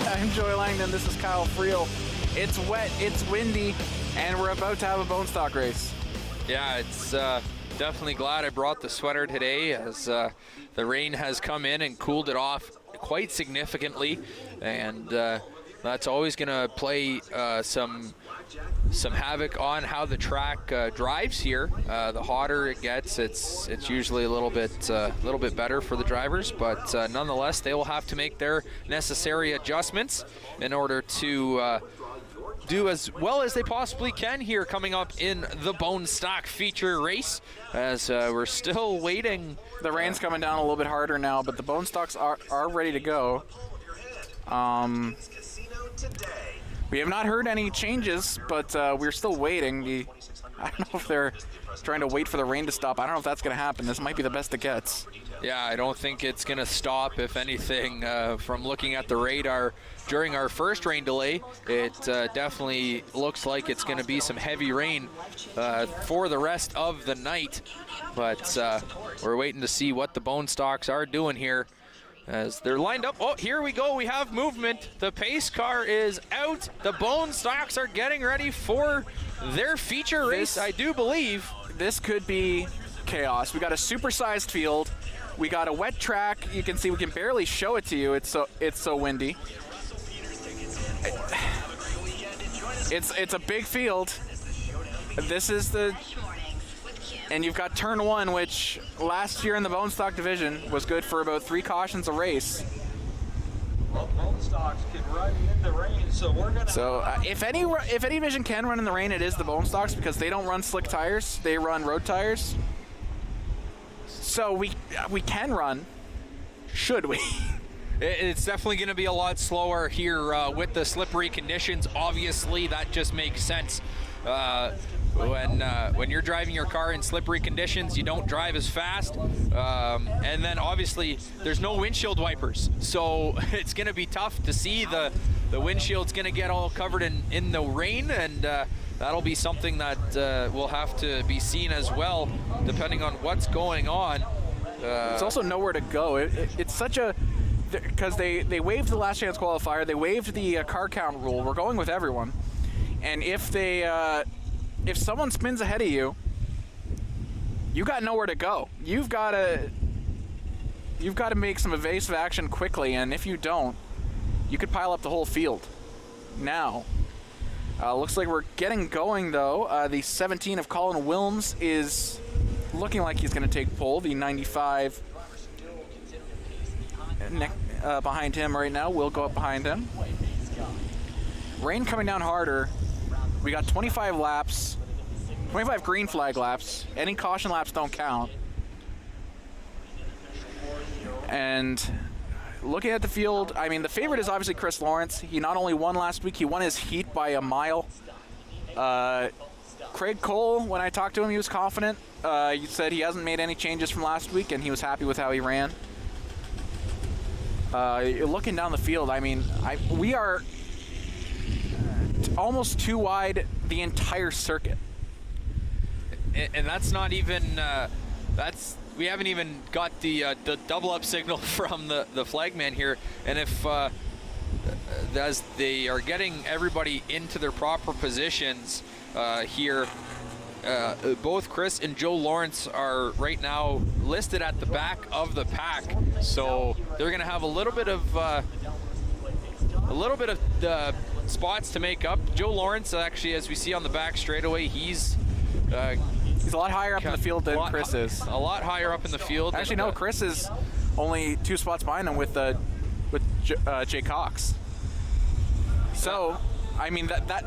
I'm Joey Langdon, this is Kyle Friel. It's wet, it's windy, and we're about to have a bone stock race. Yeah, it's definitely glad I brought the sweater today, as the rain has come in and cooled it off quite significantly, and that's always going to play some havoc on how the track drives here. The hotter it gets, it's usually a little bit better for the drivers, but nonetheless, they will have to make their necessary adjustments in order to do as well as they possibly can here coming up in the Bone Stock feature race, as we're still waiting. The rain's coming down a little bit harder now, but the Bone Stocks are ready to go. We have not heard any changes, but we're still waiting. I don't know if they're trying to wait for the rain to stop. I don't know if that's going to happen. This might be the best it gets. Yeah, I don't think it's going to stop. If anything, from looking at the radar during our first rain delay, it definitely looks like it's going to be some heavy rain for the rest of the night. But we're waiting to see what the bone stocks are doing here as they're lined up. Oh, here we go. We have movement. The pace car is out. The bone stocks are getting ready for their feature race, I do believe. This could be chaos. We got a supersized field. We got a wet track. You can see we can barely show it to you. It's so windy. It's a big field. This is and you've got turn 1, which last year in the bone stock division was good for about 3 cautions a race. Well, bone stocks can run in the rain, so we're gonna. So if any division can run in the rain, it is the bone stocks because they don't run slick tires; they run road tires. So we can run, should we? It's definitely going to be a lot slower here with the slippery conditions. Obviously, that just makes sense. When you're driving your car in slippery conditions, you don't drive as fast. And then obviously there's no windshield wipers. So it's going to be tough to see. The windshield's going to get all covered in the rain, and that'll be something that will have to be seen as well, depending on what's going on. There's also nowhere to go. It's such a, because they waived the last chance qualifier, they waived the car count rule. We're going with everyone. And if someone spins ahead of you, you got nowhere to go. You've got to make some evasive action quickly, and if you don't, you could pile up the whole field. Now, looks like we're getting going though. The 17 of Colin Wilms is looking like he's going to take pole. The 95 behind him right now will go up behind him. Rain coming down harder. We got 25 laps, 25 green flag laps. Any caution laps don't count. And looking at the field, I mean, the favorite is obviously Chris Lawrence. He not only won last week, he won his heat by a mile. Craig Cole, when I talked to him, he was confident. He said he hasn't made any changes from last week, and he was happy with how he ran. Looking down the field, I mean, we are almost too wide the entire circuit. And that's not even, we haven't even got the double up signal from the flagman here. And if, as they are getting everybody into their proper positions here, both Chris and Joe Lawrence are right now listed at the back of the pack. So they're going to have a little bit of spots to make up. Joe Lawrence, actually, as we see on the back straightaway, he's a lot higher up in the field than Chris is. A lot higher up in the field. Actually, no, Chris is only 2 spots behind him with Jay Cox. So, I mean, that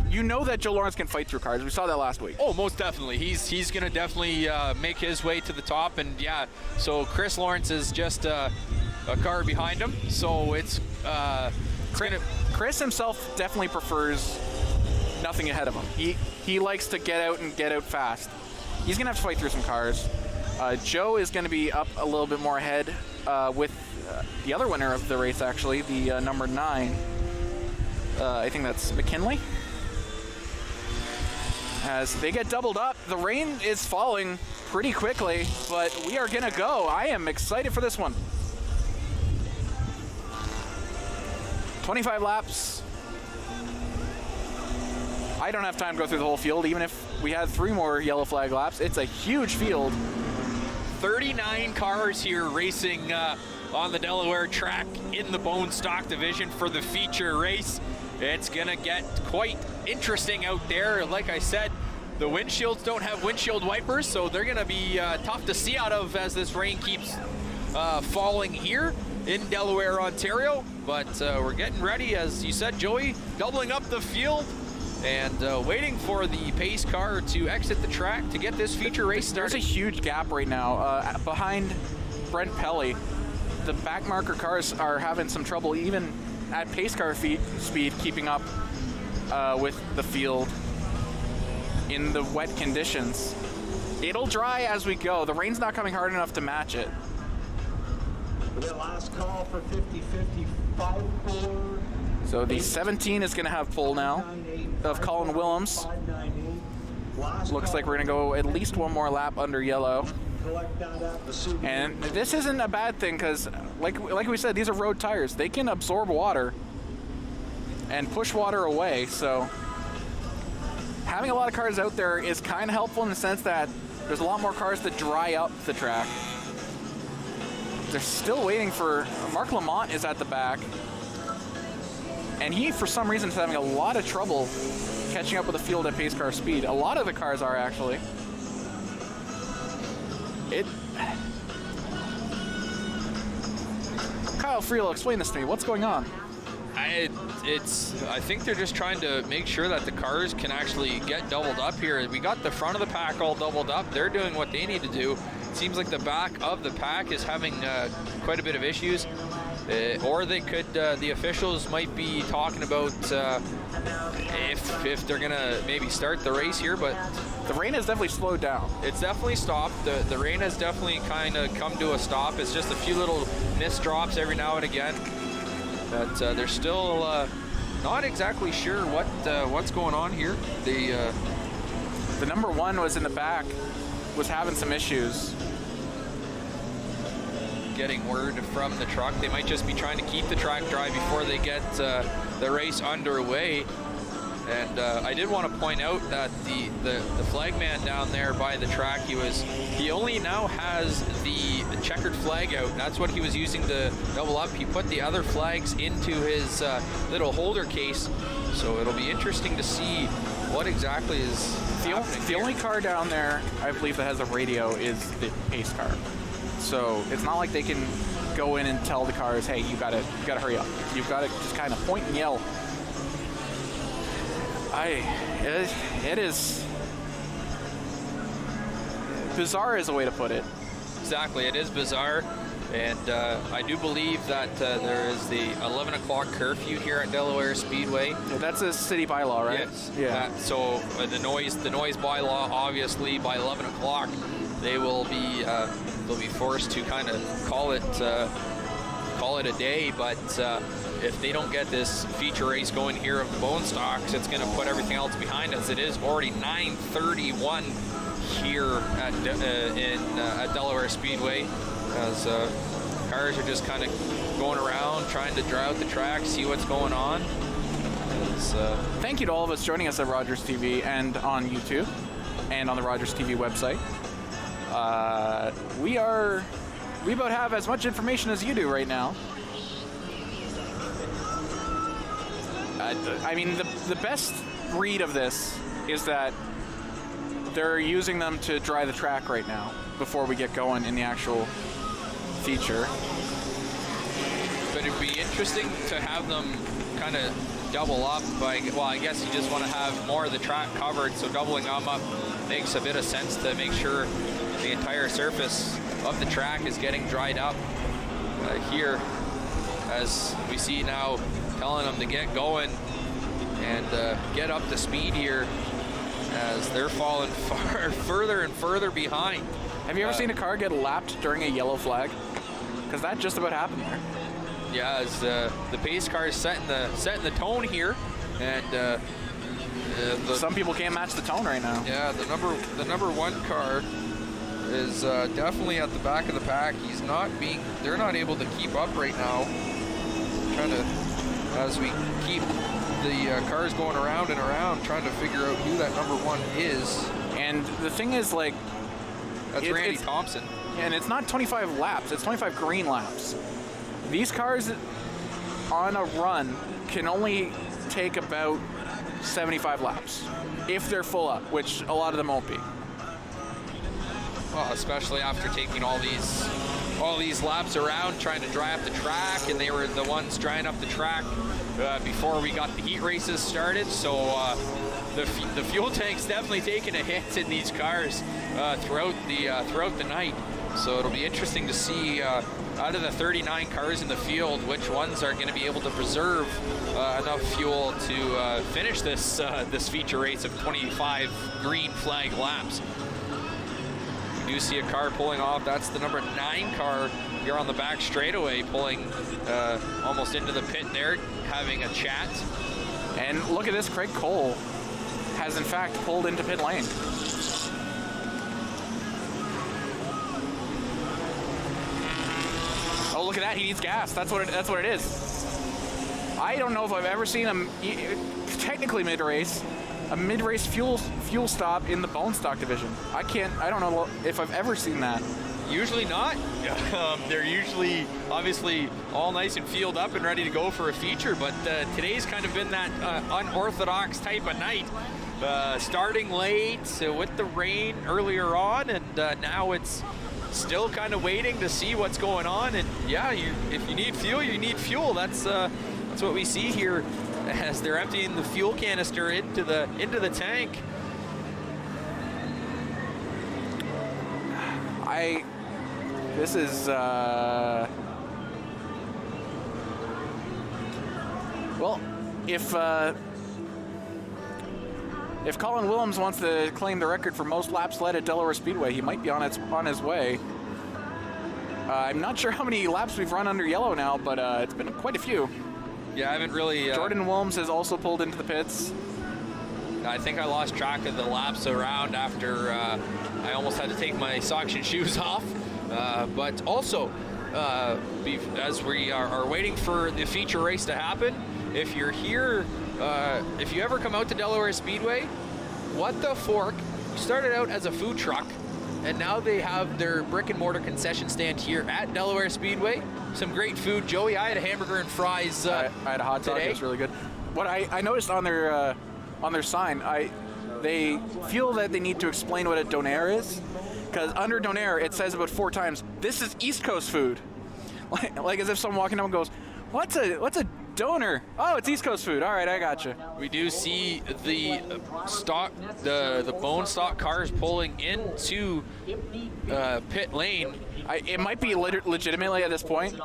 you know that Joe Lawrence can fight through cars. We saw that last week. Oh, most definitely. He's going to definitely make his way to the top. And yeah, so Chris Lawrence is just a car behind him. So it's Chris himself definitely prefers nothing ahead of him. He likes to get out and get out fast. He's going to have to fight through some cars. Joe is going to be up a little bit more ahead with the other winner of the race, actually, the number 9. I think that's McKinley. As they get doubled up, the rain is falling pretty quickly, but we are going to go. I am excited for this one. 25 laps. I don't have time to go through the whole field, even if we had 3 more yellow flag laps. It's a huge field. 39 cars here racing on the Delaware track in the bone stock division for the feature race. It's gonna get quite interesting out there. Like I said, the windshields don't have windshield wipers, so they're gonna be tough to see out of as this rain keeps falling here in Delaware, Ontario. But we're getting ready, as you said, Joey, doubling up the field and waiting for the pace car to exit the track to get this feature race started. There's a huge gap right now behind Brent Pelly. The back marker cars are having some trouble even at pace car speed keeping up with the field. in the wet conditions. It'll dry as we go. The rain's not coming hard enough to match it. The last call for 50-55. So the 17 is going to have pull now of Colin Willems. Looks like we're going to go at least one more lap under yellow. And this isn't a bad thing because, like we said, these are road tires. They can absorb water and push water away. So having a lot of cars out there is kind of helpful in the sense that there's a lot more cars that dry up the track. They're still waiting for Mark Lamont is at the back. And he, for some reason, is having a lot of trouble catching up with the field at pace car speed. A lot of the cars are, actually. Kyle Friel, explain this to me. What's going on? I think they're just trying to make sure that the cars can actually get doubled up here. We got the front of the pack all doubled up. They're doing what they need to do. It seems like the back of the pack is having quite a bit of issues. Or they could, the officials might be talking about if they're gonna maybe start the race here, but the rain has definitely slowed down. It's definitely stopped. The rain has definitely kind of come to a stop. It's just a few little mist drops every now and again. But they're still not exactly sure what's going on here. The number one was in the back, was having some issues. Getting word from the truck. They might just be trying to keep the track dry before they get the race underway. And I did want to point out that the flagman down there by the track, he only now has the checkered flag out. That's what he was using to double up. He put the other flags into his little holder case. So it'll be interesting to see what exactly is happening. The only car down there, I believe, that has a radio is the pace car. So it's not like they can go in and tell the cars, hey, you gotta hurry up. You've got to just kind of point and yell. It is bizarre is a way to put it. Exactly, it is bizarre. And I do believe that there is the 11 o'clock curfew here at Delaware Speedway. Yeah, that's a city bylaw, right? Yes. Yeah. So the noise bylaw, obviously, by 11 o'clock, they will be forced to kind of call it a day. But if they don't get this feature race going here of the bone stocks, it's going to put everything else behind us. It is already 9:31 here at Delaware Speedway, as cars are just kind of going around trying to dry out the track, see what's going on. Thank you to all of us joining us at Rogers TV and on YouTube and on the Rogers TV website. We about have as much information as you do right now. I mean, the best read of this is that they're using them to dry the track right now before we get going in the actual feature. But it'd be interesting to have them kind of double up. Well, I guess you just want to have more of the track covered, so doubling them up makes a bit of sense to make sure the entire surface of the track is getting dried up. Here, as we see now, telling them to get going and get up to speed here, as they're falling further and further behind. Have you ever seen a car get lapped during a yellow flag? Because that just about happened there. Yeah, as the pace car is setting the tone here, and some people can't match the tone right now. Yeah, the number one car is definitely at the back of the pack. They're not able to keep up right now. Trying to, as we keep the cars going around and around, trying to figure out who that number one is. And the thing is, like, that's Randy Thompson. And it's not 25 laps, it's 25 green laps. These cars on a run can only take about 75 laps if they're full up, which a lot of them won't be. Well, especially after taking all these laps around trying to dry up the track, and they were the ones drying up the track before we got the heat races started. So the fuel tank's definitely taking a hit in these cars throughout the night. So it'll be interesting to see out of the 39 cars in the field, which ones are going to be able to preserve enough fuel to finish this this feature race of 25 green flag laps. We do see a car pulling off. That's the number 9 car here on the back straightaway, pulling almost into the pit there, having a chat. And look at this, Craig Cole has in fact pulled into pit lane. Oh, look at that, he needs gas. That's what it is. I don't know if I've ever seen him, technically mid-race, a mid-race fuel stop in the bone stock division. I don't know if I've ever seen that. Usually not. They're usually obviously all nice and fueled up and ready to go for a feature, but today's kind of been that unorthodox type of night. Starting late with the rain earlier on, and now it's still kind of waiting to see what's going on. And yeah, if you need fuel, you need fuel. That's what we see here as they're emptying the fuel canister into the tank. This is well, if Colin Willems wants to claim the record for most laps led at Delaware Speedway, he might be on his way. I'm not sure how many laps we've run under yellow now, but it's been quite a few. Yeah, I haven't really... Jordan Willems has also pulled into the pits. I think I lost track of the laps around after I almost had to take my socks and shoes off. But also, as we are waiting for the feature race to happen, if you're here, if you ever come out to Delaware Speedway, What the Fork started out as a food truck, and now they have their brick and mortar concession stand here at Delaware Speedway. Some great food. Joey, I had a hamburger and fries I had a hot dog. today. It was really good. What I noticed on their sign, they feel that they need to explain what a donair is, because under donair it says about 4 times, "This is East Coast food," like as if someone walking down goes, "What's a donor? Oh, it's East Coast food. All right, I gotcha." We do see the stock, the bone stock cars pulling into pit lane. It might be legitimately at this point,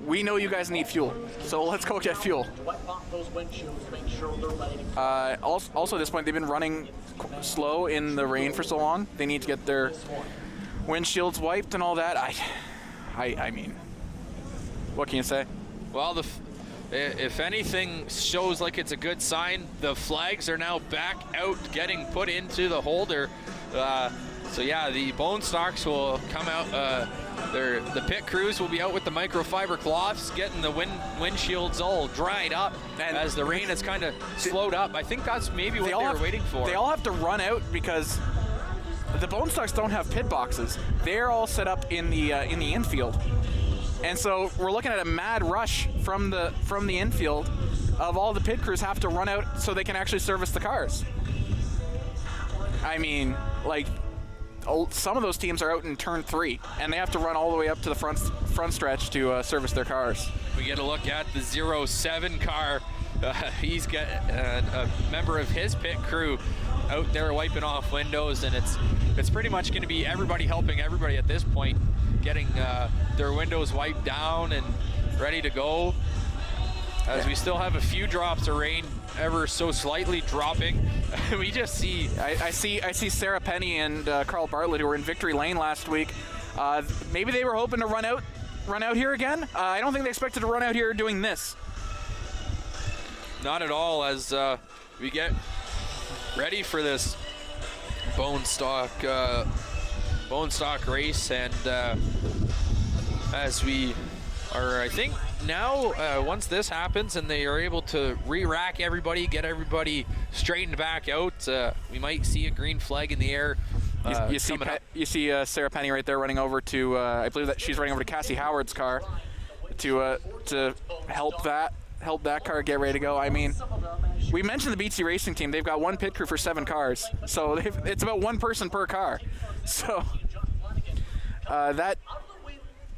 we know you guys need fuel, so let's go get fuel. Also at this point, they've been running slow in the rain for so long. They need to get their windshields wiped and all that. I mean, what can you say? Well, if anything shows like it's a good sign, the flags are now back out, getting put into the holder. So yeah, the bone stocks will come out. The pit crews will be out with the microfiber cloths, getting the windshields all dried up, and as the rain has kind of slowed up. I think that's maybe what they were waiting for. They all have to run out because the bone stocks don't have pit boxes. They're all set up in the infield. And so we're looking at a mad rush from the infield of all the pit crews have to run out so they can actually service the cars. I mean, like, some of those teams are out in turn 3, and they have to run all the way up to the front stretch to service their cars. We get a look at the 07 car. He's got a member of his pit crew out there wiping off windows, and it's pretty much going to be everybody helping everybody at this point, getting their windows wiped down and ready to go. As we still have a few drops of rain, ever so slightly dropping. We just see... I see Sarah Penny and Carl Bartlett, who were in Victory Lane last week. Maybe they were hoping to run out here again. I don't think they expected to run out here doing this. Not at all, as we get ready for this bone stock race, and as we are, I think now, once this happens and they are able to re-rack everybody, get everybody straightened back out, we might see a green flag in the air. You see Sarah Penny right there running over to, I believe that she's running over to Cassie Howard's car to help that car get ready to go. I mean, we mentioned the BT Racing team. They've got 1 pit crew for 7 cars, so it's about 1 person per car. So that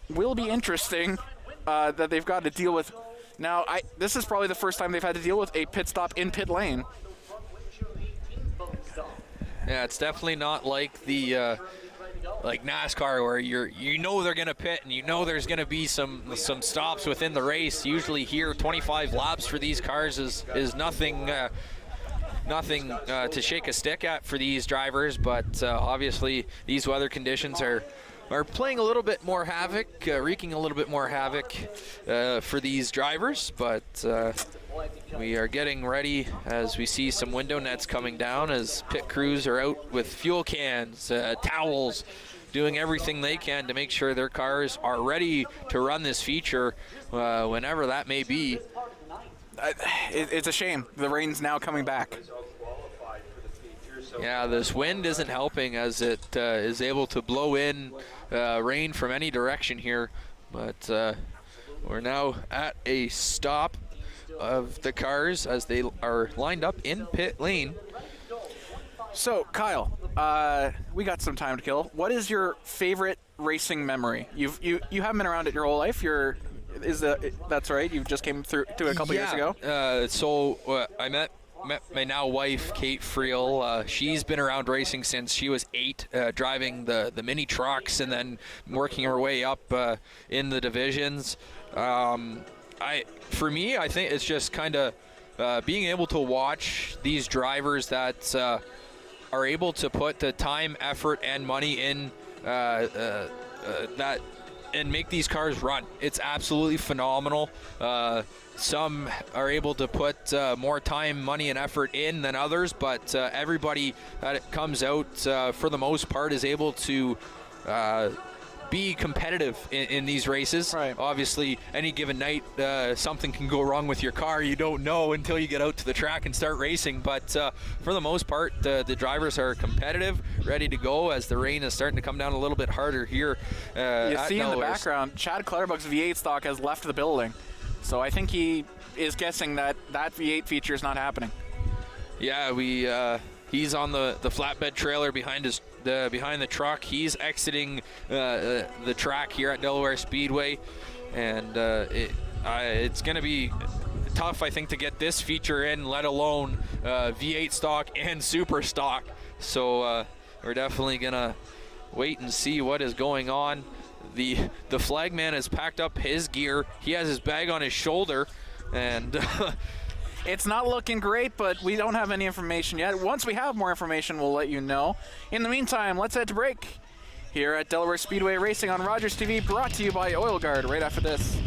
will be interesting. That they've got to deal with. Now, this is probably the first time they've had to deal with a pit stop in pit lane. Yeah, it's definitely not like the like NASCAR, where you know they're going to pit and you know there's going to be some stops within the race. Usually here 25 laps for these cars is nothing to shake a stick at for these drivers, but obviously these weather conditions are playing a little bit more havoc, wreaking a little bit more havoc for these drivers, but we are getting ready as we see some window nets coming down as pit crews are out with fuel cans, towels, doing everything they can to make sure their cars are ready to run this feature whenever that may be. It's a shame. The rain's now coming back. Yeah, this wind isn't helping as it is able to blow in rain from any direction here, but we're now at a stop of the cars as they are lined up in pit lane. So, Kyle, we got some time to kill. What is your favorite racing memory? You haven't been around it your whole life. That's right. You just came through to it a couple years ago. So I met my now wife, Kate Friel. She's been around racing since she was 8, driving the mini trucks and then working her way up in the divisions. For me, I think it's just kind of being able to watch these drivers that are able to put the time, effort, and money in that and make these cars run. It's absolutely phenomenal. Some are able to put more time, money, and effort in than others, but everybody that comes out for the most part is able to be competitive in these races. Right. Obviously, any given night, something can go wrong with your car. You don't know until you get out to the track and start racing. But for the most part, the drivers are competitive, ready to go as the rain is starting to come down a little bit harder here. You see in the background, Chad Clutterbuck's V8 stock has left the building. So I think he is guessing that V8 feature is not happening. Yeah, he's on the flatbed trailer behind the truck. He's exiting the track here at Delaware Speedway, and it's going to be tough, I think, to get this feature in, let alone V8 stock and super stock. So we're definitely going to wait and see what is going on. The flagman has packed up his gear. He has his bag on his shoulder, and it's not looking great, but we don't have any information yet. Once we have more information, we'll let you know. In the meantime, let's head to break here at Delaware Speedway Racing on Rogers TV, brought to you by Oil Guard right after this.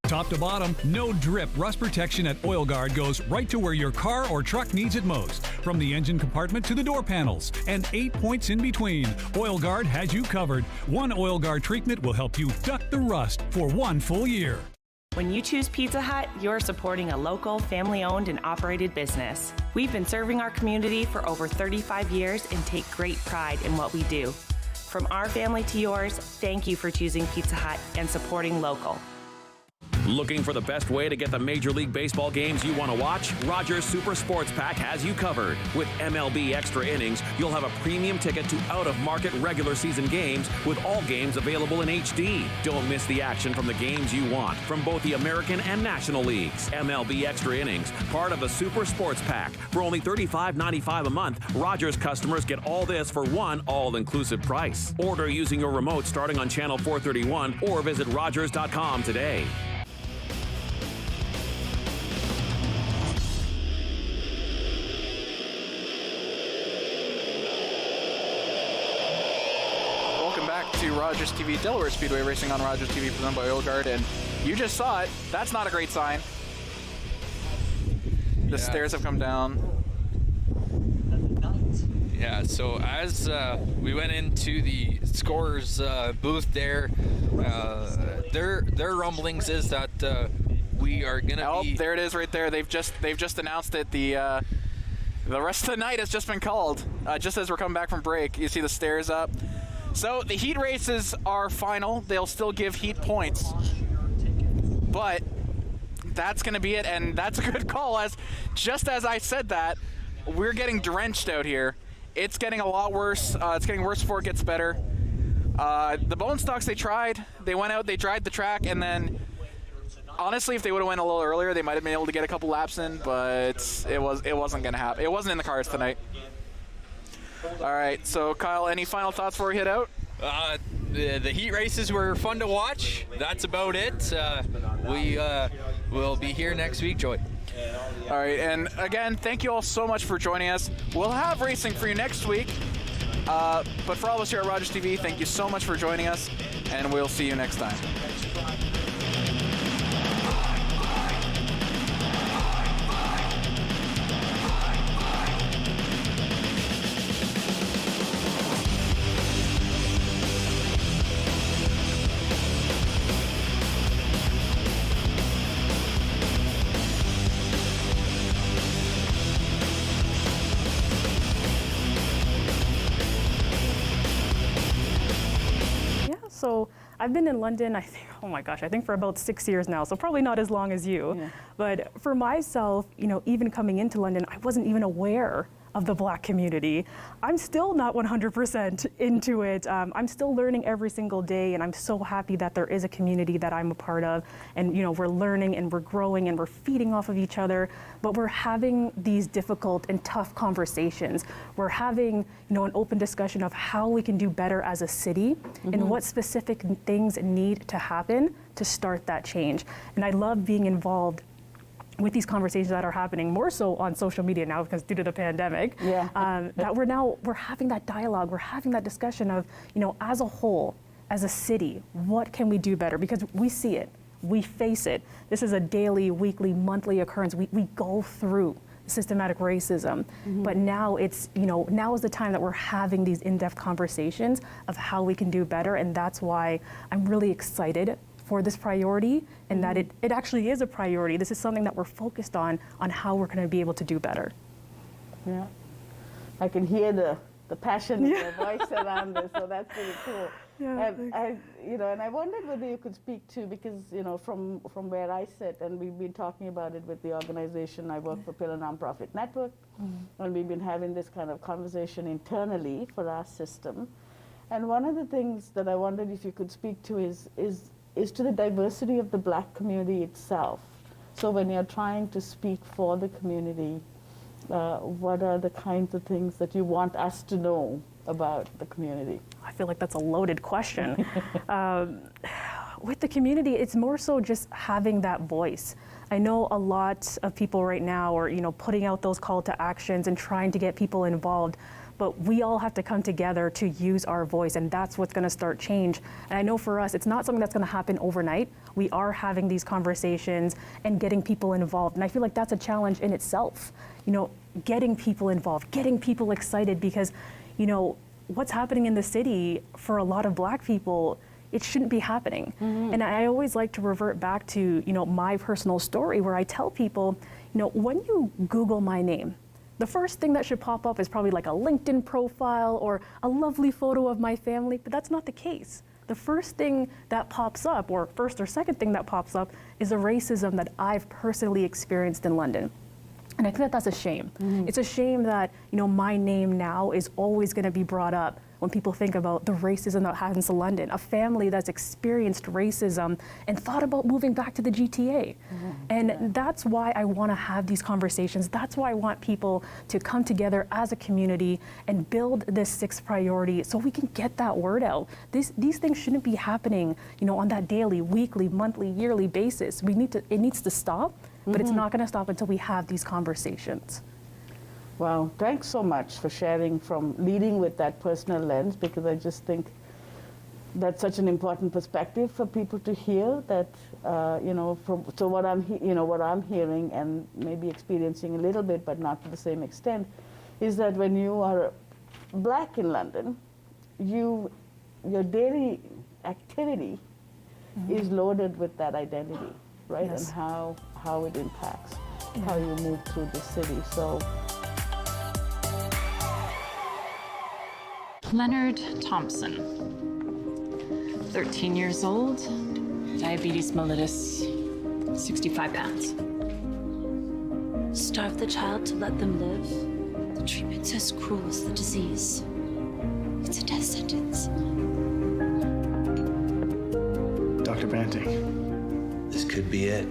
Top to bottom, no drip rust protection at Oil Guard goes right to where your car or truck needs it most. From the engine compartment to the door panels, and 8 points in between, Oil Guard has you covered. One Oil Guard treatment will help you duck the rust for 1 full year. When you choose Pizza Hut, you're supporting a local, family-owned and operated business. We've been serving our community for over 35 years and take great pride in what we do. From our family to yours, thank you for choosing Pizza Hut and supporting local. Looking for the best way to get the Major League Baseball games you want to watch? Rogers Super Sports Pack has you covered. With MLB Extra Innings, you'll have a premium ticket to out-of-market regular season games with all games available in HD. Don't miss the action from the games you want from both the American and National Leagues. MLB Extra Innings, part of the Super Sports Pack. For only $35.95 a month, Rogers customers get all this for one all-inclusive price. Order using your remote starting on channel 431 or visit Rogers.com today. To Rogers TV, Delaware Speedway Racing on Rogers TV, presented by Oil Guard, and you just saw it. That's not a great sign. The stairs have come down. Yeah, so as we went into the scorers booth there, their rumblings is that we are gonna be. There it is, right there. They've just announced it. The rest of the night has just been called. Just as we're coming back from break, you see the stairs up. So the heat races are final. They'll still give heat points, but that's going to be it, and that's a good call. Just as I said that, we're getting drenched out here. It's getting a lot worse. It's getting worse before it gets better. The bone stocks, they went out, they dried the track, and then honestly, if they would have went a little earlier, they might have been able to get a couple laps in, but it wasn't going to happen. It wasn't in the cards tonight. All right, so Kyle, any final thoughts before we head out? The heat races were fun to watch. That's about it. We will be here next week, Joy. All right, and again, thank you all so much for joining us. We'll have racing for you next week, but for all of us here at Rogers TV, thank you so much for joining us, and we'll see you next time. So I've been in London, I think for about 6 years now, so probably not as long as you. Yeah. But for myself, even coming into London, I wasn't even aware of the Black community. I'm still not 100% into it. I'm still learning every single day, and I'm so happy that there is a community that I'm a part of. And we're learning and we're growing and we're feeding off of each other, but we're having these difficult and tough conversations. We're having an open discussion of how we can do better as a city and what specific things need to happen to start that change. And I love being involved with these conversations that are happening more so on social media now, because due to the pandemic, that we're having that dialogue, we're having that discussion of, as a whole, as a city, what can we do better? Because we see it, we face it. This is a daily, weekly, monthly occurrence. We go through systematic racism, but now now is the time that we're having these in-depth conversations of how we can do better, and that's why I'm really excited for this priority, and that it actually is a priority. This is something that we're focused on how we're going to be able to do better. Yeah, I can hear the passion in your voice around this, so that's really cool. Yeah, and I wondered whether you could speak to, because from where I sit, and we've been talking about it with the organization I work for, Pillar Nonprofit Network, and we've been having this kind of conversation internally for our system. And one of the things that I wondered if you could speak to is to the diversity of the Black community itself. So when you're trying to speak for the community, what are the kinds of things that you want us to know about the community? I feel like that's a loaded question. With the community, it's more so just having that voice. I know a lot of people right now are, putting out those call to actions and trying to get people involved, but we all have to come together to use our voice, and that's what's going to start change. And I know for us, it's not something that's going to happen overnight. We are having these conversations and getting people involved, and I feel like that's a challenge in itself. Getting people involved, getting people excited, because, what's happening in the city for a lot of Black people, it shouldn't be happening. And I always like to revert back to, my personal story, where I tell people, when you Google my name, the first thing that should pop up is probably like a LinkedIn profile or a lovely photo of my family, but that's not the case. The first thing that pops up, or first or second thing that pops up, is the racism that I've personally experienced in London. And I think that that's a shame. It's a shame that, my name now is always going to be brought up when people think about the racism that happens to London, a family that's experienced racism and thought about moving back to the GTA. And that's why I want to have these conversations. That's why I want people to come together as a community and build this sixth priority so we can get that word out. These things shouldn't be happening, on that daily, weekly, monthly, yearly basis. It needs to stop, but it's not going to stop until we have these conversations. Well, thanks so much for sharing, from leading with that personal lens, because I just think that's such an important perspective for people to hear. That so what I'm hearing and maybe experiencing a little bit, but not to the same extent, is that when you are Black in London, your daily activity is loaded with that identity, right? Yes. And how it impacts how you move through the city. So. Leonard Thompson, 13 years old, diabetes mellitus, 65 pounds. Starve the child to let them live? The treatment's as cruel as the disease. It's a death sentence. Dr. Banting, This could be it.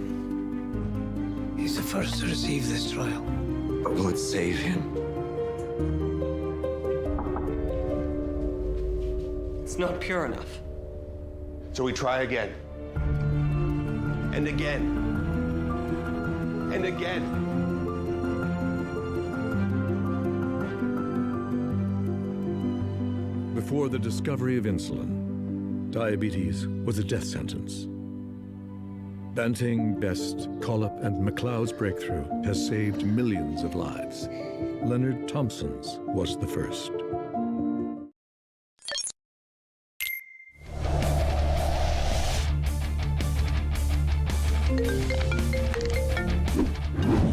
He's the first to receive this trial. But will it save him? It's not pure enough. So we try again. And again. And again. Before the discovery of insulin, diabetes was a death sentence. Banting, Best, Collop, and McLeod's breakthrough has saved millions of lives. Leonard Thompson's was the first.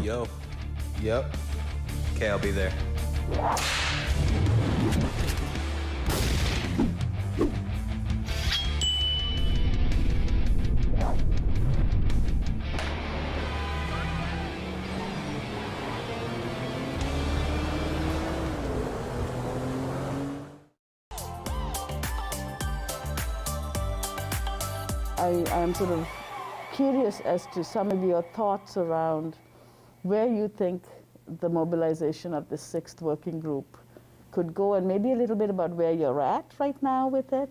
Yo. Yep. Okay, I'll be there. I am sort of curious as to some of your thoughts around where you think the mobilization of the 6th working group could go, and maybe a little bit about where you're at right now with it.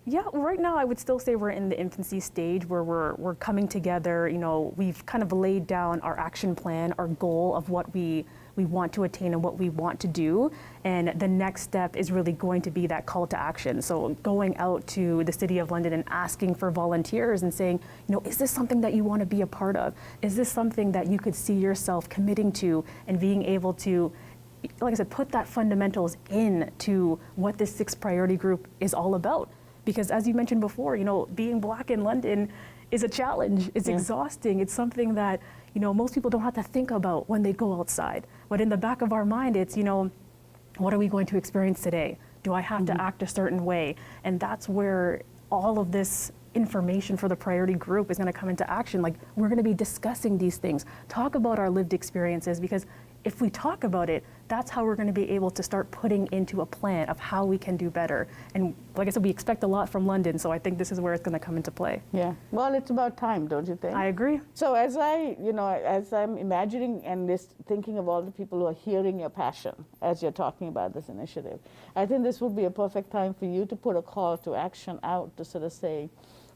Yeah, right now I would still say we're in the infancy stage where we're coming together. You know, we've kind of laid down our action plan, our goal of what we want to attain and what we want to do. And the next step is really going to be that call to action. So going out to the City of London and asking for volunteers and saying, you know, is this something that you want to be a part of? Is this something that you could see yourself committing to and being able to, like I said, put that fundamentals into what this 6th priority group is all about? Because as you mentioned before, you know, being Black in London is a challenge. It's exhausting. It's something that, you know, most people don't have to think about when they go outside. But in the back of our mind, it's, you know, what are we going to experience today? Do I have to act a certain way? And that's where all of this information for the priority group is going to come into action. Like, we're going to be discussing these things, talk about our lived experiences, because if we talk about it, that's how we're going to be able to start putting into a plan of how we can do better. And like I said, we expect a lot from London, so I think this is where it's going to come into play. Yeah, well, it's about time, don't you think? I agree. So as I'm imagining and thinking of all the people who are hearing your passion as you're talking about this initiative, I think this would be a perfect time for you to put a call to action out to sort of say,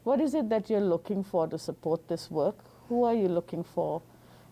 what is it that you're looking for to support this work? Who are you looking for?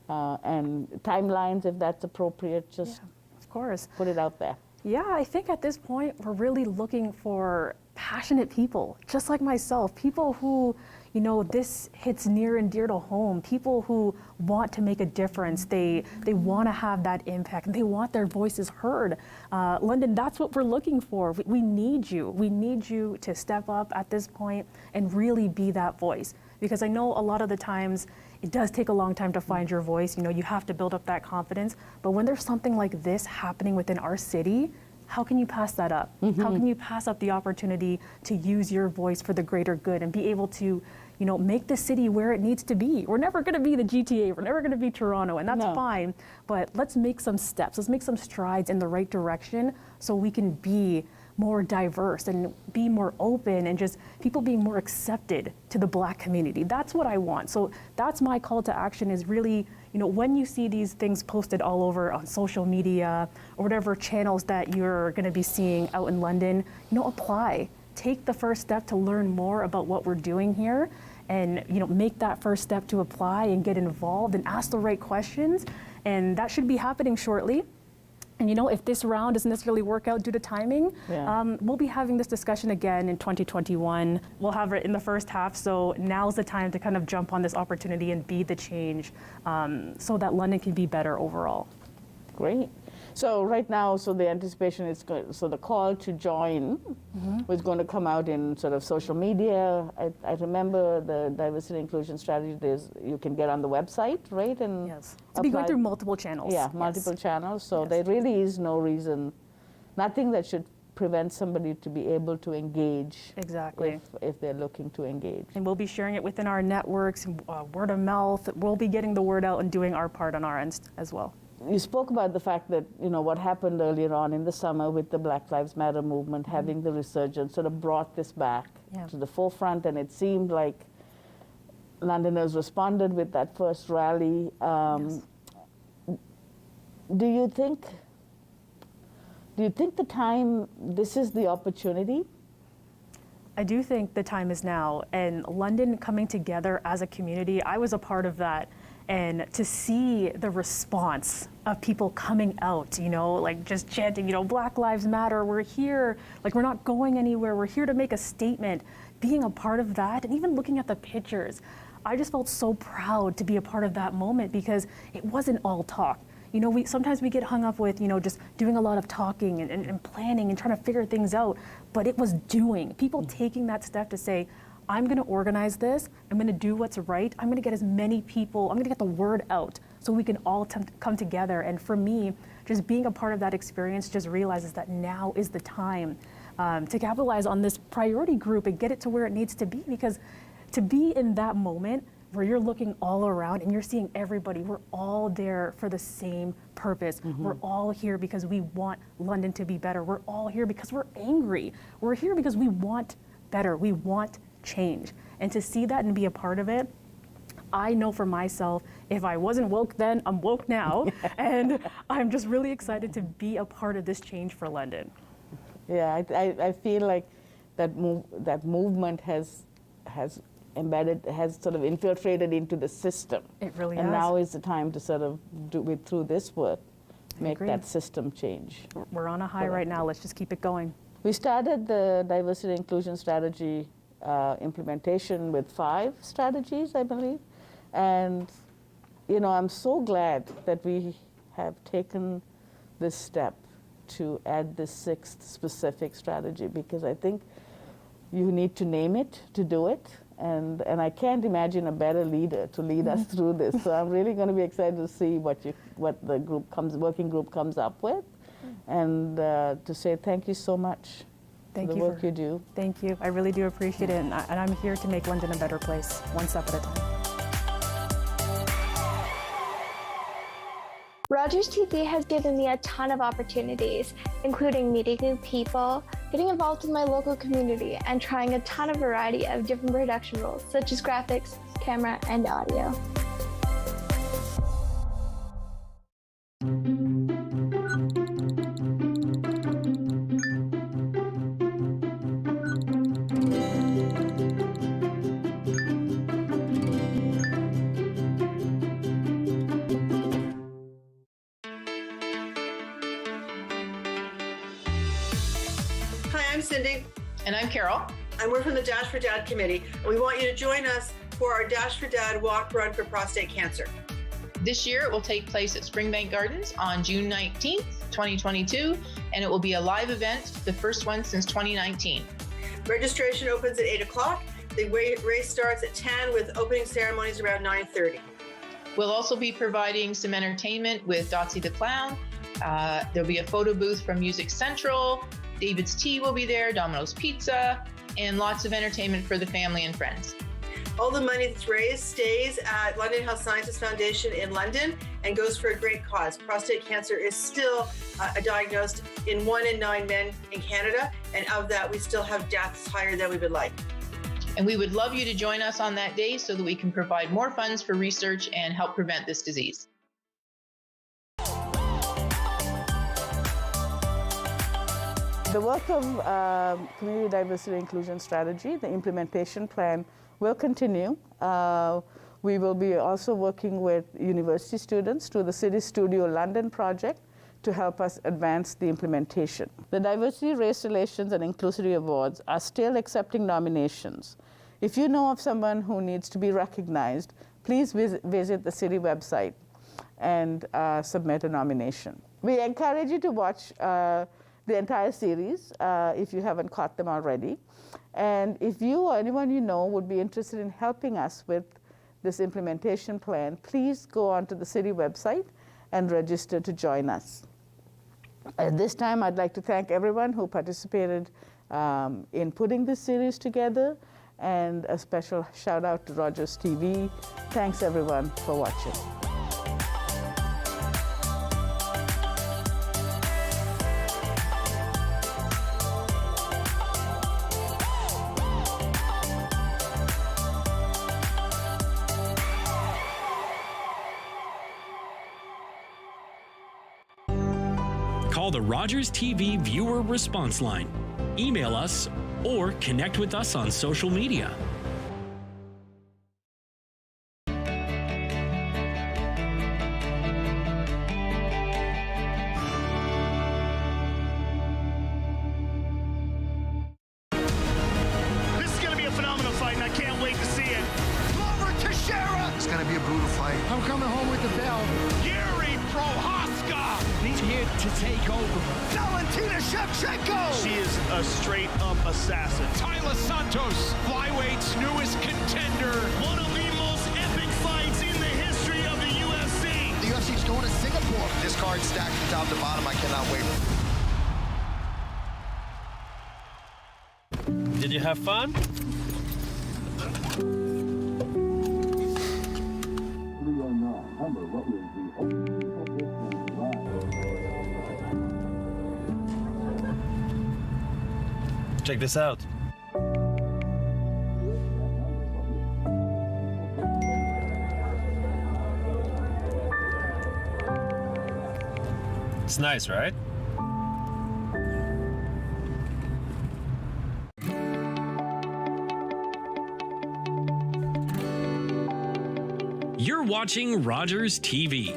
And timelines, if that's appropriate, just of course, put it out there. Yeah, I think at this point, we're really looking for passionate people, just like myself, people who, you know, this hits near and dear to home, people who want to make a difference. They want to have that impact, and they want their voices heard. London, that's what we're looking for. We need you. We need you to step up at this point and really be that voice. Because I know a lot of the times it does take a long time to find your voice. You know, you have to build up that confidence. But when there's something like this happening within our city, how can you pass that up? How can you pass up the opportunity to use your voice for the greater good and be able to, you know, make the city where it needs to be? We're never going to be the GTA. We're never going to be Toronto, and that's fine. But let's make some steps. Let's make some strides in the right direction so we can be more diverse and be more open and just people being more accepted to the Black community. That's what I want. So that's my call to action, is really, you know, when you see these things posted all over on social media or whatever channels that you're going to be seeing out in London, you know, apply. Take the first step to learn more about what we're doing here, and, you know, make that first step to apply and get involved and ask the right questions. And that should be happening shortly. And, you know, if this round doesn't necessarily work out due to timing, we'll be having this discussion again in 2021. We'll have it in the first half, so now's the time to kind of jump on this opportunity and be the change so that London can be better overall. Great. So right now, so the anticipation is good. So the call to join was going to come out in sort of social media. I remember the diversity inclusion strategy. You can get on the website, right? And yes, it's be going through multiple channels. Yeah, multiple channels. So there really is no reason, nothing that should prevent somebody to be able to engage. Exactly. If they're looking to engage. And we'll be sharing it within our networks, word of mouth. We'll be getting the word out and doing our part on our end as well. You spoke about the fact that, you know, what happened earlier on in the summer with the Black Lives Matter movement, having the resurgence sort of brought this back to the forefront, and it seemed like Londoners responded with that first rally. Yes. Do you think the time, this is the opportunity? I do think the time is now, and London coming together as a community, I was a part of that. And to see the response of people coming out, you know, like just chanting, you know, Black Lives Matter, we're here, like we're not going anywhere, we're here to make a statement, being a part of that, and even looking at the pictures, I just felt so proud to be a part of that moment because it wasn't all talk. You know, sometimes we get hung up with, you know, just doing a lot of talking and planning and trying to figure things out, but it was doing. People taking that step to say, I'm gonna organize this, I'm gonna do what's right, I'm gonna get as many people, I'm gonna get the word out so we can all come together. And for me, just being a part of that experience just realizes that now is the time to capitalize on this priority group and get it to where it needs to be, because to be in that moment where you're looking all around and you're seeing everybody, we're all there for the same purpose. We're all here because we want London to be better. We're all here because we're angry. We're here because we want better. We want change. And to see that and be a part of it, I know for myself, if I wasn't woke then, I'm woke now. And I'm just really excited to be a part of this change for London. Yeah, I feel like that movement has embedded, has sort of infiltrated into the system. It really and has. now is the time to sort of do it through this work, make agree. that system change. We're on a high right now. Let's just keep it going. We started the diversity inclusion strategy implementation with 5 strategies, I believe. And, you know, I'm so glad that we have taken this step to add this 6th specific strategy, because I think you need to name it to do it. And I can't imagine a better leader to lead us through this. So I'm really going to be excited to see what the working group comes up with, and to say thank you so much for the work you do. Thank you. I really do appreciate it. And I'm here to make London a better place, one step at a time. Rogers TV has given me a ton of opportunities, including meeting new people, getting involved with my local community, and trying a ton of variety of different production roles, such as graphics, camera, and audio. Cindy. And I'm Carol. And we're from the Dash for Dad Committee. And we want you to join us for our Dash for Dad Walk Run for Prostate Cancer. This year it will take place at Springbank Gardens on June 19th, 2022, and it will be a live event, the first one since 2019. Registration opens at 8 o'clock. The race starts at 10 with opening ceremonies around 9:30. We'll also be providing some entertainment with Dotsy the Clown. There'll be a photo booth from Music Central. David's Tea will be there, Domino's Pizza, and lots of entertainment for the family and friends. All the money that's raised stays at London Health Sciences Foundation in London and goes for a great cause. Prostate cancer is still diagnosed in 1 in 9 men in Canada, and of that, we still have deaths higher than we would like. And we would love you to join us on that day so that we can provide more funds for research and help prevent this disease. The work of Community Diversity Inclusion Strategy, the implementation plan, will continue. We will be also working with university students through the City Studio London project to help us advance the implementation. The Diversity, Race Relations and Inclusivity Awards are still accepting nominations. If you know of someone who needs to be recognized, please visit the city website and submit a nomination. We encourage you to watch the entire series if you haven't caught them already. And if you or anyone you know would be interested in helping us with this implementation plan, please go onto the city website and register to join us. At this time, I'd like to thank everyone who participated in putting this series together, and a special shout out to Rogers TV. Thanks everyone for watching. the Rogers TV viewer response line. Email us or connect with us on social media. This is going to be a phenomenal fight, and I can't wait to see it. Glover Teixeira! It's going to be a brutal fight. I'm coming home with the bell. Yuri Prohaska! He's here to take over. Valentina Shevchenko! She is a straight-up assassin. Tyler Santos, flyweights' newest contender. One of the most epic fights in the history of the UFC. The UFC's going to Singapore. This card's stacked from top to bottom. I cannot wait. Did you have fun? Check this out. It's nice, right? You're watching Rogers TV.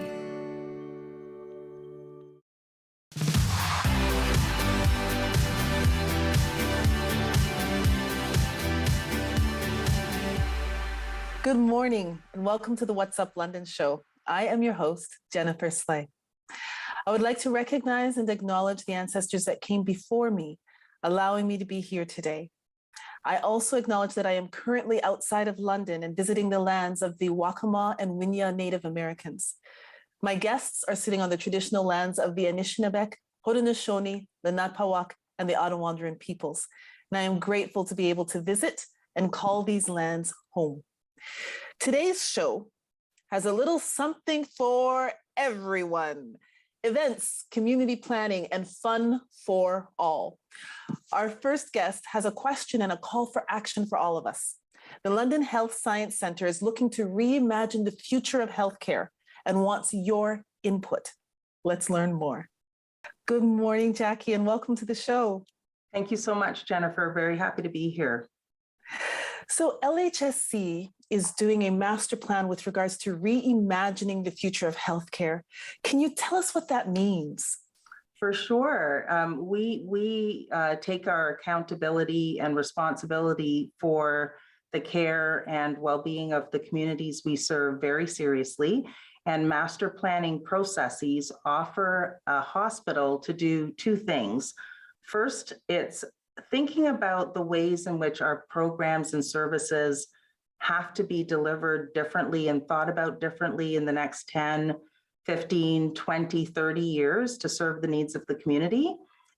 Good morning and welcome to the What's Up London show. I am your host, Jennifer Slay. I would like to recognize and acknowledge the ancestors that came before me, allowing me to be here today. I also acknowledge that I am currently outside of London and visiting the lands of the Waccamaw and Winya Native Americans. My guests are sitting on the traditional lands of the Anishinaabeg, Haudenosaunee, the Natpawak, and the Ottawandaron peoples. And I am grateful to be able to visit and call these lands home. Today's show has a little something for everyone. Events, community planning, and fun for all. Our first guest has a question and a call for action for all of us. The London Health Science Centre is looking to reimagine the future of healthcare and wants your input. Let's learn more. Good morning, Jackie, and welcome to the show. Thank you so much, Jennifer. Very happy to be here. So LHSC is doing a master plan with regards to reimagining the future of healthcare. Can you tell us what that means? For sure. We take our accountability and responsibility for the care and well-being of the communities we serve very seriously. And master planning processes offer a hospital to do two things. First, it's thinking about the ways in which our programs and services have to be delivered differently and thought about differently in the next 10, 15, 20, 30 years to serve the needs of the community.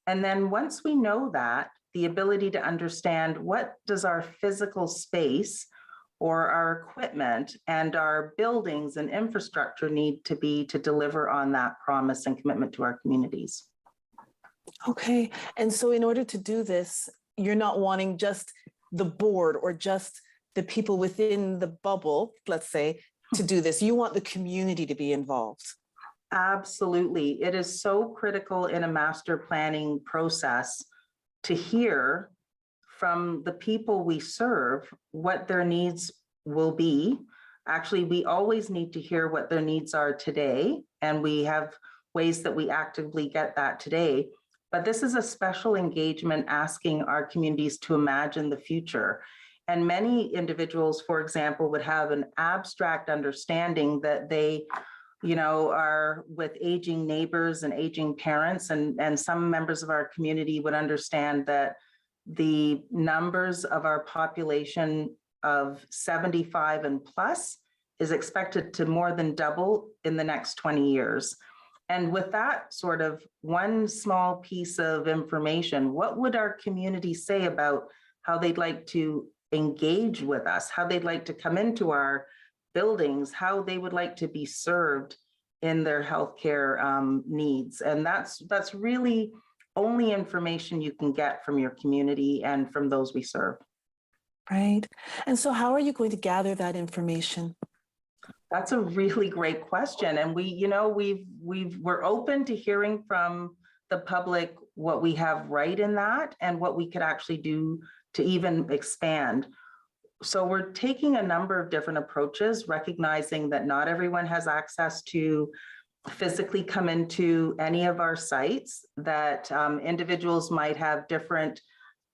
And then once we know that, the ability to understand what does our physical space or our equipment and our buildings and infrastructure need to be to deliver on that promise and commitment to our communities. Okay, and so in order to do this, you're not wanting just the board or just the people within the bubble, let's say, to do this. You want the community to be involved. Absolutely. It is so critical in a master planning process to hear from the people we serve what their needs will be. Actually, we always need to hear what their needs are today, and we have ways that we actively get that today. But this is a special engagement asking our communities to imagine the future. And many individuals, for example, would have an abstract understanding that they, are with aging neighbors and aging parents. And some members of our community would understand that the numbers of our population of 75 and plus is expected to more than double in the next 20 years. And with that sort of one small piece of information, what would our community say about how they'd like to engage with us, how they'd like to come into our buildings, how they would like to be served in their healthcare needs? And that's really only information you can get from your community and from those we serve. Right. And so how are you going to gather that information? That's a really great question. And we're open to hearing from the public what we have right in that and what we could actually do to even expand. So we're taking a number of different approaches, recognizing that not everyone has access to physically come into any of our sites, that individuals might have different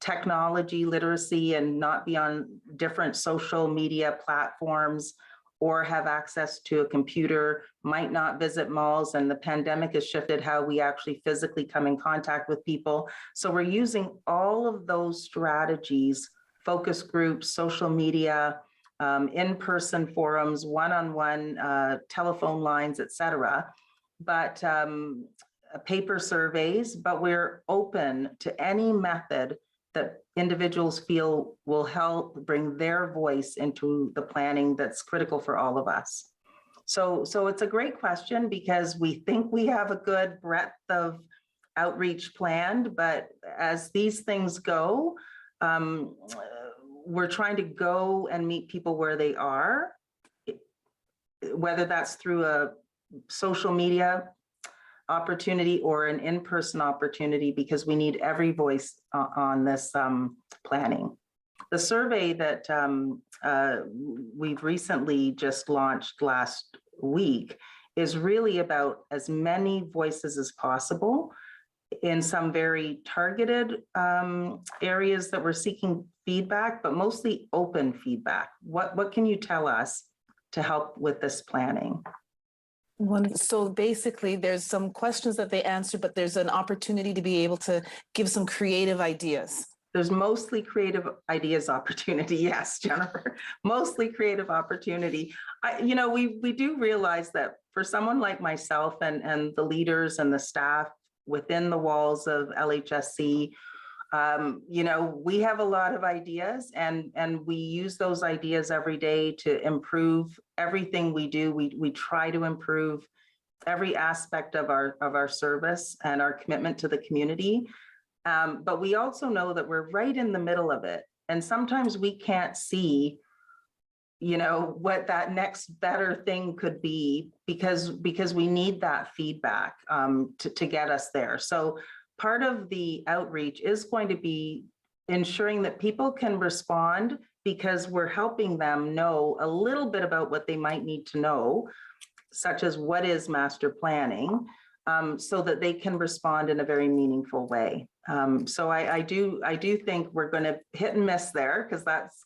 technology literacy and not be on different social media platforms or have access to a computer, might not visit malls, and the pandemic has shifted how we actually physically come in contact with people. So we're using all of those strategies, focus groups, social media, in-person forums, one-on-one telephone lines, et cetera, but paper surveys, but we're open to any method that individuals feel will help bring their voice into the planning that's critical for all of us. So it's a great question because we think we have a good breadth of outreach planned, but as these things go, we're trying to go and meet people where they are, whether that's through a social media opportunity or an in-person opportunity, because we need every voice on this planning. The survey that we've recently just launched last week is really about as many voices as possible in some very targeted areas that we're seeking feedback, but mostly open feedback. What can you tell us to help with this planning? So basically, there's some questions that they answer, but there's an opportunity to be able to give some creative ideas. There's mostly creative ideas opportunity. Yes, Jennifer, mostly creative opportunity. We do realize that for someone like myself and the leaders and the staff within the walls of LHSC, we have a lot of ideas and we use those ideas every day to improve everything we do. We try to improve every aspect of our service and our commitment to the community. But we also know that we're right in the middle of it. And sometimes we can't see, what that next better thing could be because we need that feedback to get us there. So part of the outreach is going to be ensuring that people can respond because we're helping them know a little bit about what they might need to know, such as what is master planning, so that they can respond in a very meaningful way. So I do think we're going to hit and miss there because that's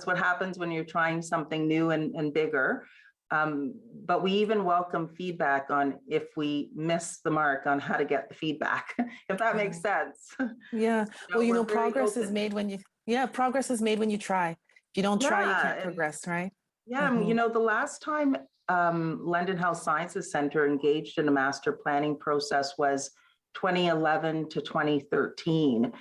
what happens when you're trying something new and bigger. But we even welcome feedback on if we miss the mark on how to get the feedback, if that makes sense. Yeah. Well, progress is made when you try. If you don't try, you can't progress, right? Yeah. The last time London Health Sciences Center engaged in a master planning process was 2011 to 2013.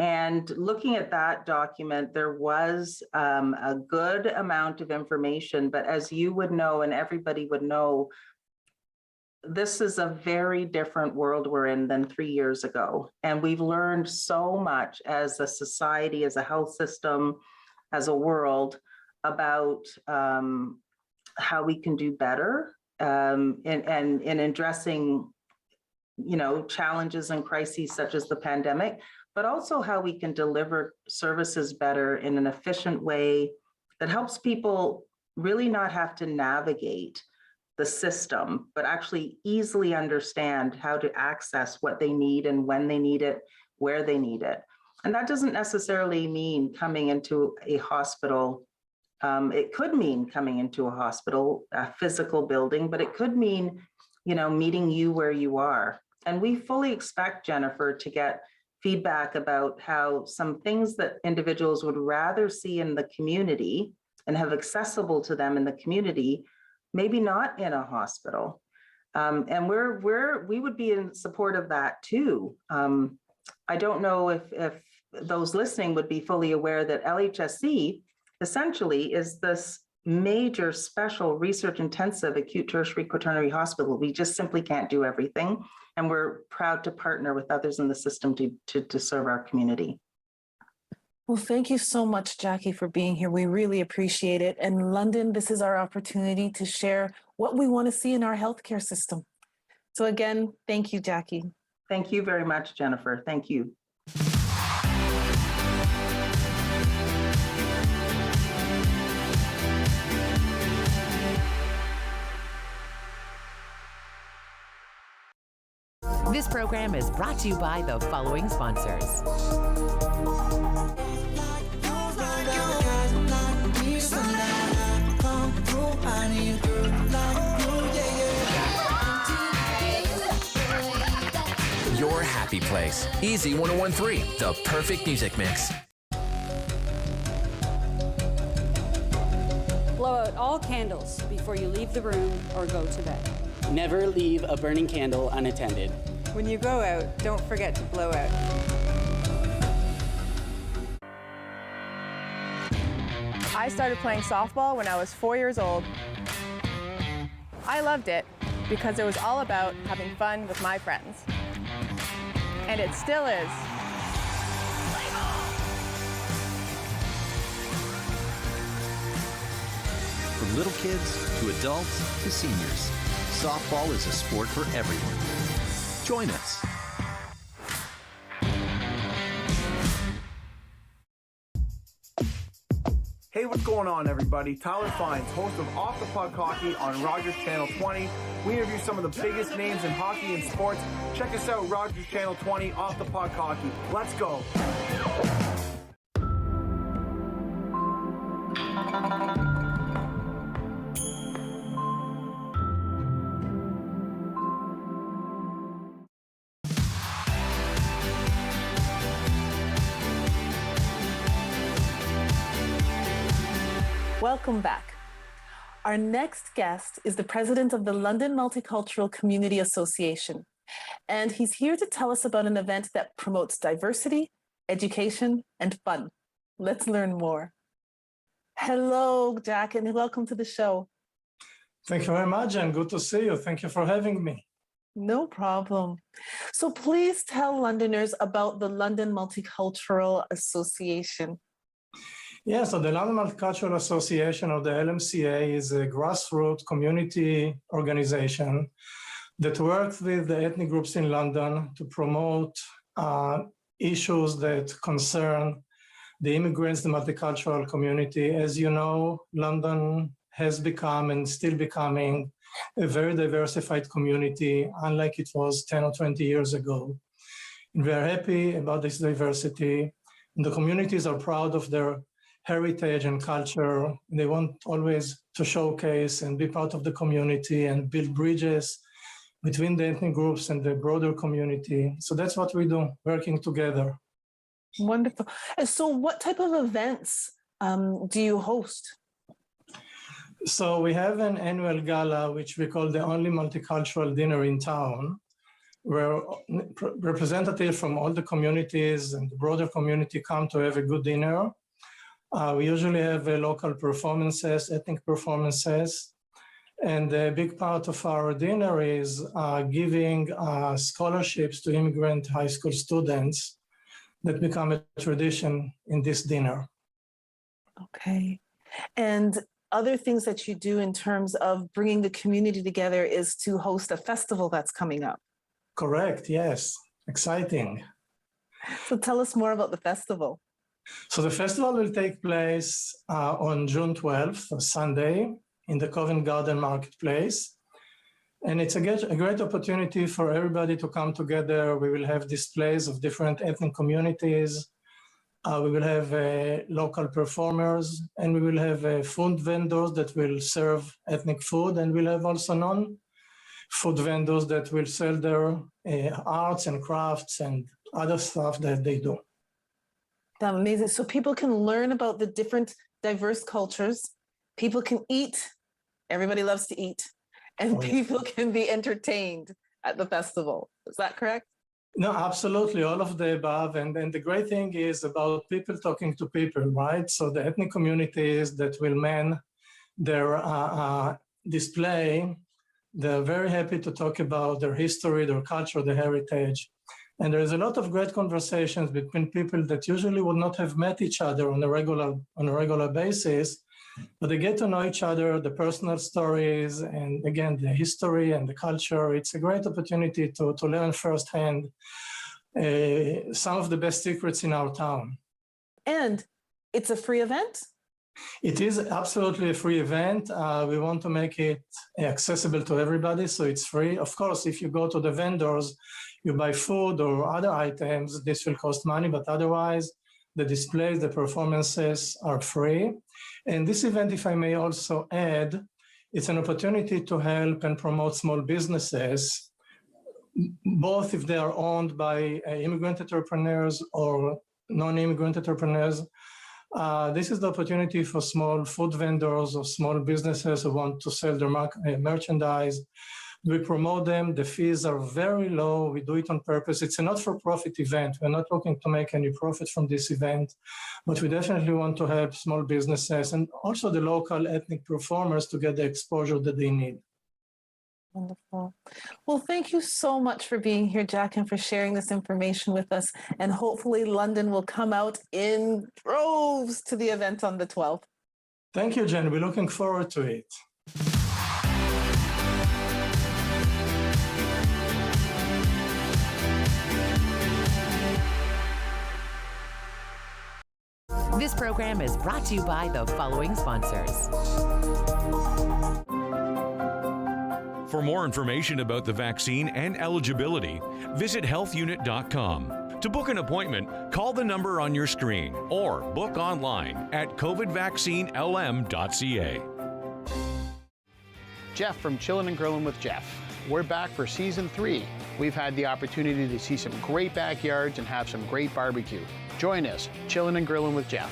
And looking at that document, there was a good amount of information, but as you would know, and everybody would know, this is a very different world we're in than 3 years ago. And we've learned so much as a society, as a health system, as a world about how we can do better in addressing, challenges and crises such as the pandemic, but also how we can deliver services better in an efficient way that helps people really not have to navigate the system, but actually easily understand how to access what they need and when they need it, where they need it. And that doesn't necessarily mean coming into a hospital. It could mean coming into a hospital, a physical building, but it could mean, meeting you where you are. And we fully expect, Jennifer, to get feedback about how some things that individuals would rather see in the community and have accessible to them in the community, maybe not in a hospital. And we would be in support of that too. I don't know if those listening would be fully aware that LHSC essentially is this major special research intensive acute tertiary quaternary hospital. We just simply can't do everything. And we're proud to partner with others in the system to serve our community. Well, thank you so much, Jackie, for being here. We really appreciate it. And London, this is our opportunity to share what we want to see in our healthcare system. So again, thank you, Jackie. Thank you very much, Jennifer. Thank you. This program is brought to you by the following sponsors. Your happy place. Easy 1013, the perfect music mix. Blow out all candles before you leave the room or go to bed. Never leave a burning candle unattended. When you go out, don't forget to blow out. I started playing softball when I was 4 years old. I loved it because it was all about having fun with my friends. And it still is. From little kids to adults to seniors, softball is a sport for everyone. Join us. Hey, what's going on, everybody? Tyler Fines, host of Off the Puck Hockey on Rogers Channel 20. We interview some of the biggest names in hockey and sports. Check us out, Rogers Channel 20, Off the Puck Hockey. Let's go. Welcome back. Our next guest is the president of the London Multicultural Community Association, and he's here to tell us about an event that promotes diversity, education, and fun. Let's learn more. Hello, Jack, and welcome to the show. Thank you very much, and good to see you. Thank you for having me. No problem. So please tell Londoners about the London Multicultural Association. Yeah, so the London Multicultural Association, or the LMCA, is a grassroots community organization that works with the ethnic groups in London to promote issues that concern the immigrants, the multicultural community. As you know, London has become and still becoming a very diversified community, unlike it was 10 or 20 years ago. And we are happy about this diversity. And the communities are proud of their heritage and culture. They want always to showcase and be part of the community and build bridges between the ethnic groups and the broader community. So that's what we do, working together. Wonderful. And so what type of events do you host? So we have an annual gala, which we call the only multicultural dinner in town, where representatives from all the communities and the broader community come to have a good dinner. We usually have local performances, ethnic performances, and a big part of our dinner is giving scholarships to immigrant high school students that become a tradition in this dinner. Okay. And other things that you do in terms of bringing the community together is to host a festival that's coming up. Correct, yes. Exciting. So tell us more about the festival. So the festival will take place on June 12th, Sunday, in the Covent Garden Marketplace. And it's a great opportunity for everybody to come together. We will have displays of different ethnic communities. We will have local performers, and we will have food vendors that will serve ethnic food. And we'll have also non-food vendors that will sell their arts and crafts and other stuff that they do. That's amazing. So people can learn about the different diverse cultures. People can eat. Everybody loves to eat. And people can be entertained at the festival. Is that correct? No, absolutely. All of the above. And the great thing is about people talking to people, right? So the ethnic communities that will man their display, they're very happy to talk about their history, their culture, their heritage. And there is a lot of great conversations between people that usually would not have met each other on a regular basis, but they get to know each other, the personal stories, and again, the history and the culture. It's a great opportunity to learn firsthand some of the best secrets in our town. And it's a free event? It is absolutely a free event. We want to make it accessible to everybody, so it's free. Of course, if you go to the vendors, you buy food or other items, this will cost money, but otherwise, the displays, the performances are free. And this event, if I may also add, it's an opportunity to help and promote small businesses, both if they are owned by immigrant entrepreneurs or non-immigrant entrepreneurs. This is the opportunity for small food vendors or small businesses who want to sell their merchandise. We promote them. The fees are very low. We do it on purpose. It's a not-for-profit event. We're not looking to make any profit from this event, but we definitely want to help small businesses and also the local ethnic performers to get the exposure that they need. Wonderful. Well, thank you so much for being here, Jack, and for sharing this information with us. And hopefully London will come out in droves to the event on the 12th. Thank you, Jen. We're looking forward to it. This program is brought to you by the following sponsors. For more information about the vaccine and eligibility, visit healthunit.com. To book an appointment, call the number on your screen or book online at covidvaccinelm.ca. Jeff from Chillin' and Grillin' with Jeff. We're back for season 3. We've had the opportunity to see some great backyards and have some great barbecue. Join us, Chillin' and Grillin' with Jeff.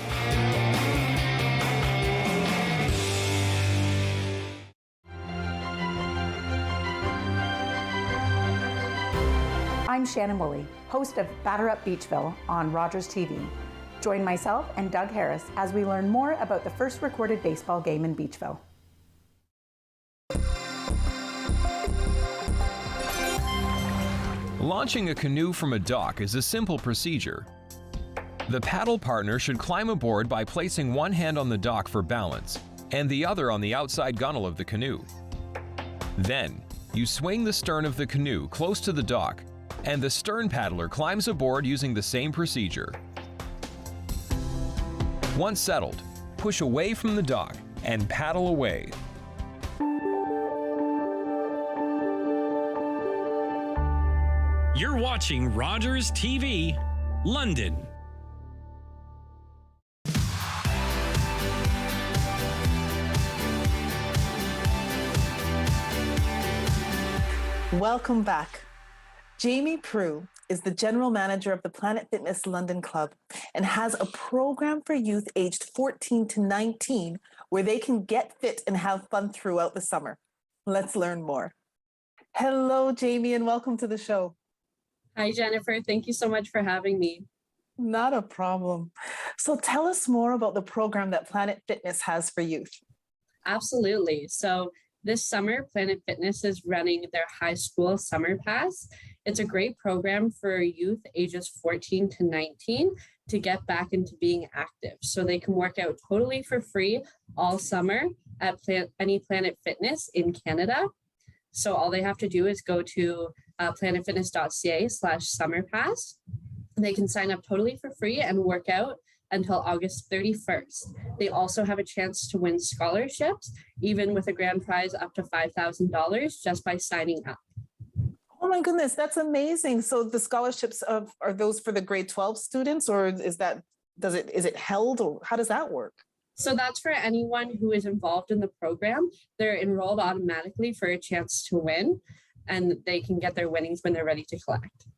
I'm Shannon Woolley, host of Batter Up Beachville on Rogers TV. Join myself and Doug Harris as we learn more about the first recorded baseball game in Beachville. Launching a canoe from a dock is a simple procedure. The paddle partner should climb aboard by placing one hand on the dock for balance and the other on the outside gunwale of the canoe. Then, you swing the stern of the canoe close to the dock, and the stern paddler climbs aboard using the same procedure. Once settled, push away from the dock and paddle away. You're watching Rogers TV, London. Welcome back. Jamie Prue is the general manager of the Planet Fitness London Club and has a program for youth aged 14 to 19 where they can get fit and have fun throughout the summer. Let's learn more. Hello, Jamie, and welcome to the show. Hi, Jennifer. Thank you so much for having me. Not a problem. So tell us more about the program that Planet Fitness has for youth. Absolutely. So this summer, Planet Fitness is running their high school summer pass. It's a great program for youth ages 14 to 19 to get back into being active. So they can work out totally for free all summer at any Planet Fitness in Canada. So all they have to do is go to planetfitness.ca/summerpass. They can sign up totally for free and work out until August 31st. They also have a chance to win scholarships, even with a grand prize up to $5,000 just by signing up. Oh my goodness, that's amazing. So the scholarships are those for the grade 12 students, or is it held, or how does that work? So that's for anyone who is involved in the program. They're enrolled automatically for a chance to win, and they can get their winnings when they're ready to collect.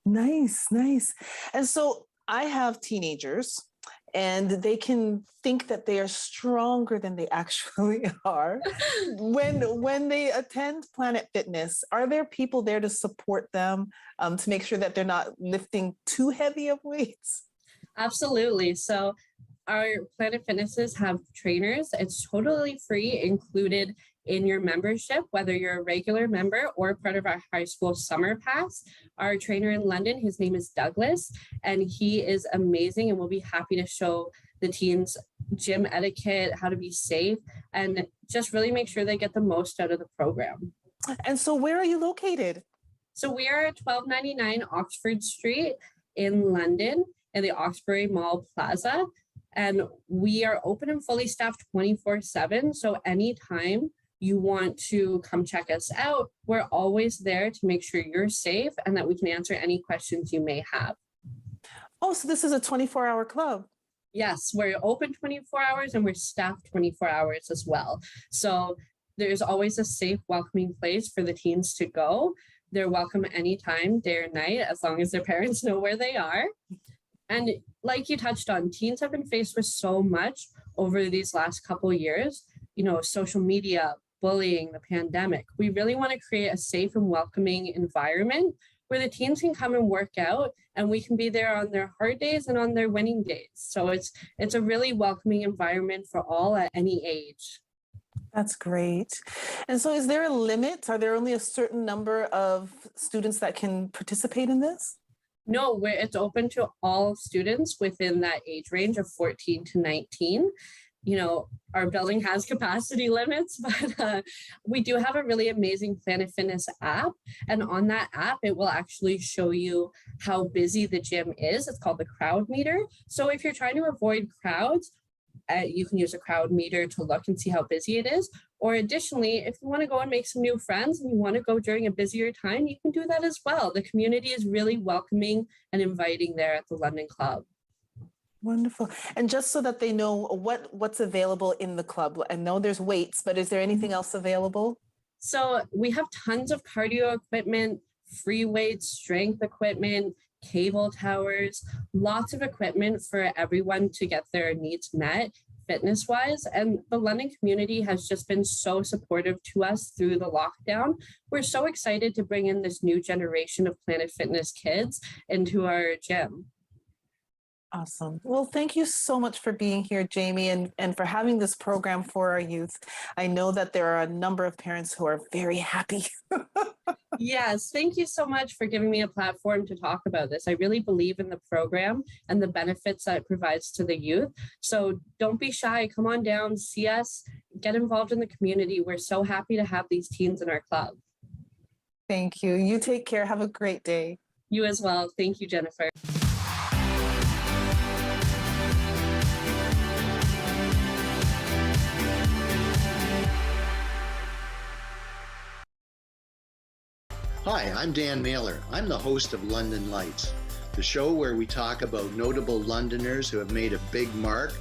Nice, nice. And so I have teenagers, and they can think that they are stronger than they actually are. When they attend Planet Fitness, are there people there to support them, to make sure that they're not lifting too heavy of weights? Absolutely. So our Planet Fitnesses have trainers. It's totally free, included in your membership, whether you're a regular member or part of our high school summer pass. Our trainer in London, his name is Douglas, and he is amazing, and we'll be happy to show the teens gym etiquette, how to be safe, and just really make sure they get the most out of the program. And so where are you located? So we are at 1299 Oxford Street in London in the Oxbury Mall Plaza. And we are open and fully staffed 24/7. So anytime you want to come check us out, we're always there to make sure you're safe and that we can answer any questions you may have. Oh, so this is a 24-hour club. Yes, we're open 24 hours and we're staffed 24 hours as well. So there's always a safe, welcoming place for the teens to go. They're welcome anytime, day or night, as long as their parents know where they are. And like you touched on, teens have been faced with so much over these last couple of years, social media, bullying, the pandemic. We really want to create a safe and welcoming environment where the teens can come and work out, and we can be there on their hard days and on their winning days. So it's a really welcoming environment for all at any age. That's great. And so is there a limit? Are there only a certain number of students that can participate in this? No, it's open to all students within that age range of 14 to 19. Our building has capacity limits, but we do have a really amazing Planet Fitness app. And on that app, it will actually show you how busy the gym is. It's called the crowd meter. So if you're trying to avoid crowds, you can use a crowd meter to look and see how busy it is. Or additionally, if you want to go and make some new friends and you want to go during a busier time, you can do that as well. The community is really welcoming and inviting there at the London Club. Wonderful. And just so that they know what's available in the club, I know there's weights, but is there anything else available? So we have tons of cardio equipment, free weights, strength equipment, cable towers, lots of equipment for everyone to get their needs met fitness-wise. And the London community has just been so supportive to us through the lockdown. We're so excited to bring in this new generation of Planet Fitness kids into our gym. Awesome. Well, thank you so much for being here, Jamie, and for having this program for our youth. I know that there are a number of parents who are very happy. Yes, thank you so much for giving me a platform to talk about this. I really believe in the program and the benefits that it provides to the youth. So don't be shy. Come on down, see us, get involved in the community. We're so happy to have these teens in our club. Thank you. You take care. Have a great day. You as well. Thank you, Jennifer. Hi, I'm Dan Naylor. I'm the host of London Lights, the show where we talk about notable Londoners who have made a big mark,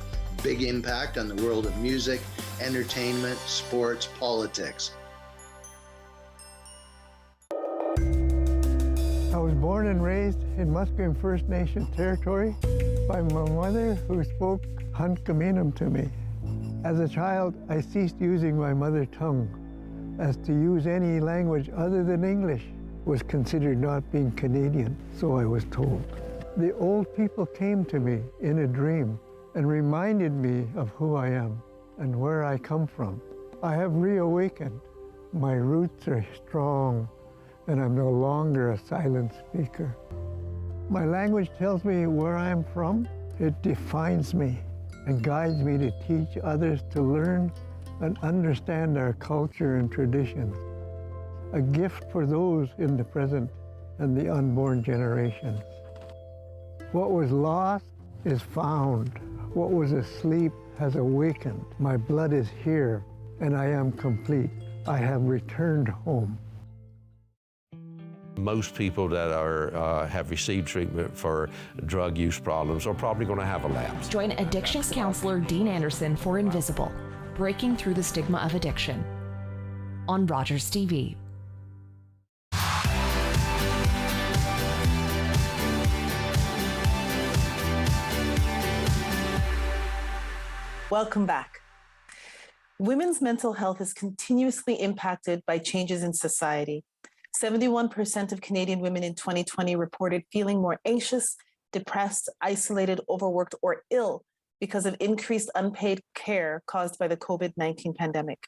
big impact on the world of music, entertainment, sports, politics. I was born and raised in Musqueam First Nation territory by my mother, who spoke Hunkaminam to me. As a child, I ceased using my mother tongue, as to use any language other than English was considered not being Canadian, so I was told. The old people came to me in a dream and reminded me of who I am and where I come from. I have reawakened. My roots are strong, and I'm no longer a silent speaker. My language tells me where I am from. It defines me and guides me to teach others to learn and understand our culture and traditions. A gift for those in the present and the unborn generations. What was lost is found. What was asleep has awakened. My blood is here, and I am complete. I have returned home. Most people that have received treatment for drug use problems are probably going to have a lapse. Join addictions counselor Dean Anderson for Invisible, Breaking Through the Stigma of Addiction, on Rogers TV. Welcome back. Women's mental health is continuously impacted by changes in society. 71% of Canadian women in 2020 reported feeling more anxious, depressed, isolated, overworked, or ill because of increased unpaid care caused by the COVID-19 pandemic.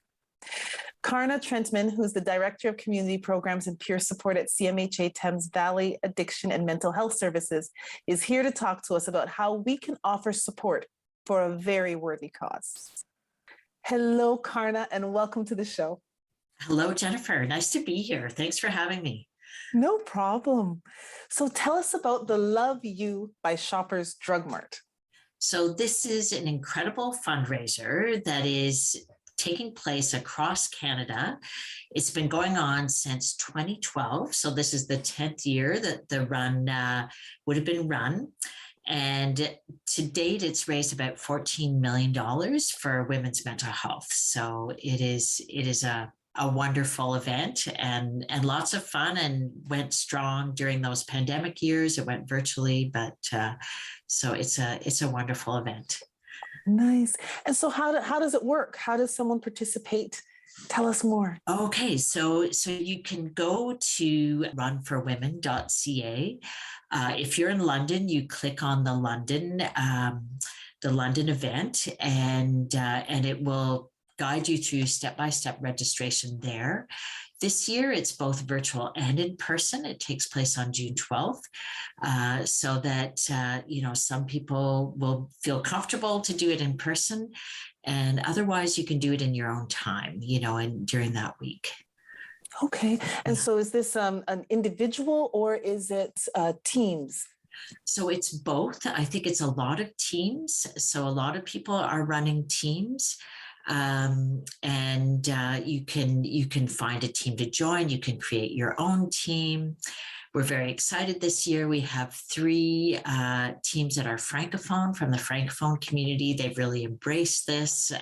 Karna Trentman, who's the Director of Community Programs and Peer Support at CMHA Thames Valley Addiction and Mental Health Services, is here to talk to us about how we can offer support for a very worthy cause. Hello, Karna, and welcome to the show. Hello, Jennifer. Nice to be here. Thanks for having me. No problem. So tell us about the Love You by Shoppers Drug Mart. So this is an incredible fundraiser that is taking place across Canada. It's been going on since 2012. So this is the 10th year that the run would have been run. And to date, it's raised about $14 million for women's mental health. So it is a wonderful event and lots of fun, and went strong during those pandemic years. It went virtually, but so it's a wonderful event. Nice. And so how does it work? How does someone participate? Tell us more. Okay, so you can go to runforwomen.ca. If you're in London, you click on the London event, and it will guide you through step-by-step registration there. This year, it's both virtual and in person. It takes place on June 12th, so that, some people will feel comfortable to do it in person, and otherwise you can do it in your own time, and during that week. Okay. And so is this an individual or is it teams? So it's both. I think it's a lot of teams. So a lot of people are running teams. You can find a team to join. You can create your own team. We're very excited this year. We have 3 teams that are Francophone from the Francophone community. They've really embraced this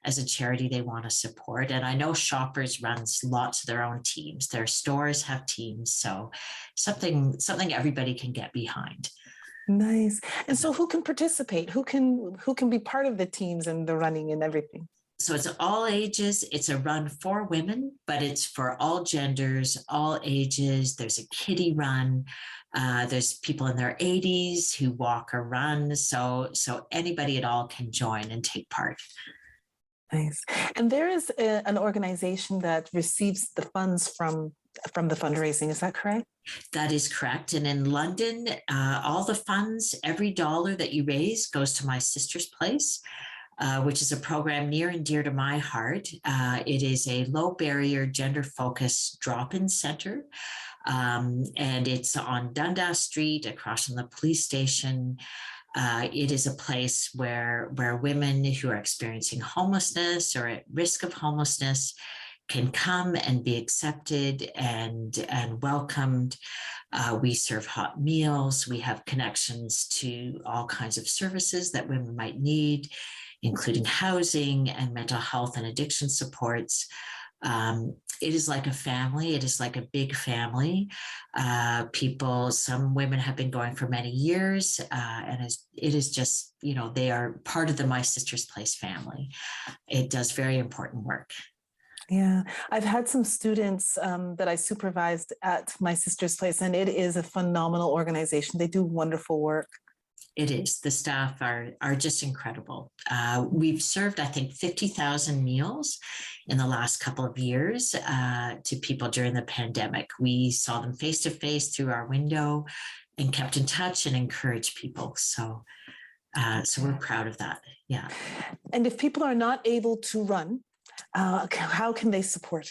as a charity they want to support. And I know Shoppers runs lots of their own teams. Their stores have teams. So something everybody can get behind. Nice. And so who can participate? Who can be part of the teams and the running and everything? So it's all ages. It's a run for women, but it's for all genders, all ages. There's a kiddie run. There's people in their 80s who walk or run. So anybody at all can join and take part. Nice. And there is an organization that receives the funds from the fundraising. Is that correct? That is correct. And in London, all the funds, every dollar that you raise goes to My Sister's Place, which is a program near and dear to my heart. It is a low barrier, gender focused drop-in center. And it's on Dundas Street across from the police station. It is a place where women who are experiencing homelessness or at risk of homelessness can come and be accepted and welcomed. We serve hot meals. We have connections to all kinds of services that women might need, including housing and mental health and addiction supports. It is like a family. It is like a big family. Some women have been going for many years, and it is just, they are part of the My Sister's Place family. It does very important work. Yeah, I've had some students that I supervised at My Sister's Place, and it is a phenomenal organization. They do wonderful work. It is. The staff are just incredible. We've served, I think, 50,000 meals in the last couple of years to people during the pandemic. We saw them face to face through our window and kept in touch and encouraged people. So we're proud of that. Yeah. And if people are not able to run, how can they support?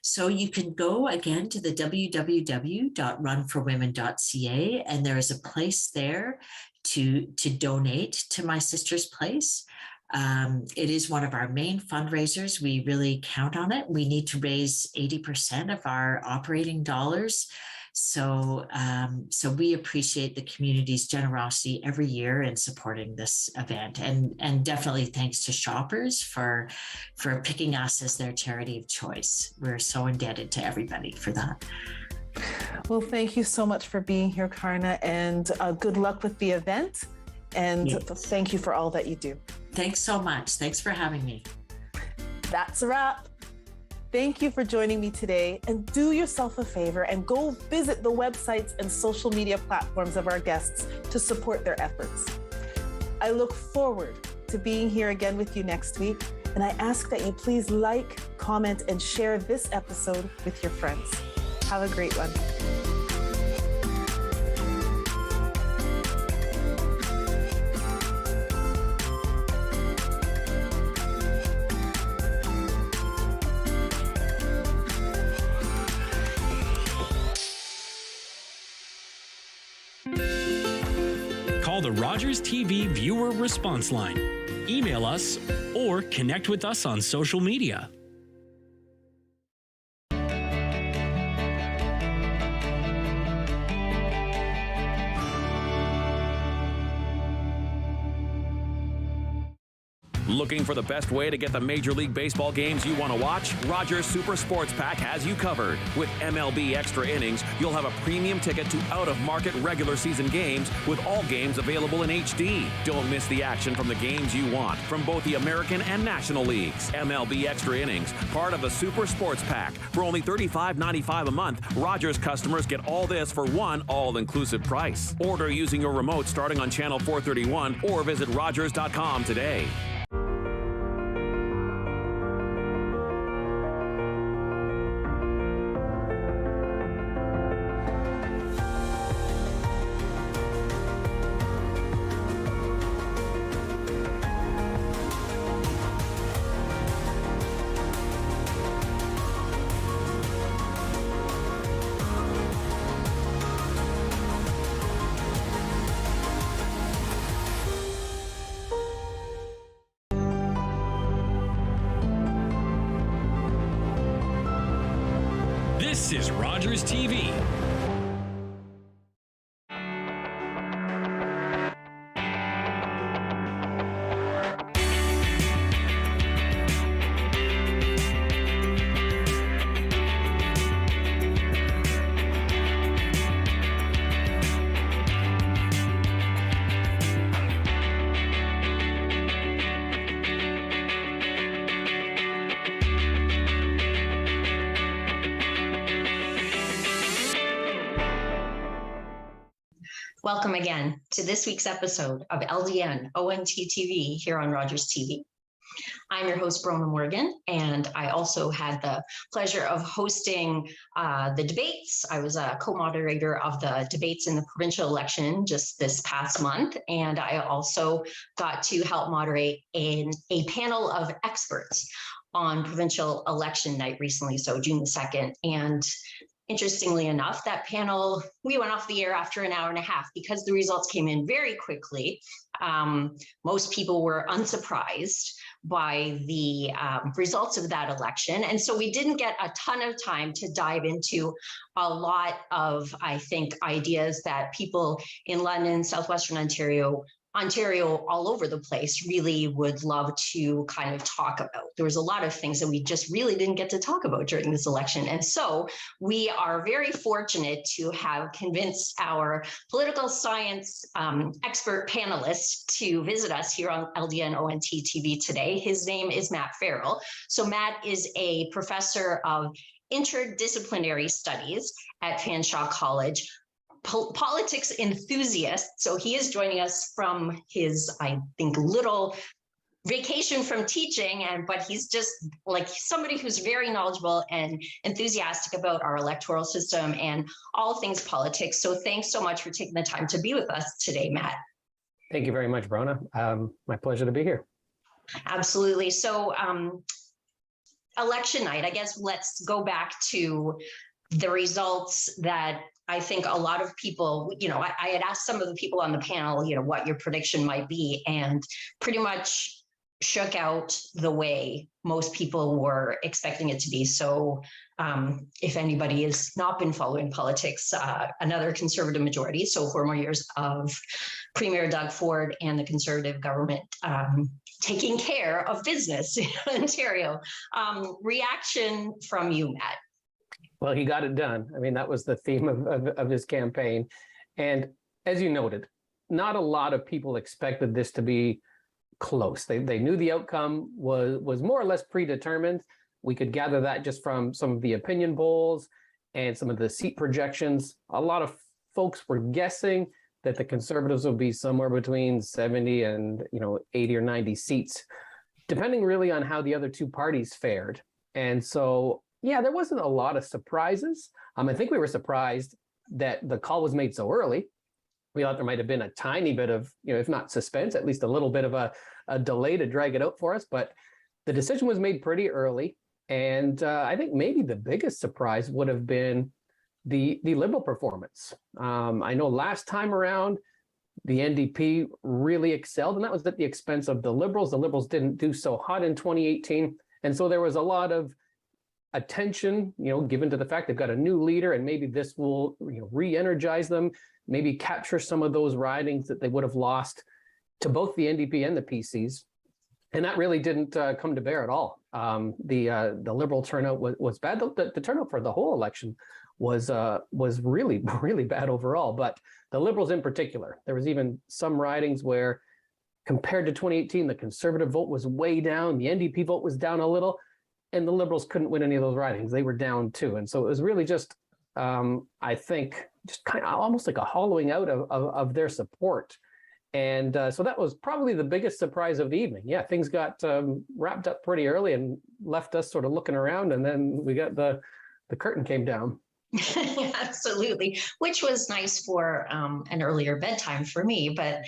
So you can go again to the www.runforwomen.ca, and there is a place there to donate to My Sister's Place. It is one of our main fundraisers. We really count on it. We need to raise 80% of our operating dollars. So we appreciate the community's generosity every year in supporting this event, and definitely thanks to Shoppers for picking us as their charity of choice. We're so indebted to everybody for that. Well, thank you so much for being here, Karna, and good luck with the event. And thank you for all that you do. Thanks so much. Thanks for having me. That's a wrap. Thank you for joining me today, and do yourself a favor and go visit the websites and social media platforms of our guests to support their efforts. I look forward to being here again with you next week, and I ask that you please like, comment, and share this episode with your friends. Have a great one. Call the Rogers TV viewer response line, email us, or connect with us on social media. Looking for the best way to get the Major League Baseball games you want to watch? Rogers Super Sports Pack has you covered. With MLB Extra Innings, you'll have a premium ticket to out-of-market regular season games with all games available in HD. Don't miss the action from the games you want from both the American and National Leagues. MLB Extra Innings, part of the Super Sports Pack. For only $35.95 a month, Rogers customers get all this for one all-inclusive price. Order using your remote starting on channel 431 or visit Rogers.com today. This is Rogers TV. Welcome again to this week's episode of LDN ONT TV here on Rogers TV. I'm your host, Brona Morgan, and I also had the pleasure of hosting the debates. I was a co-moderator of the debates in the provincial election just this past month, and I also got to help moderate a panel of experts on provincial election night recently, so June the 2nd. And interestingly enough, that panel, we went off the air after an hour and a half because the results came in very quickly. Most people were unsurprised by the results of that election. And so we didn't get a ton of time to dive into a lot of, I think, ideas that people in London, Southwestern Ontario, all over the place really would love to kind of talk about. There was a lot of things that we just really didn't get to talk about during this election. And so we are very fortunate to have convinced our political science expert panelist to visit us here on LDN ONT TV today. His name is Matt Farrell. So Matt is a professor of interdisciplinary studies at Fanshawe College, politics enthusiast. So he is joining us from his, I think, little vacation from teaching, but he's just like somebody who's very knowledgeable and enthusiastic about our electoral system and all things politics. So thanks so much for taking the time to be with us today, Matt. Thank you very much, Brona. My pleasure to be here. Absolutely. So election night, I guess let's go back to the results that I think a lot of people, I had asked some of the people on the panel, what your prediction might be, and pretty much shook out the way most people were expecting it to be. So if anybody has not been following politics, another Conservative majority, so 4 more years of Premier Doug Ford and the Conservative government taking care of business in Ontario. Reaction from you, Matt? Well, he got it done. I mean, that was the theme of his campaign. And as you noted, not a lot of people expected this to be close. They knew the outcome was more or less predetermined. We could gather that just from some of the opinion polls and some of the seat projections. A lot of folks were guessing that the Conservatives will be somewhere between 70 and 80 or 90 seats, depending really on how the other two parties fared. And so, yeah, there wasn't a lot of surprises. I think we were surprised that the call was made so early. We thought there might have been a tiny bit of, if not suspense, at least a little bit of a delay to drag it out for us. But the decision was made pretty early. And I think maybe the biggest surprise would have been the Liberal performance. I know last time around, the NDP really excelled, and that was at the expense of the Liberals. The Liberals didn't do so hot in 2018. And so there was a lot of attention, given to the fact they've got a new leader, and maybe this will, re-energize them, maybe capture some of those ridings that they would have lost to both the NDP and the PCs. And that really didn't come to bear at all. The Liberal turnout was bad. The turnout for the whole election was really, really bad overall. But the Liberals in particular, there was even some ridings where, compared to 2018, the Conservative vote was way down, the NDP vote was down a little, and the Liberals couldn't win any of those ridings. They were down too. And so it was really just, I think, just kind of almost like a hollowing out of their support. And so that was probably the biggest surprise of the evening. Yeah, things got wrapped up pretty early and left us sort of looking around, and then we got the curtain came down. Absolutely, which was nice for an earlier bedtime for me. But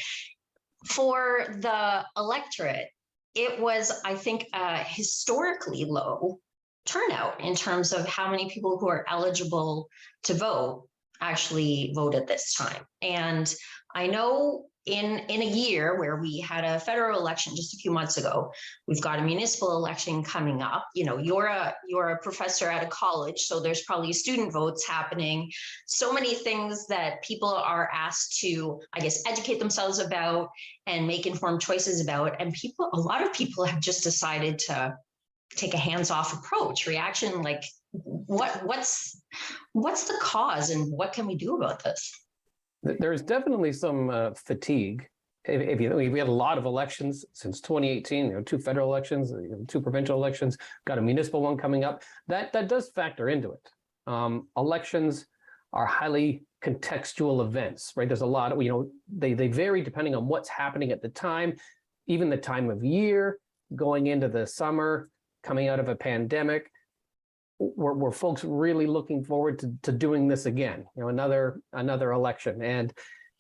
for the electorate, it was, I think, a historically low turnout in terms of how many people who are eligible to vote actually voted this time. And I know in a year where we had a federal election just a few months ago, we've got a municipal election coming up. You're a professor at a college, so there's probably student votes happening. So many things that people are asked to, I guess, educate themselves about and make informed choices about. And a lot of people have just decided to take a hands-off approach, reaction, like what's the cause and what can we do about this? There's definitely some fatigue. We had a lot of elections since 2018, 2 federal elections, 2 provincial elections, got a municipal one coming up. That does factor into it. Elections are highly contextual events, right? There's a lot of, they vary depending on what's happening at the time, even the time of year, going into the summer, coming out of a pandemic. Were folks really looking forward to doing this again, another election? And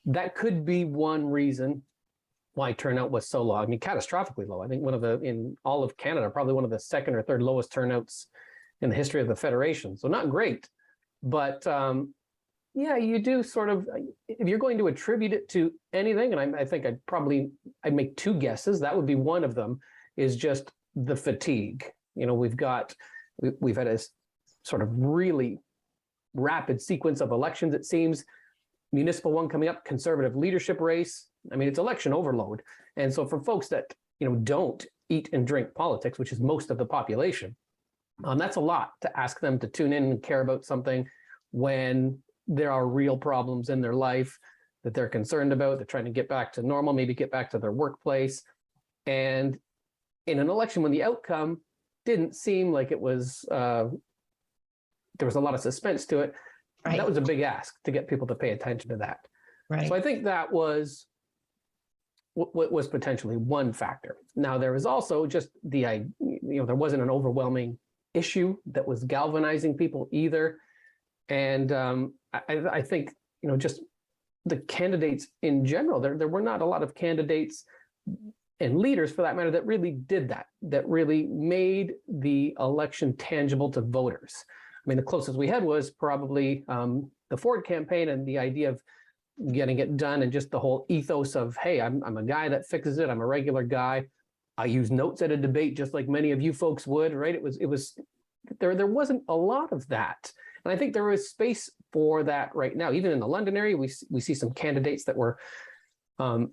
that could be one reason why turnout was so low. I mean, catastrophically low. I think in all of Canada, probably one of the second or third lowest turnouts in the history of the Federation. So not great, but yeah, you do sort of, if you're going to attribute it to anything, and I think I'd make 2 guesses. That would be one of them, is just the fatigue. We've had a sort of really rapid sequence of elections, it seems. Municipal one coming up, Conservative leadership race. I mean, it's election overload. And so for folks that, don't eat and drink politics, which is most of the population, that's a lot to ask them to tune in and care about something when there are real problems in their life that they're concerned about. They're trying to get back to normal, maybe get back to their workplace. And in an election when the outcome didn't seem like it was, there was a lot of suspense to it. Right. That was a big ask to get people to pay attention to that. Right. So I think that was what was potentially one factor. Now, there was also just there wasn't an overwhelming issue that was galvanizing people either. And I think, just the candidates in general, there were not a lot of candidates and leaders, for that matter, that really did that really made the election tangible to voters. I mean, the closest we had was probably the Ford campaign and the idea of getting it done, and just the whole ethos of, hey, I'm a guy that fixes it. I'm a regular guy. I use notes at a debate just like many of you folks would, right? There wasn't a lot of that. And I think there is space for that right now. Even in the London area, we see some candidates that were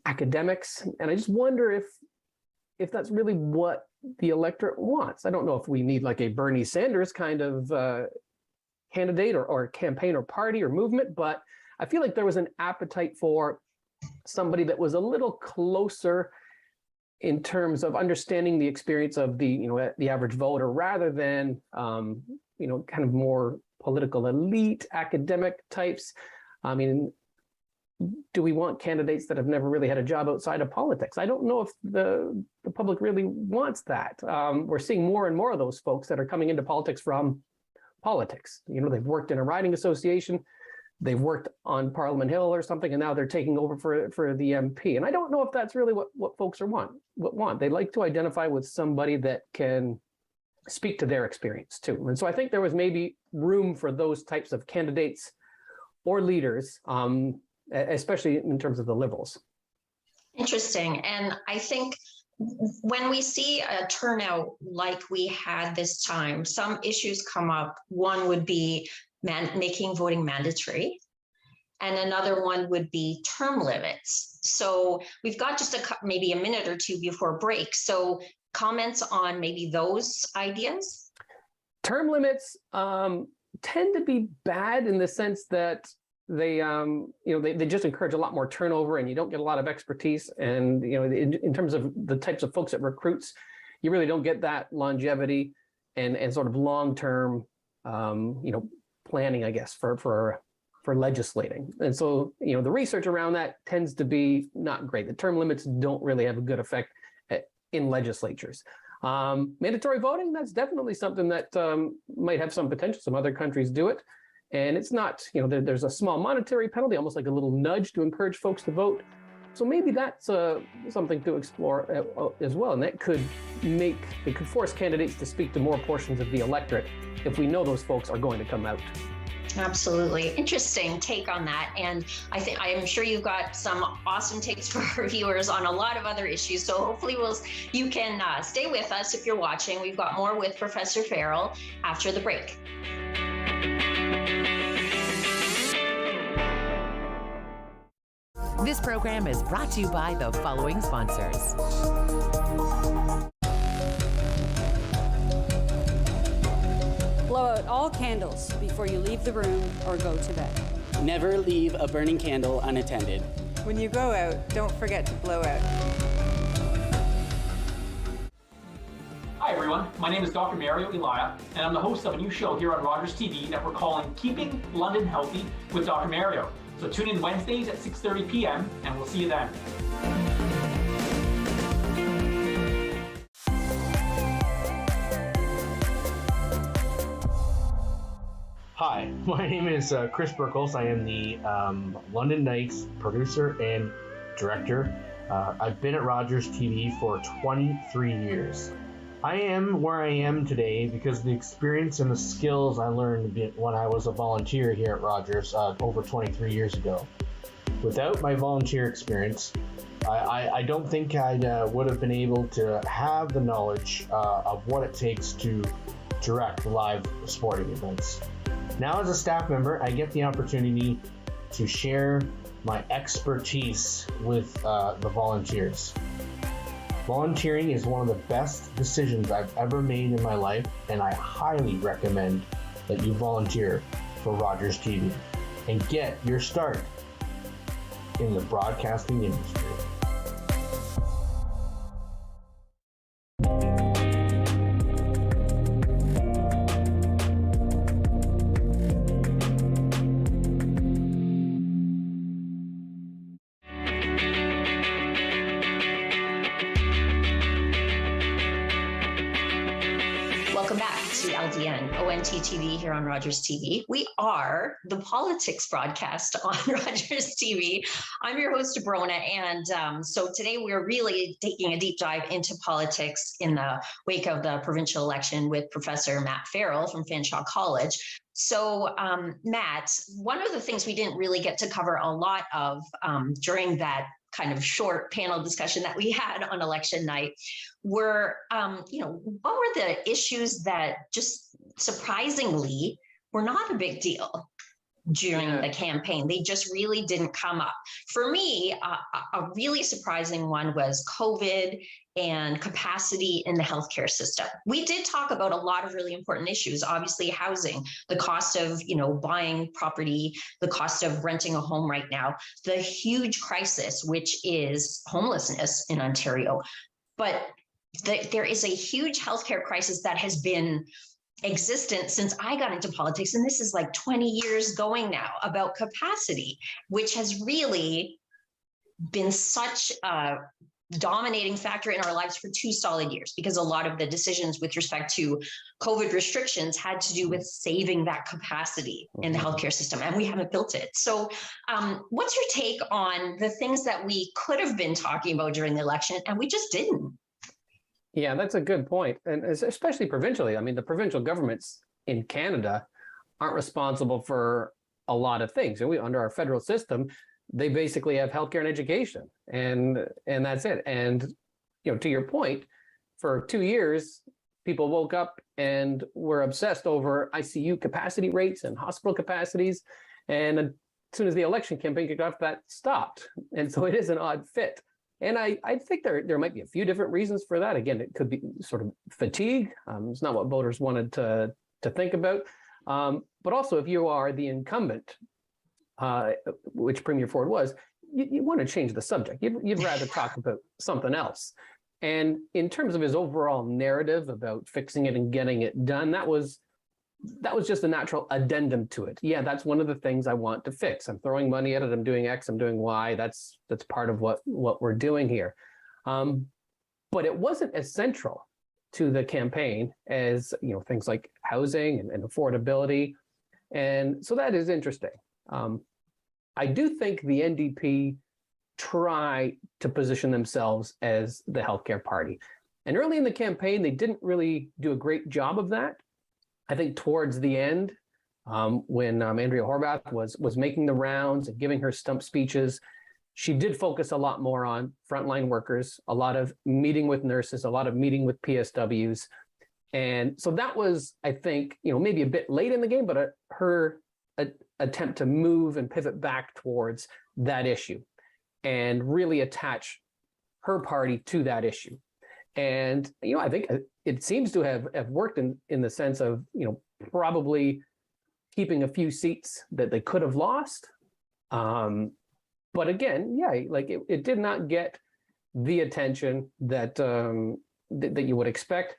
academics. And I just wonder if that's really what the electorate wants. I don't know if we need like a Bernie Sanders kind of candidate or campaign or party or movement, but I feel like there was an appetite for somebody that was a little closer in terms of understanding the experience of the average voter, rather than kind of more political elite academic types. I mean, do we want candidates that have never really had a job outside of politics? I don't know if the public really wants that. We're seeing more and more of those folks that are coming into politics from politics. You know, they've worked in a riding association, they've worked on Parliament Hill or something, and now they're taking over for the MP. And I don't know if that's really what folks want. They like to identify with somebody that can speak to their experience too. And so I think there was maybe room for those types of candidates or leaders, especially in terms of the Liberals. Interesting. And I think when we see a turnout like we had this time, some issues come up. One would be making voting mandatory, and another one would be term limits. So we've got just maybe a minute or two before break. So comments on maybe those ideas? Term limits tend to be bad in the sense that they just encourage a lot more turnover, and you don't get a lot of expertise. And in terms of the types of folks it recruits, you really don't get that longevity and sort of long-term planning, I guess, for legislating. And so the research around that tends to be not great. The term limits don't really have a good effect in legislatures. Mandatory voting, that's definitely something that might have some potential. Some other countries do it. And it's not, there's a small monetary penalty, almost like a little nudge to encourage folks to vote. So maybe that's something to explore as well. And that could force candidates to speak to more portions of the electorate if we know those folks are going to come out. Absolutely. Interesting take on that. And I am sure you've got some awesome takes for our viewers on a lot of other issues. So hopefully you can stay with us if you're watching. We've got more with Professor Farrell after the break. This program is brought to you by the following sponsors. Blow out all candles before you leave the room or go to bed. Never leave a burning candle unattended. When you go out, don't forget to blow out. Hi everyone, my name is Dr. Mario Elia, and I'm the host of a new show here on Rogers TV that we're calling Keeping London Healthy with Dr. Mario. So tune in Wednesdays at 6:30 p.m. and we'll see you then. Hi, my name is Chris Burkles. I am the London Knights producer and director. I've been at Rogers TV for 23 years. I am where I am today because of the experience and the skills I learned when I was a volunteer here at Rogers over 23 years ago. Without my volunteer experience, I don't think I would have been able to have the knowledge of what it takes to direct live sporting events. Now as a staff member, I get the opportunity to share my expertise with the volunteers. Volunteering is one of the best decisions I've ever made in my life, and I highly recommend that you volunteer for Rogers TV and get your start in the broadcasting industry. TV here on Rogers TV. We are the politics broadcast on Rogers TV. I'm your host, Brona, and so today we're really taking a deep dive into politics in the wake of the provincial election with Professor Matt Farrell from Fanshawe College. So, Matt, one of the things we didn't really get to cover a lot of during that kind of short panel discussion that we had on election night were, what were the issues that just surprisingly were not a big deal during the campaign? They just really didn't come up. For me, a really surprising one was COVID and capacity in the healthcare system. We did talk about a lot of really important issues, obviously housing, the cost of, buying property, the cost of renting a home right now, the huge crisis, which is homelessness in Ontario. But there is a huge healthcare crisis that has been existence since I got into politics, and this is like 20 years going now, about capacity, which has really been such a dominating factor in our lives for 2 solid years, because a lot of the decisions with respect to COVID restrictions had to do with saving that capacity in the healthcare system, and we haven't built it. So what's your take on the things that we could have been talking about during the election and we just didn't? Yeah, that's a good point. And especially provincially. I mean, the provincial governments in Canada aren't responsible for a lot of things. And we, under our federal system, they basically have healthcare and education, and that's it. And, you know, to your point, for 2 years, people woke up and were obsessed over ICU capacity rates and hospital capacities. And as soon as the election campaign kicked off, that stopped. And so it is an odd fit. And I think there might be a few different reasons for that. Again, it could be sort of fatigue. It's not what voters wanted to think about. But also, if you are the incumbent, which Premier Ford was, you want to change the subject. You'd rather talk about something else. And in terms of his overall narrative about fixing it and getting it done, that was just a natural addendum to it. Yeah, that's one of the things I want to fix. I'm throwing money at it. I'm doing X. I'm doing Y. That's part of what we're doing here. But it wasn't as central to the campaign as, you know, things like housing and affordability. And so that is interesting. I do think the NDP try to position themselves as the healthcare party. And early in the campaign, they didn't really do a great job of that. I think towards the end, when Andrea Horwath was making the rounds and giving her stump speeches, she did focus a lot more on frontline workers, a lot of meeting with nurses, a lot of meeting with PSWs. And so that was, I think, you know, maybe a bit late in the game, but her attempt to move and pivot back towards that issue and really attach her party to that issue. And, you know, I think it seems to have worked in the sense of, you know, probably keeping a few seats that they could have lost. But again, yeah, like it did not get the attention that that you would expect.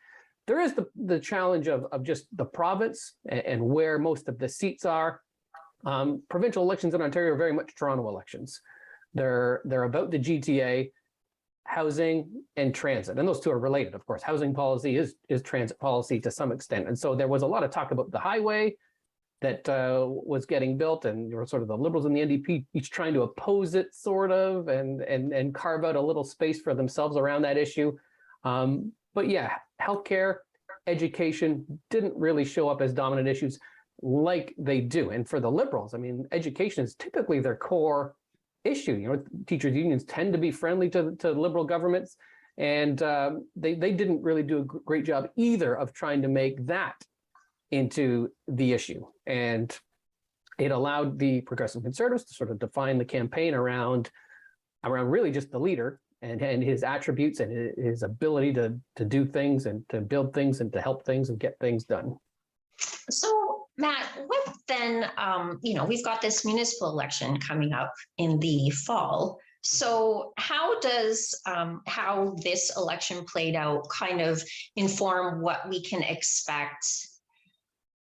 There is the challenge of just the province and where most of the seats are. Provincial elections in Ontario are very much Toronto elections. They're about the GTA, housing and transit, and those two are related, of course. Housing policy is transit policy to some extent, and so there was a lot of talk about the highway that was getting built, and there were sort of the Liberals and the NDP each trying to oppose it, sort of, and carve out a little space for themselves around that issue. But yeah, healthcare, education didn't really show up as dominant issues like they do. And for the Liberals, I mean, education is typically their core issue. You know, teachers' unions tend to be friendly to Liberal governments, and they didn't really do a great job either of trying to make that into the issue. And it allowed the Progressive Conservatives to sort of define the campaign around really just the leader and his attributes and his ability to do things and to build things and to help things and get things done. So, Matt, what then, you know, we've got this municipal election coming up in the fall. So how does how this election played out kind of inform what we can expect?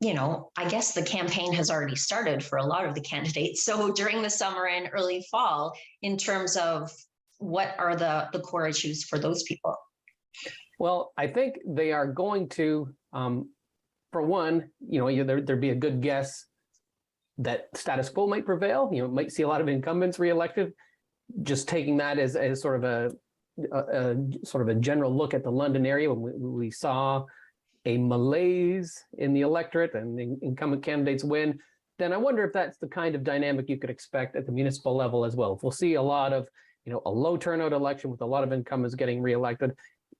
You know, I guess the campaign has already started for a lot of the candidates. So during the summer and early fall, in terms of what are the core issues for those people? Well, I think they are going to, for one, you know, there'd be a good guess that status quo might prevail. You know, might see a lot of incumbents reelected. Just taking that as sort of a general look at the London area, when we saw a malaise in the electorate and the incumbent candidates win, then I wonder if that's the kind of dynamic you could expect at the municipal level as well. If we'll see a lot of, you know, a low turnout election with a lot of incumbents getting reelected,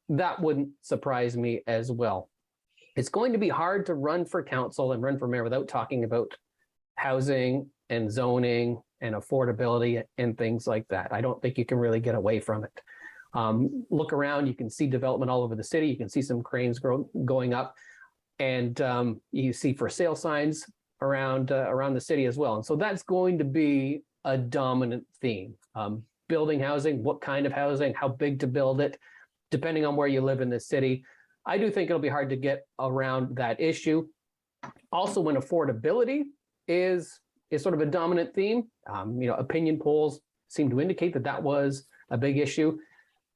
that wouldn't surprise me as well. It's going to be hard to run for council and run for mayor without talking about housing and zoning and affordability and things like that. I don't think you can really get away from it. Look around, you can see development all over the city. You can see some cranes going up, and you see for sale signs around the city as well. And so that's going to be a dominant theme. Building housing, what kind of housing, how big to build it, depending on where you live in the city. I do think it'll be hard to get around that issue. Also, when affordability is sort of a dominant theme, opinion polls seem to indicate that that was a big issue.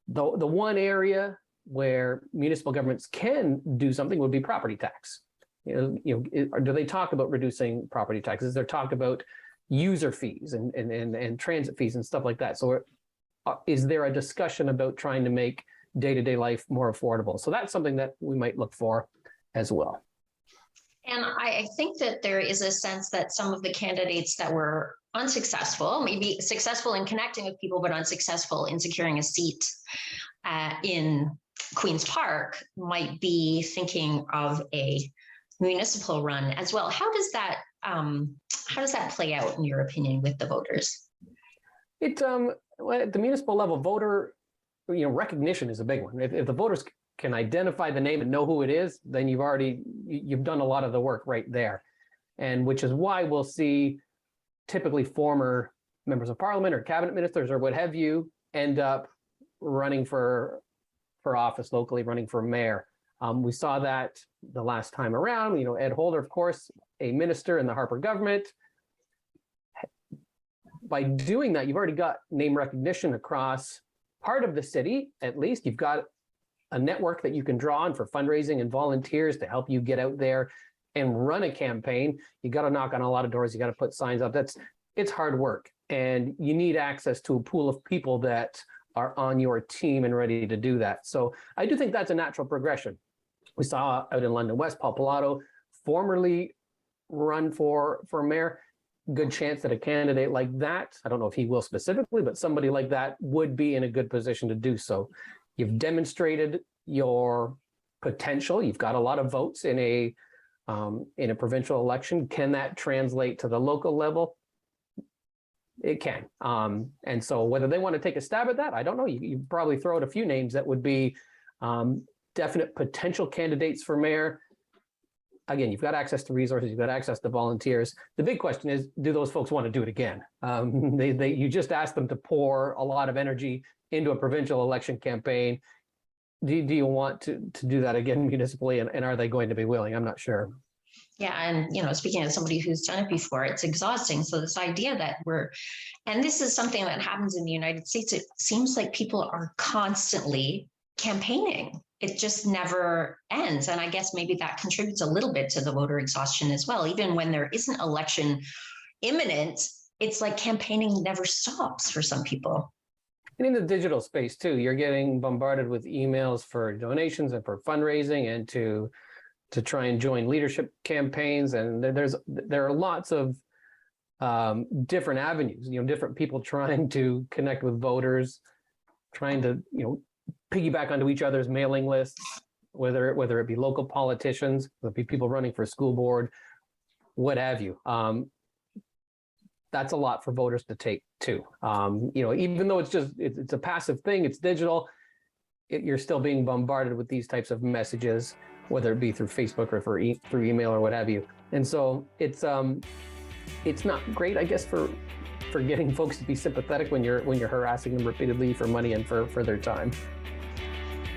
The one area where municipal governments can do something would be property tax. Do they talk about reducing property taxes? Is there talk about user fees and transit fees and stuff like that? So is there a discussion about trying to make day-to-day life more affordable? So that's something that we might look for as well. And I think that there is a sense that some of the candidates that were unsuccessful, maybe successful in connecting with people, but unsuccessful in securing a seat in Queen's Park, might be thinking of a municipal run as well. How does that play out in your opinion with the voters? At the municipal level, voter recognition is a big one. If the voters can identify the name and know who it is, then you've done a lot of the work right there. And which is why we'll see typically former members of parliament or cabinet ministers or what have you end up running for office locally, running for mayor. We saw that the last time around. Ed Holder, of course, a minister in the Harper government. By doing that, you've already got name recognition across part of the city. At least you've got a network that you can draw on for fundraising and volunteers to help you get out there and run a campaign. You got to knock on a lot of doors. You got to put signs up. It's hard work, and you need access to a pool of people that are on your team and ready to do that. So I do think that's a natural progression. We saw out in London West, Paul Pilato formerly run for mayor. Good chance that a candidate like that, I don't know if he will specifically, but somebody like that would be in a good position to do so. You've demonstrated your potential. You've got a lot of votes in a provincial election. Can that translate to the local level? It can. And so whether they want to take a stab at that, I don't know. You probably throw out a few names that would be definite potential candidates for mayor. Again, you've got access to resources, you've got access to volunteers. The big question is, do those folks want to do it again? You just asked them to pour a lot of energy into a provincial election campaign. Do you want to do that again municipally, and are they going to be willing? I'm not sure. Yeah, and speaking as somebody who's done it before, it's exhausting. So this idea that and this is something that happens in the United States, it seems like people are constantly campaigning. It just never ends. And I guess maybe that contributes a little bit to the voter exhaustion as well. Even when there isn't election imminent, it's like campaigning never stops for some people. And in the digital space too, you're getting bombarded with emails for donations and for fundraising and to try and join leadership campaigns. And there are lots of different avenues, different people trying to connect with voters, trying to, piggyback onto each other's mailing lists, whether it be local politicians, whether it be people running for school board, what have you. That's a lot for voters to take too. Even though it's a passive thing, it's digital, you're still being bombarded with these types of messages, whether it be through Facebook or through email or what have you. And so it's not great, I guess, for getting folks to be sympathetic when you're harassing them repeatedly for money and for their time.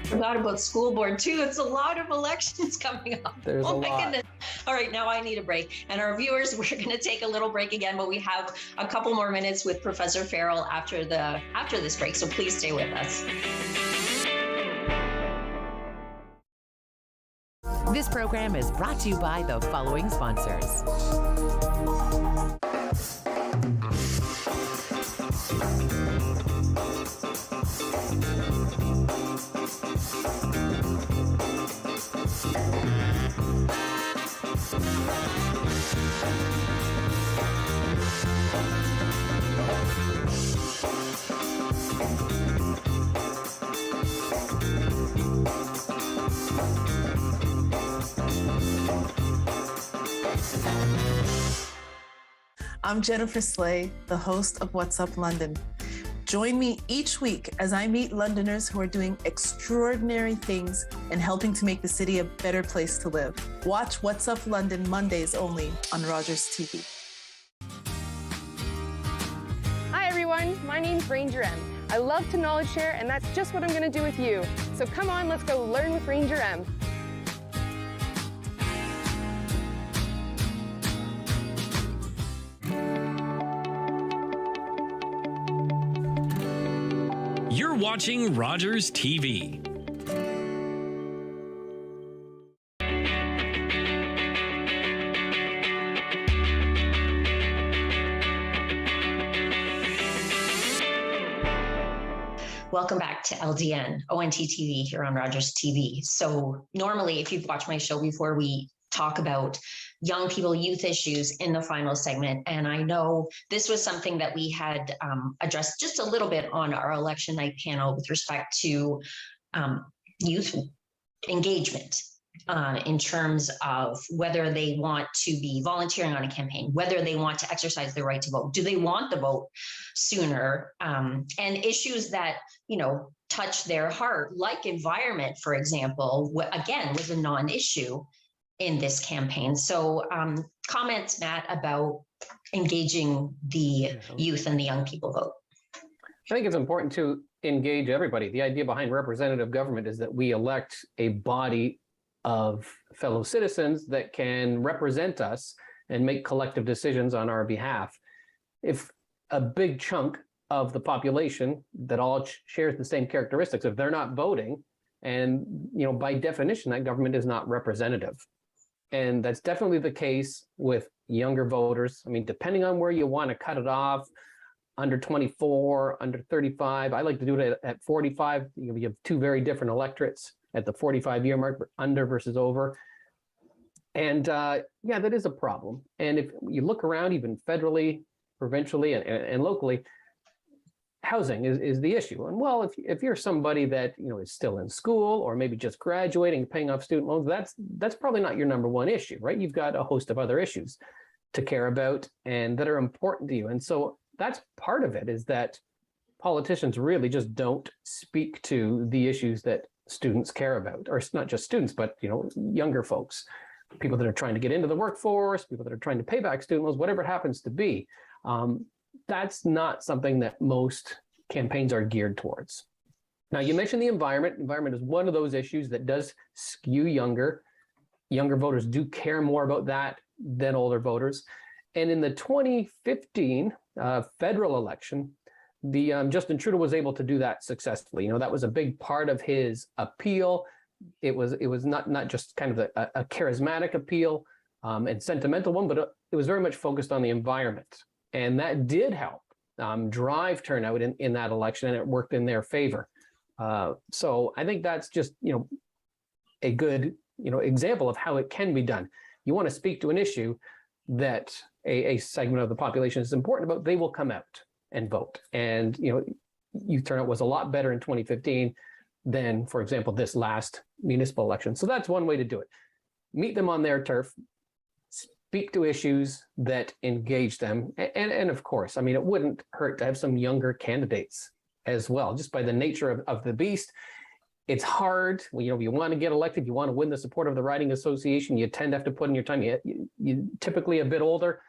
Forgot about school board too. It's a lot of elections coming up. There's oh a my lot. goodness. All right, now I need a break. And our viewers, we're going to take a little break again, but we have a couple more minutes with Professor Farrell after this break. So please stay with us. This program is brought to you by the following sponsors. I'm Jennifer Slay, the host of What's Up London. Join me each week as I meet Londoners who are doing extraordinary things and helping to make the city a better place to live. Watch What's Up London Mondays only on Rogers TV. Hi everyone, my name's Ranger M. I love to knowledge share, and that's just what I'm going to do with you. So come on, let's go learn with Ranger M. watching Rogers TV. Welcome back to LDN, ONT TV here on Rogers TV. So normally, if you've watched my show before, we talk about young people, youth issues in the final segment. And I know this was something that we had addressed just a little bit on our election night panel with respect to youth engagement in terms of whether they want to be volunteering on a campaign, whether they want to exercise their right to vote, do they want the vote sooner, and issues that, you know, touch their heart, like environment, for example, again, was a non-issue in this campaign. So comments, Matt, about engaging the youth and the young people vote. I think it's important to engage everybody. The idea behind representative government is that we elect a body of fellow citizens that can represent us and make collective decisions on our behalf. If a big chunk of the population that all shares the same characteristics, if they're not voting, and you know, by definition, that government is not representative. And that's definitely the case with younger voters. I mean, depending on where you want to cut it off, under 24, under 35, I like to do it at 45. You have two very different electorates at the 45-year mark, under versus over. And yeah, that is a problem. And if you look around, even federally, provincially, and locally, housing is the issue. And well, if you're somebody that, you know, is still in school or maybe just graduating, paying off student loans, that's probably not your number one issue, right? You've got a host of other issues to care about and that are important to you. And so that's part of it, is that politicians really just don't speak to the issues that students care about, or it's not just students, but, you know, younger folks, people that are trying to get into the workforce, people that are trying to pay back student loans, whatever it happens to be. That's not something that most campaigns are geared towards. Now, you mentioned the environment. Environment is one of those issues that does skew younger. Younger voters do care more about that than older voters. And in the 2015 federal election, the Justin Trudeau was able to do that successfully. You know, that was a big part of his appeal. It was not just kind of a charismatic appeal and sentimental one, but it was very much focused on the environment. And that did help drive turnout in that election, and it worked in their favor. So I think that's just, you know, a good, you know, example of how it can be done. You want to speak to an issue that a segment of the population is important about, they will come out and vote. And, you know, youth turnout was a lot better in 2015 than, for example, this last municipal election. So that's one way to do it. Meet them on their turf, speak to issues that engage them. And of course, I mean, it wouldn't hurt to have some younger candidates as well, just by the nature of the beast. It's hard. You know, you want to get elected, you want to win the support of the riding association, you tend to have to put in your time. You typically a bit older,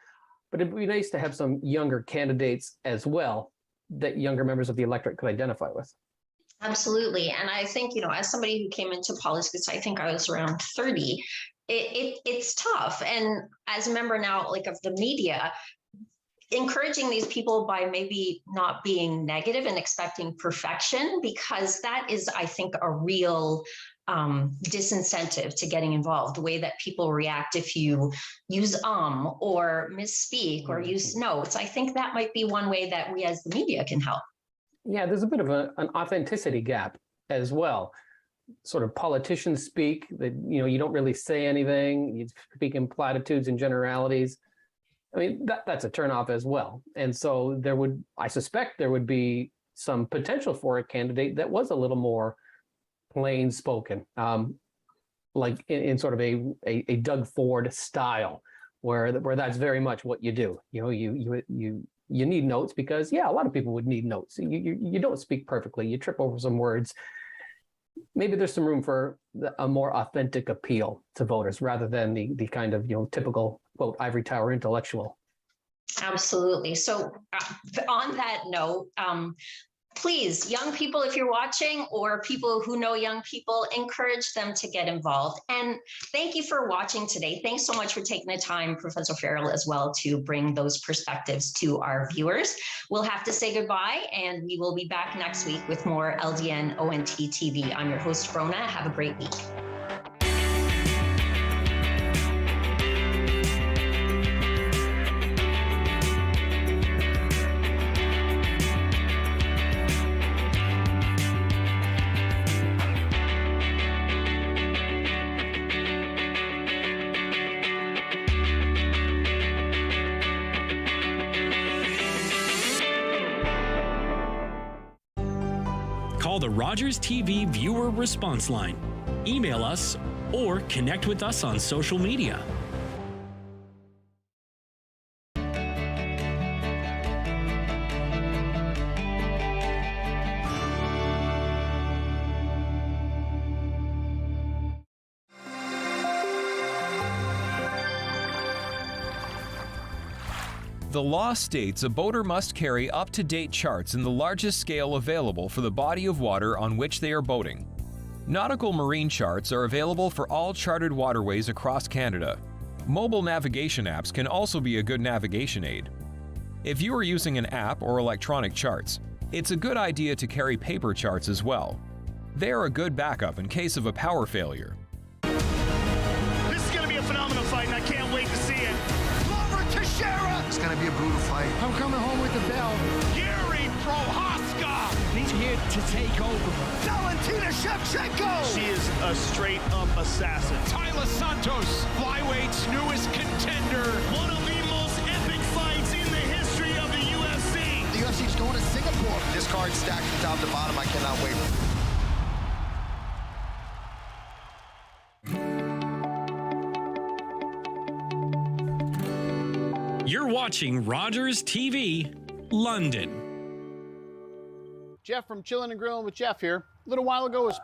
but it'd be nice to have some younger candidates as well that younger members of the electorate could identify with. Absolutely. And I think, you know, as somebody who came into politics, I think I was around 30, it's tough. And as a member now, like, of the media, encouraging these people by maybe not being negative and expecting perfection, because that is, I think, a real disincentive to getting involved. The way that people react if you use or misspeak or use notes, I think that might be one way that we as the media can help. Yeah, there's a bit of an authenticity gap as well. Sort of politicians speak that, you know, you don't really say anything, you speak in platitudes and generalities. I mean, that's a turnoff as well. And so I suspect there would be some potential for a candidate that was a little more plain spoken, like in sort of a Doug Ford style, where that's very much what you do. You know, you need notes because, yeah, a lot of people would need notes. You don't speak perfectly. You trip over some words. Maybe there's some room for a more authentic appeal to voters rather than the kind of, you know, typical, quote, ivory tower intellectual. Absolutely. So on that note, Please, young people, if you're watching, or people who know young people, encourage them to get involved. And thank you for watching today. Thanks so much for taking the time, Professor Farrell, as well, to bring those perspectives to our viewers. We'll have to say goodbye, and we will be back next week with more LDN ONT TV. I'm your host, Brona. Have a great week. Call the Rogers TV viewer response line, email us, or connect with us on social media. The law states a boater must carry up-to-date charts in the largest scale available for the body of water on which they are boating. Nautical marine charts are available for all charted waterways across Canada. Mobile navigation apps can also be a good navigation aid. If you are using an app or electronic charts, it's a good idea to carry paper charts as well. They are a good backup in case of a power failure. This is going to be a phenomenal fight, and I can't wait to see it. It's going to be a brutal fight. I'm coming home with the bell. Yuri Prohaska! He's here to take over. Valentina Shevchenko! She is a straight-up assassin. Tyler Santos, flyweight's newest contender. One of the most epic fights in the history of the UFC. The UFC's going to Singapore. This card's stacked from top to bottom. I cannot wait. You're watching Rogers TV, London. Jeff from Chillin' and Grillin' with Jeff here. A little while ago,